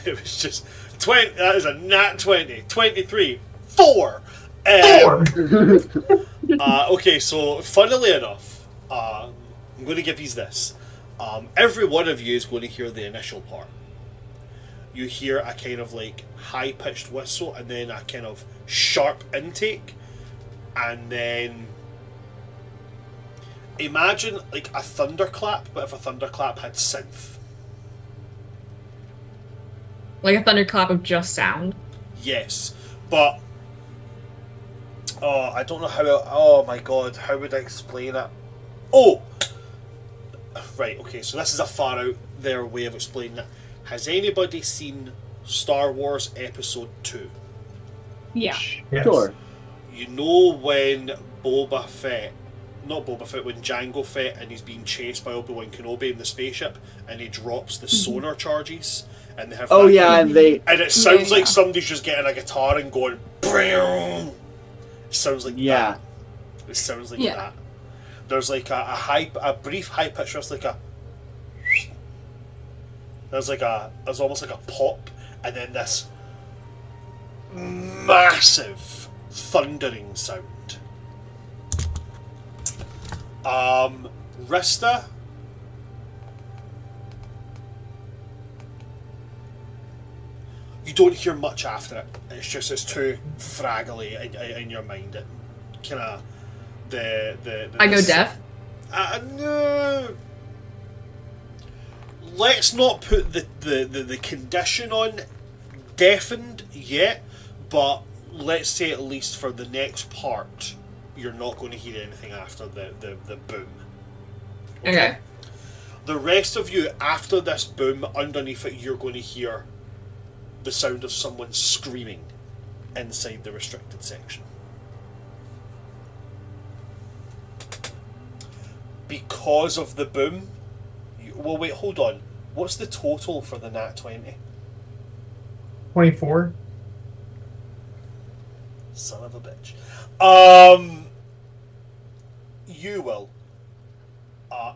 It was just 20. That is a nat 20, 23, 4. 4! Okay, so funnily enough, I'm going to give you this. Every one of you is going to hear the initial part. You hear a kind of like high-pitched whistle and then a kind of sharp intake, and then imagine like a thunderclap, but if a thunderclap had synth. Like a thunderclap of just sound. Yes, but I don't know how. Oh my god, how would I explain it? Oh, right. Okay, so this is a far out there way of explaining it. Has anybody seen Star Wars Episode 2? Yeah. Yes. Sure. You know when when Jango Fett and he's being chased by Obi-Wan Kenobi in the spaceship and he drops the sonar charges and they have Oh that yeah, and they. and it sounds Yeah. like somebody's just getting a guitar and going Broom. It sounds like Yeah. that. It sounds like Yeah. that. There's like a brief high pitch, just like a there's almost like a pop, and then this massive thundering sound. Rista, you don't hear much after it. It's too fraggly in your mind. It kind of the I go deaf. No. Let's not put the condition on deafened yet, but let's say at least for the next part, you're not going to hear anything after the boom. Okay. The rest of you, after this boom, underneath it, you're going to hear the sound of someone screaming inside the restricted section. Because of the boom, you Well, wait, hold on. What's the total for the nat 20? 24. Son of a bitch. You will.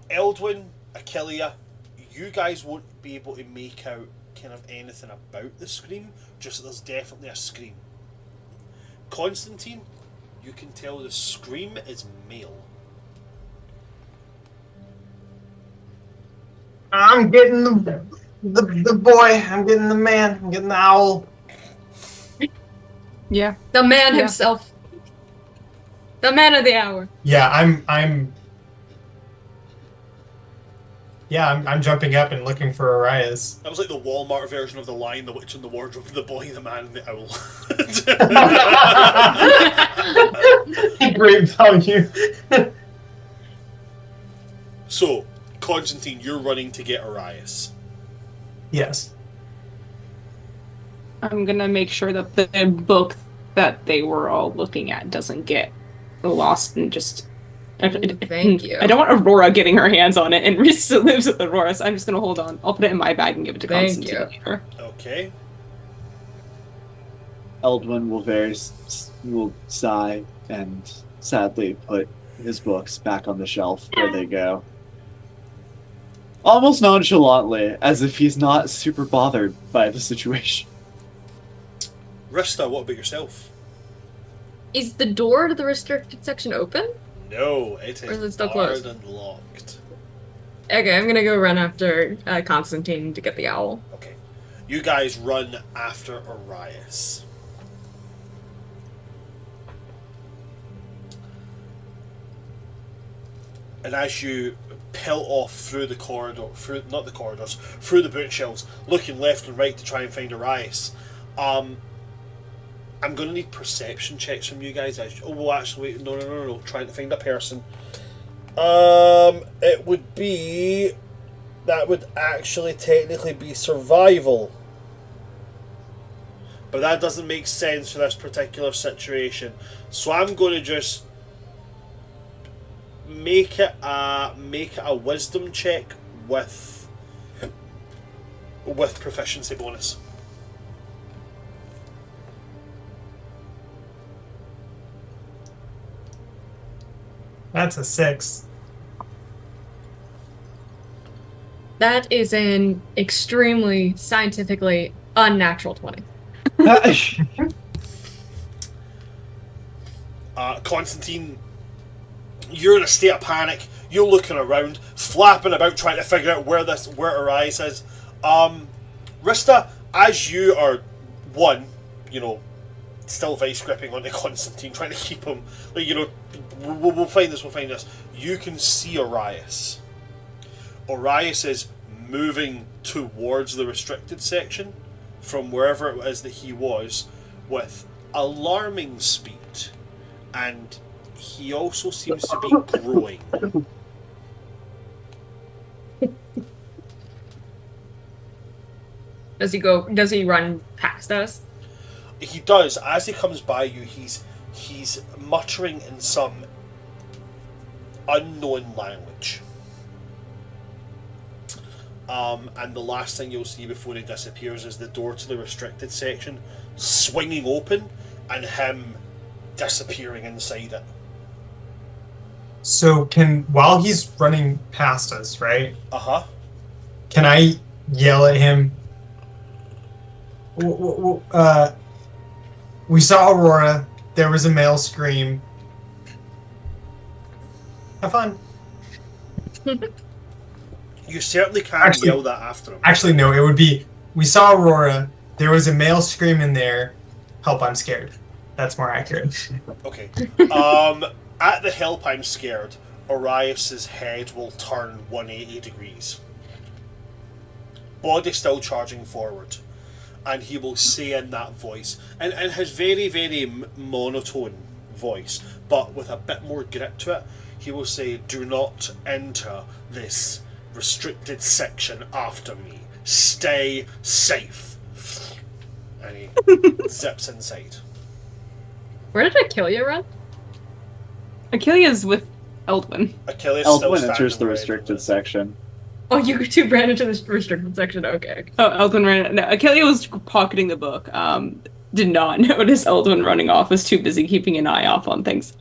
Eldwin, Achillea, you guys won't be able to make out kind of anything about the scream, just that there's definitely a scream. Constantine, you can tell the scream is male. I'm getting the boy. I'm getting the man. I'm getting the owl. Yeah. The man Yeah. himself. The man of the hour. Yeah, I'm jumping up and looking for Arias. That was like the Walmart version of The Lion, the Witch, and the Wardrobe, the Boy, the Man, and the Owl. Great value. So, Constantine, you're running to get Arias. Yes. I'm gonna make sure that the book that they were all looking at doesn't get lost and just. Thank you. I don't want Aurora getting her hands on it, and Reese still lives with Aurora, so I'm just gonna hold on. I'll put it in my bag and give it to Thank Constantine you. later. Okay. Eldwin will sigh and sadly put his books back on the shelf where they go. Almost nonchalantly, as if he's not super bothered by the situation. Rista, what about yourself? Is the door to the restricted section open? No, it Or is it is still barred closed? and locked. Okay, I'm gonna go run after Constantine to get the owl. Okay. You guys run after Arias. And as you pelt off through the corridor, through the bookshelves, looking left and right to try and find Arias, I'm going to need perception checks from you guys. Actually, wait, no. Trying to find a person. It would be... That would actually technically be survival. But that doesn't make sense for this particular situation. So I'm going to just make it a wisdom check with proficiency bonus. That's a 6. That is an extremely scientifically unnatural 20. Constantine, you're in a state of panic. You're looking around, flapping about, trying to figure out where Arias is. Rista, as you are still vice gripping onto Constantine, trying to keep him, we'll find this. You can see Arias. Arias is moving towards the restricted section from wherever it is that he was with alarming speed, and he also seems to be growing. Does he run past us? He does. As he comes by you, he's muttering in some unknown language. And the last thing you'll see before he disappears is the door to the restricted section swinging open and him disappearing inside it. So while he's running past us, right? Uh-huh. Can I yell at him? We saw Aurora. There was a male scream. Have fun. You certainly can't yell that after him. Actually, no. It would be, we saw Aurora. There was a male scream in there. Help, I'm scared. That's more accurate. Okay. At the help, I'm scared, Arias's head will turn 180 degrees. Body still charging forward. And he will say in that voice, in his very, very monotone voice, but with a bit more grit to it, he will say, "Do not enter this restricted section after me. Stay safe." And he zips inside. Where did Achillea run? Achillea's with Eldwin. Achilles Eldwin enters the restricted section. Oh, you two ran into this restricted section. Okay. Oh, Eldwin ran. No, Achilles was pocketing the book. Did not notice Eldwin running off. Was too busy keeping an eye off on things.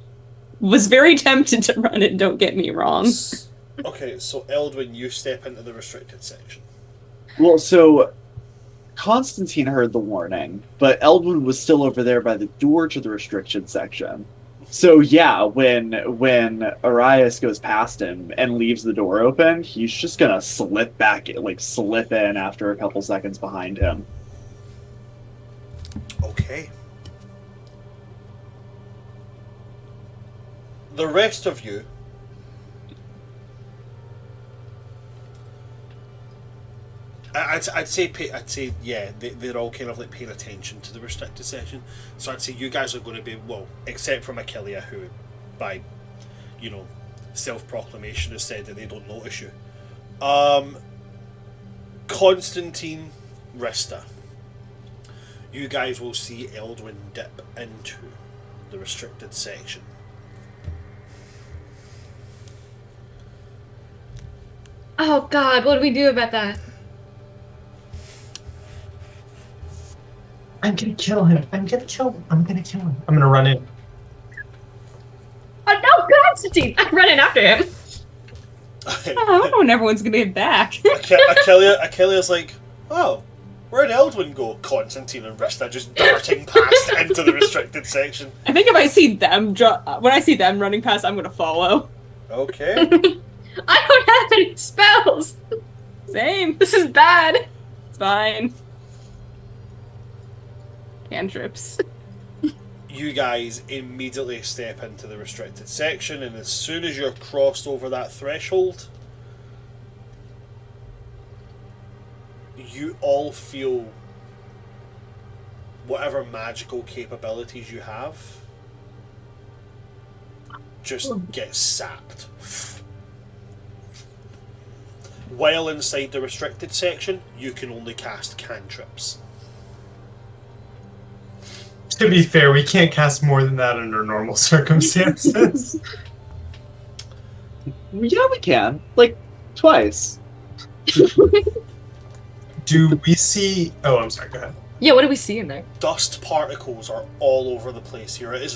Was very tempted to run it. Don't get me wrong. Okay, so Eldwin, you step into the restricted section. Well, so Constantine heard the warning, but Eldwin was still over there by the door to the restricted section. So yeah, when Arias goes past him and leaves the door open, he's just gonna slip in after a couple seconds behind him. Okay. The rest of you I'd say yeah, they're all kind of like paying attention to the restricted section. So I'd say you guys are going to be, well, except for Achilles, who by self-proclamation has said that they don't notice you. Constantine, Rista, you guys will see Eldwin dip into the restricted section. Oh God, what do we do about that? I'm gonna kill him. I'm gonna kill him. I'm gonna run in. Oh no, Constantine! I'm running after him. I don't know when everyone's gonna get back. Achilles like, oh, where'd Eldwin go? Constantine and Rista just darting past into the restricted section. I think if I see them, when I see them running past, I'm gonna follow. Okay. I don't have any spells. Same. This is bad. It's fine. Cantrips. You guys immediately step into the restricted section, and as soon as you're crossed over that threshold, you all feel whatever magical capabilities you have just get sapped. While inside the restricted section, you can only cast cantrips. To be fair, we can't cast more than that under normal circumstances. Yeah, we can. Like, twice. Do we see... Oh, I'm sorry, go ahead. Yeah, what do we see in there? Dust particles are all over the place here. It is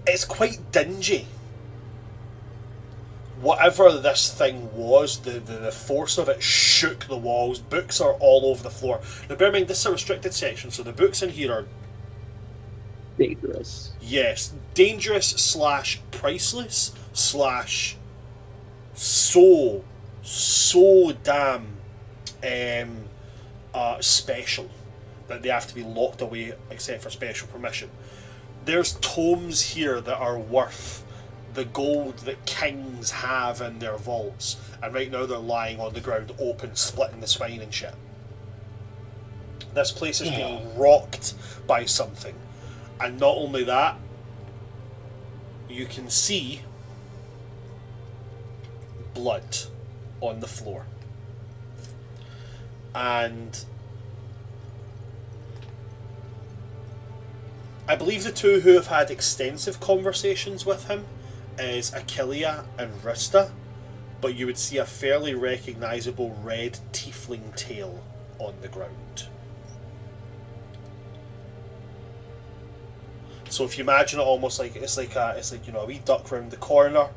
it's quite dingy. Whatever this thing was, the force of it shook the walls. Books are all over the floor. Now bear in mind, this is a restricted section, so the books in here are... Dangerous. Yes, dangerous / priceless / so damn special that they have to be locked away except for special permission. There's tomes here that are worth the gold that kings have in their vaults, and right now they're lying on the ground open, splitting the spine and shit. This place is being rocked by something, and not only that, you can see blood on the floor. And I believe the two who have had extensive conversations with him is Achilles and Rista, but you would see a fairly recognisable red tiefling tail on the ground. So if you imagine it almost like it's like a wee duck round the corner,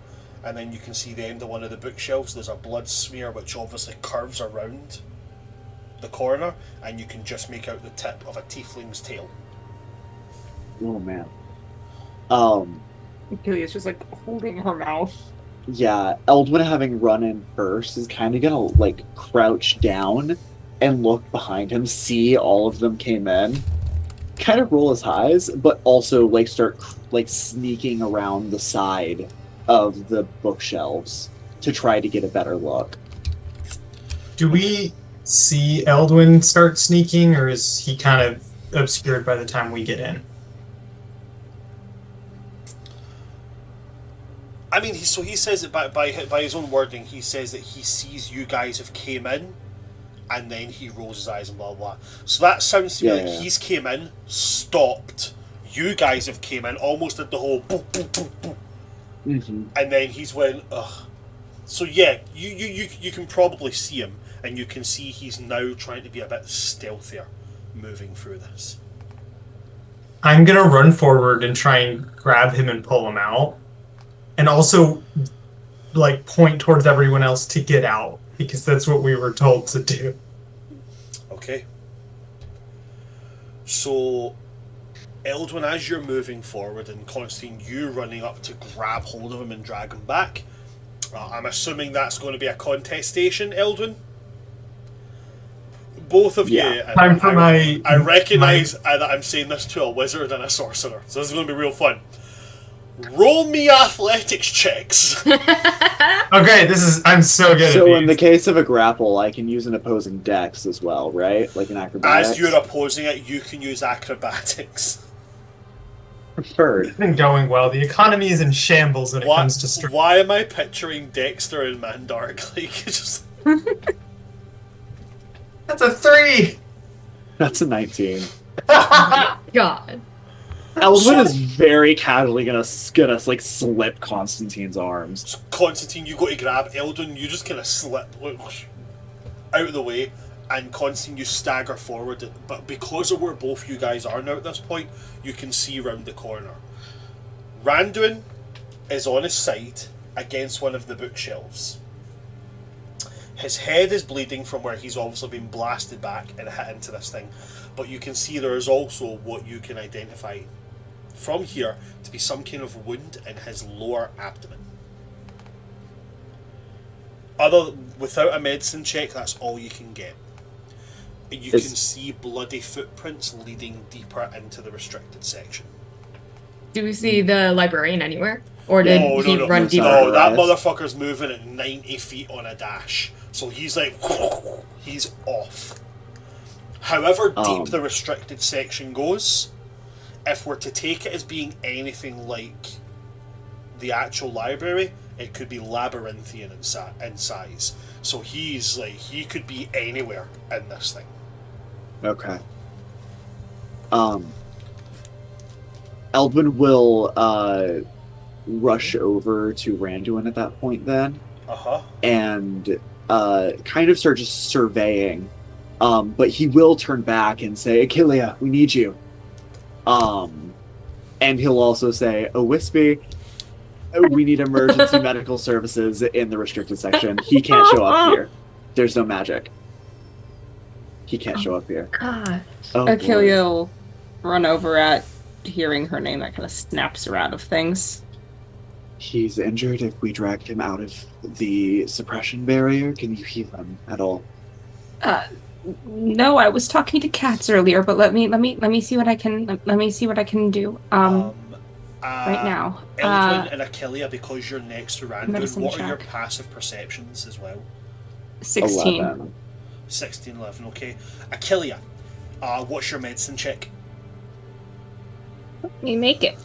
and then you can see the end of one of the bookshelves. There's a blood smear which obviously curves around the corner, and you can just make out the tip of a tiefling's tail. Oh man. Achilles just like holding her mouth. Yeah, Eldwin, having run in first, is kind of gonna like crouch down and look behind him, see all of them came in, kind of roll his eyes, but also like start like sneaking around the side of the bookshelves to try to get a better look. Do we see Eldwin start sneaking, or is he kind of obscured by the time we get in? I mean, he says it by his own wording. He says that he sees you guys have came in, and then he rolls his eyes and blah blah. So that sounds to me like he's came in, stopped. You guys have came in, almost did the whole boop boop boop boop, and then he's went, ugh, So yeah, you can probably see him, and you can see he's now trying to be a bit stealthier, moving through this. I'm gonna run forward and try and grab him and pull him out, and also like point towards everyone else to get out because that's what we were told to do. Okay. So, Eldwin, as you're moving forward, and Constantine, you running up to grab hold of him and drag him back. I'm assuming that's going to be a contestation, Eldwin. Both of you. And Time for my. I recognise that I'm saying this to a wizard and a sorcerer, so this is going to be real fun. Roll me athletics checks. Okay, I'm so good. So at in the case of a grapple, I can use an opposing dex as well, right? Like an acrobatics. As you're opposing it, you can use acrobatics. Preferred. It's been going well. The economy is in shambles when it comes to strength. Why am I picturing Dexter and Mandark? Like, just... That's a 3. That's a 19. God. Eldwin is very casually gonna like slip Constantine's arms. Constantine, you go to grab Eldon, you just kind of slip out of the way, and Constantine, you stagger forward. But because of where both you guys are now at this point, you can see round the corner. Randuin is on his side against one of the bookshelves. His head is bleeding from where he's obviously been blasted back and hit into this thing. But you can see there is also what you can identify from here to be some kind of wound in his lower abdomen. Without a medicine check, that's all you can get. You can see bloody footprints leading deeper into the restricted section. Do we see the librarian anywhere? Or did he run deeper? No, that motherfucker's moving at 90 feet on a dash. So he's like, he's off. However deep the restricted section goes, if we're to take it as being anything like the actual library, it could be labyrinthian in size. So he's like, he could be anywhere in this thing. Okay. Eldwin will rush over to Randuin at that point then. And kind of start just surveying. But he will turn back and say, Achillea, we need you. And he'll also say, oh, Wispy, we need emergency medical services in the restricted section. He can't show up here. There's no magic. He can't show up here. God. Oh, Achillea will run over at hearing her name. That kind of snaps her out of things. He's injured. If we dragged him out of the suppression barrier, can you heal him at all? No, I was talking to Cats earlier, but let me see what I can do. Right now. Eldwin and Achillea, because you're next to Randuin, Medicine what are your check. passive perceptions as well? 16. 11. 16, 11, okay. Achillea, what's your medicine check? Let me make it.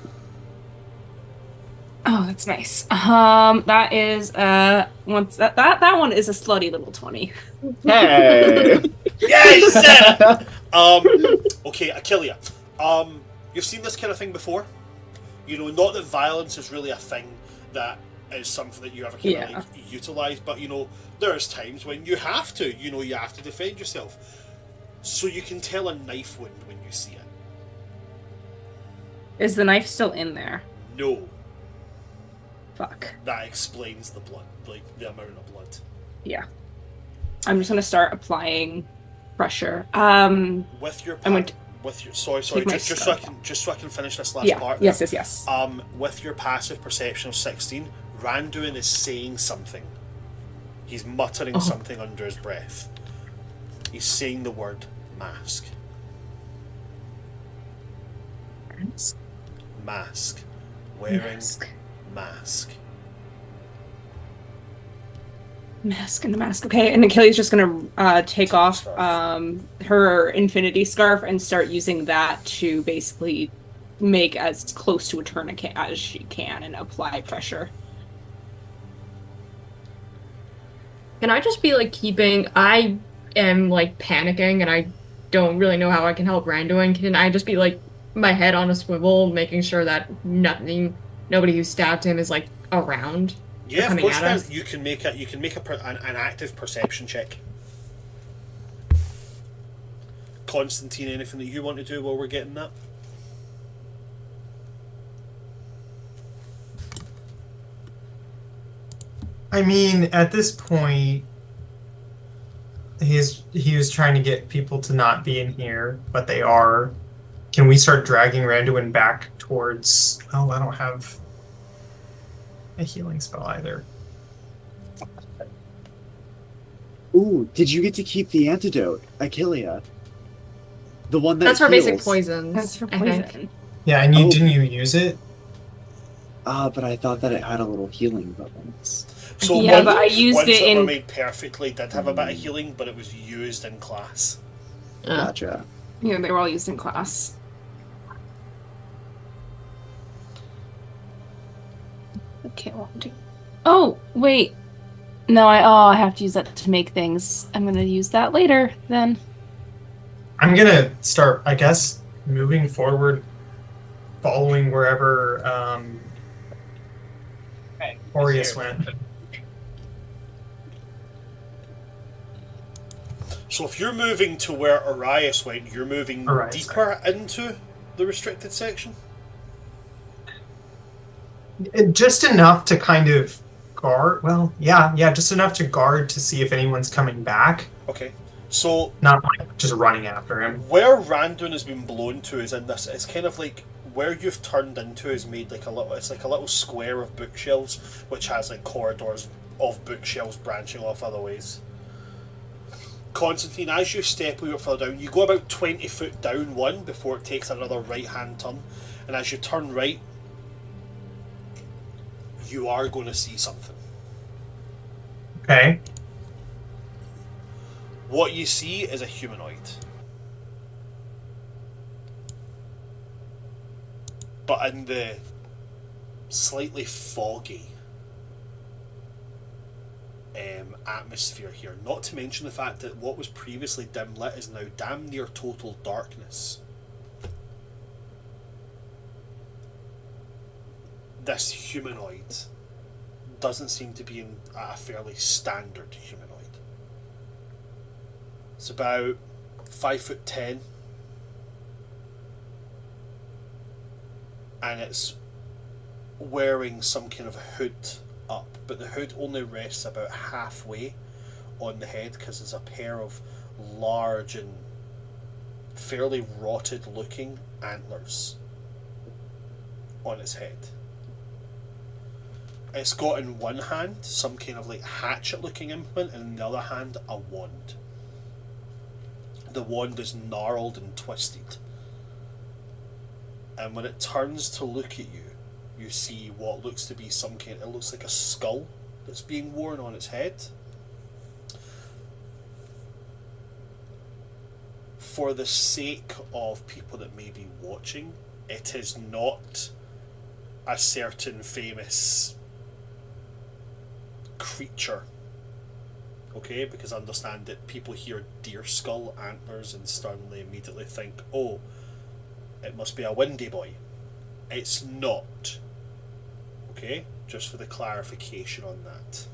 Oh, that's nice. That is once that one is a slutty little 20. Hey! Yeah, you said it! Okay, Achillea. You've seen this kind of thing before? You know, not that violence is really a thing that is something that you ever kind of like utilize, but you know, there's times when you have to. You know, you have to defend yourself. So you can tell a knife wound when you see it. Is the knife still in there? No. Fuck. That explains the blood, like the amount of blood. Yeah. I'm just gonna start applying pressure. With your sorry, take my just so I can finish this last yeah. part. Yes. With your passive perception of 16, Randuin is saying something. He's muttering something under his breath. He's saying the word mask. Mask. Wearing mask. Mask and a mask. Okay, and Achilles just gonna take off her infinity scarf and start using that to basically make as close to a tourniquet as she can and apply pressure. Can I just be like I am like panicking and I don't really know how I can help Randuin. Can I just be like my head on a swivel, making sure that nobody who stabbed him is like around? Yeah, of coming course at you us. can. You can make an active perception check. Constantine, anything that you want to do while we're getting that? I mean, at this point, he was trying to get people to not be in here, but they are. Can we start dragging Randuin back towards? Oh, I don't have a healing spell either. Ooh, did you get to keep the antidote, Achillea? The one that That's for basic heals. poisons. That's for I think. poison. Yeah, and Oh. didn't you use it? But I thought that it had a little healing bonus. So Yeah, ones, but I used ones it that were in- made perfectly did have a bit of healing, but it was used in class. Gotcha. Yeah, they were all used in class. Okay, well, oh, wait. No, I have to use that to make things. I'm gonna use that later then. I'm gonna start, I guess, moving forward, following wherever Aureus went. So if you're moving to where Arias went, you're moving Arias, deeper into the restricted section? Just enough to kind of guard. Well, yeah, just enough to guard to see if anyone's coming back. Okay. So Not like just running after him. where Randuin has been blown to is in this. It's kind of like where you've turned into is made like a little. It's like a little square of bookshelves, which has like corridors of bookshelves branching off other ways. Constantine, as you step a bit further down, you go about 20 foot down one before it takes another right hand turn, and as you turn right, you are going to see something. Okay. What you see is a humanoid. But in the slightly foggy atmosphere here, not to mention the fact that what was previously dim lit is now damn near total darkness. This humanoid doesn't seem to be a fairly standard humanoid. It's about 5'10", and it's wearing some kind of hood up, but the hood only rests about halfway on the head because there's a pair of large and fairly rotted looking antlers on its head. It's got in one hand some kind of like hatchet looking implement, and in the other hand a wand. The wand is gnarled and twisted, and when it turns to look at you, you see what looks to be some kind. It looks like a skull that's being worn on its head. For the sake of people that may be watching, it is not a certain famous creature. Okay, because understand that people hear deer skull antlers and sternly immediately think, oh, it must be a windy boy. It's not. Okay, just for the clarification on that.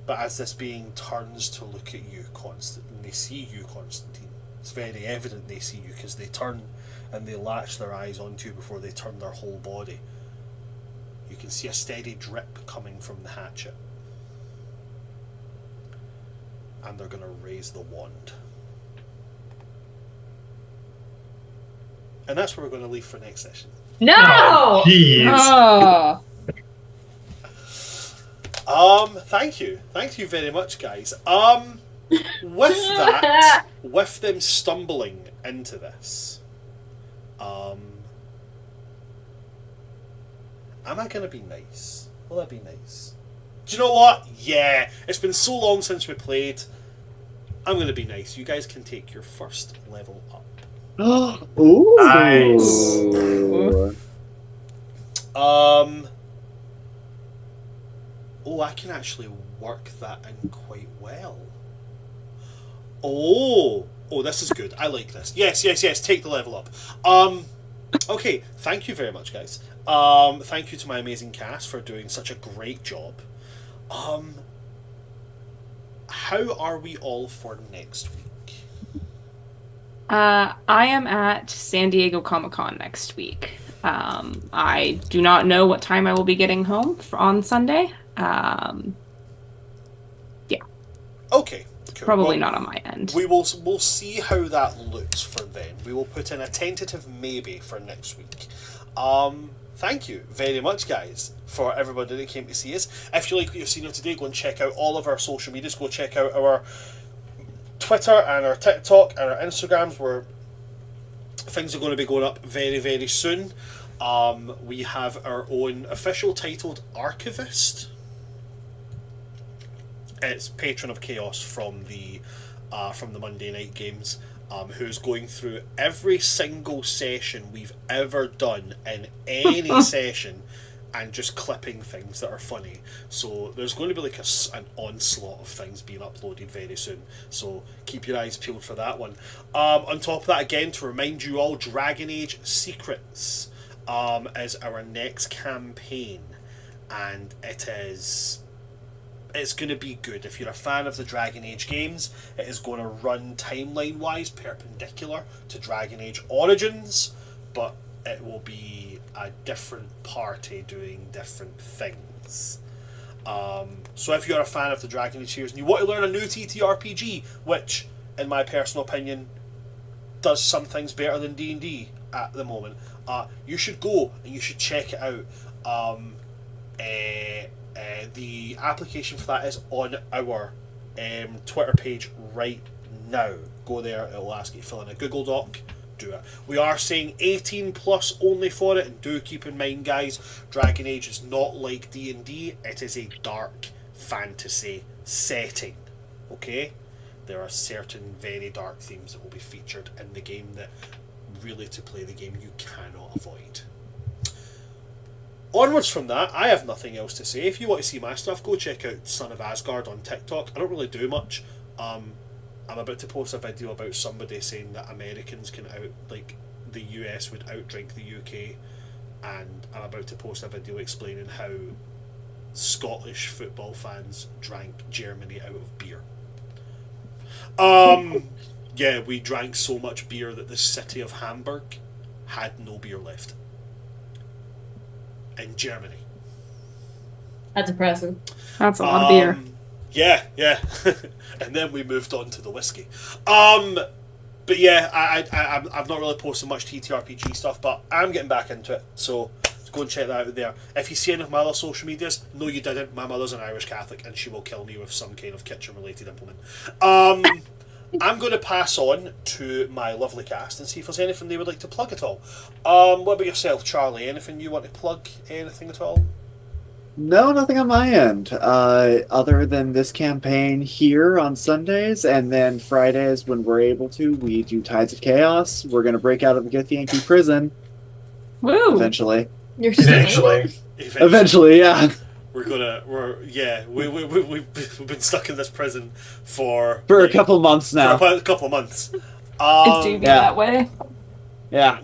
But as this being turns to look at you, Constantine, they see you, Constantine. It's very evident they see you because they turn and they latch their eyes onto you before they turn their whole body. You can see a steady drip coming from the hatchet. And they're going to raise the wand. And that's where we're going to leave for next session. No! Jeez. Oh. Thank you. Thank you very much, guys. With that, with them stumbling into this, am I going to be nice? Will I be nice? Do you know what? Yeah, it's been so long since we played. I'm going to be nice. You guys can take your first level up. Ooh. Nice. Oh, I can actually work that in quite well. Oh, this is good. I like this. Yes. Take the level up. Okay, thank you very much, guys. Thank you to my amazing cast for doing such a great job. How are we all for next week? I am at San Diego Comic-Con next week. I do not know what time I will be getting home on Sunday. Okay, cool. Probably not on my end. We'll see how that looks for then. We will put in a tentative maybe for next week. Thank you very much, guys, for everybody that came to see us. If you like what you've seen today, go and check out all of our social medias. Go check out our Twitter and our TikTok and our Instagrams, where things are going to be going up very, very soon. We have our own official titled Archivist. It's Patron of Chaos from the Monday Night Games, who's going through every single session we've ever done in any session and just clipping things that are funny. So there's going to be like an onslaught of things being uploaded very soon. So keep your eyes peeled for that one. On top of that, again, to remind you all, Dragon Age Secrets is our next campaign, and it's going to be good. If you're a fan of the Dragon Age games, it is going to run timeline-wise perpendicular to Dragon Age Origins, but it will be a different party doing different things. So if you're a fan of the Dragon Age series and you want to learn a new TTRPG, which, in my personal opinion, does some things better than D&D at the moment, you should go and you should check it out. The application for that is on our Twitter page right now. Go there, it'll ask you to fill in a Google Doc, do it. We are saying 18 plus only for it, and do keep in mind, guys, Dragon Age is not like D&D, it is a dark fantasy setting, okay? There are certain very dark themes that will be featured in the game that really, to play the game, you cannot avoid. Onwards from that, I have nothing else to say. If you want to see my stuff, go check out Son of Asgard on TikTok. I don't really do much. I'm about to post a video about somebody saying that Americans can the US would outdrink the UK, and I'm about to post a video explaining how Scottish football fans drank Germany out of beer. Yeah, we drank so much beer that the city of Hamburg had no beer left. In Germany. That's impressive. That's a lot of beer. Yeah. And then we moved on to the whiskey. But yeah, I've not really posted much TTRPG stuff, but I'm getting back into it, so go and check that out there. If you see any of my other social medias, no you didn't, my mother's an Irish Catholic and she will kill me with some kind of kitchen related implement. I'm going to pass on to my lovely cast and see if there's anything they would like to plug at all. What about yourself, Charlie? Anything you want to plug? Anything at all? No, nothing on my end. Other than this campaign here on Sundays, and then Fridays when we're able to, we do Tides of Chaos. We're going to break out of the Githyanki prison. Woo! Eventually. You're still Eventually, yeah. We've been stuck in this prison for a couple months now. For a couple of months. It do be that way. Yeah.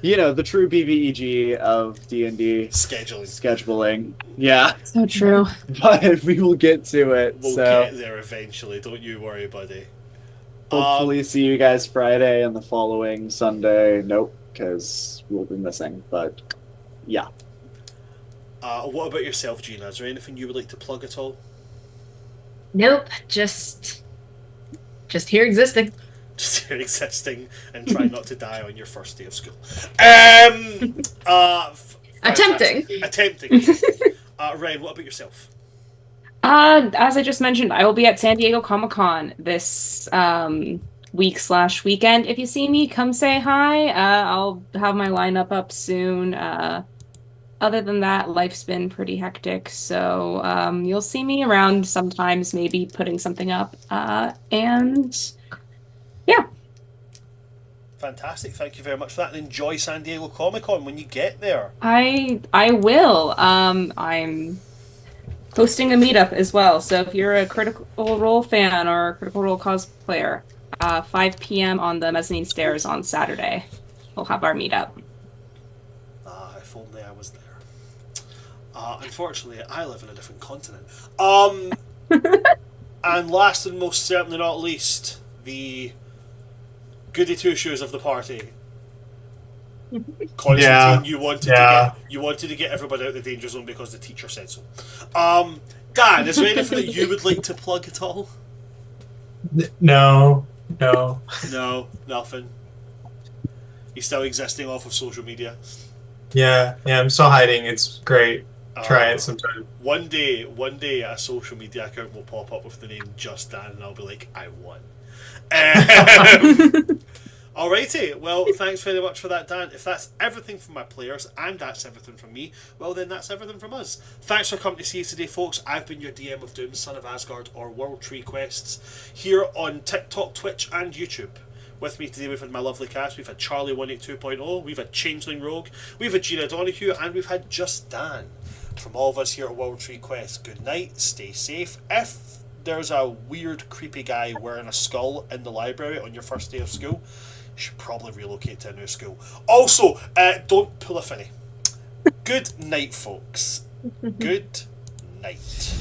You know, the true BBEG of D&D. Scheduling. Yeah. So true. But we will get to it. We'll get there eventually. Don't you worry, buddy. Hopefully see you guys Friday and the following Sunday. Nope, because we'll be missing. But, yeah. What about yourself, Gina? Is there anything you would like to plug at all? Nope, just here existing. Just here existing and try not to die on your first day of school. Attempting. Ren, what about yourself? As I just mentioned, I will be at San Diego Comic-Con this week/weekend. If you see me, come say hi. I'll have my lineup up soon. Other than that, life's been pretty hectic, so you'll see me around sometimes, maybe putting something up. And yeah. Fantastic. Thank you very much for that. And enjoy San Diego Comic-Con when you get there. I will. I'm hosting a meetup as well, so if you're a Critical Role fan or a Critical Role cosplayer, 5 p.m. on the mezzanine stairs on Saturday, we'll have our meetup. Unfortunately, I live in a different continent. And last and most certainly not least, the goody two shoes of the party. Constantine, Yeah. you wanted to get everybody out of the danger zone because the teacher said so. Dan, is there anything that you would like to plug at all? No. No, nothing. He's still existing off of social media. Yeah, I'm still hiding. It's great. Try it sometime. One day, a social media account will pop up with the name Just Dan, and I'll be like, I won. Alrighty, well, thanks very much for that, Dan. If that's everything from my players, and that's everything from me, well, then that's everything from us. Thanks for coming to see us today, folks. I've been your DM of Doom, Son of Asgard, or World Tree Quests, here on TikTok, Twitch, and YouTube. With me today, we've had my lovely cast. We've had Charlie 182.0, we've had Changeling Rogue, we've had Gina Donahue, and we've had Just Dan. From all of us here at World Tree Quest, good night, stay safe. If there's a weird, creepy guy wearing a skull in the library on your first day of school, you should probably relocate to a new school. Also, don't pull a finny. Good night, folks. Good night.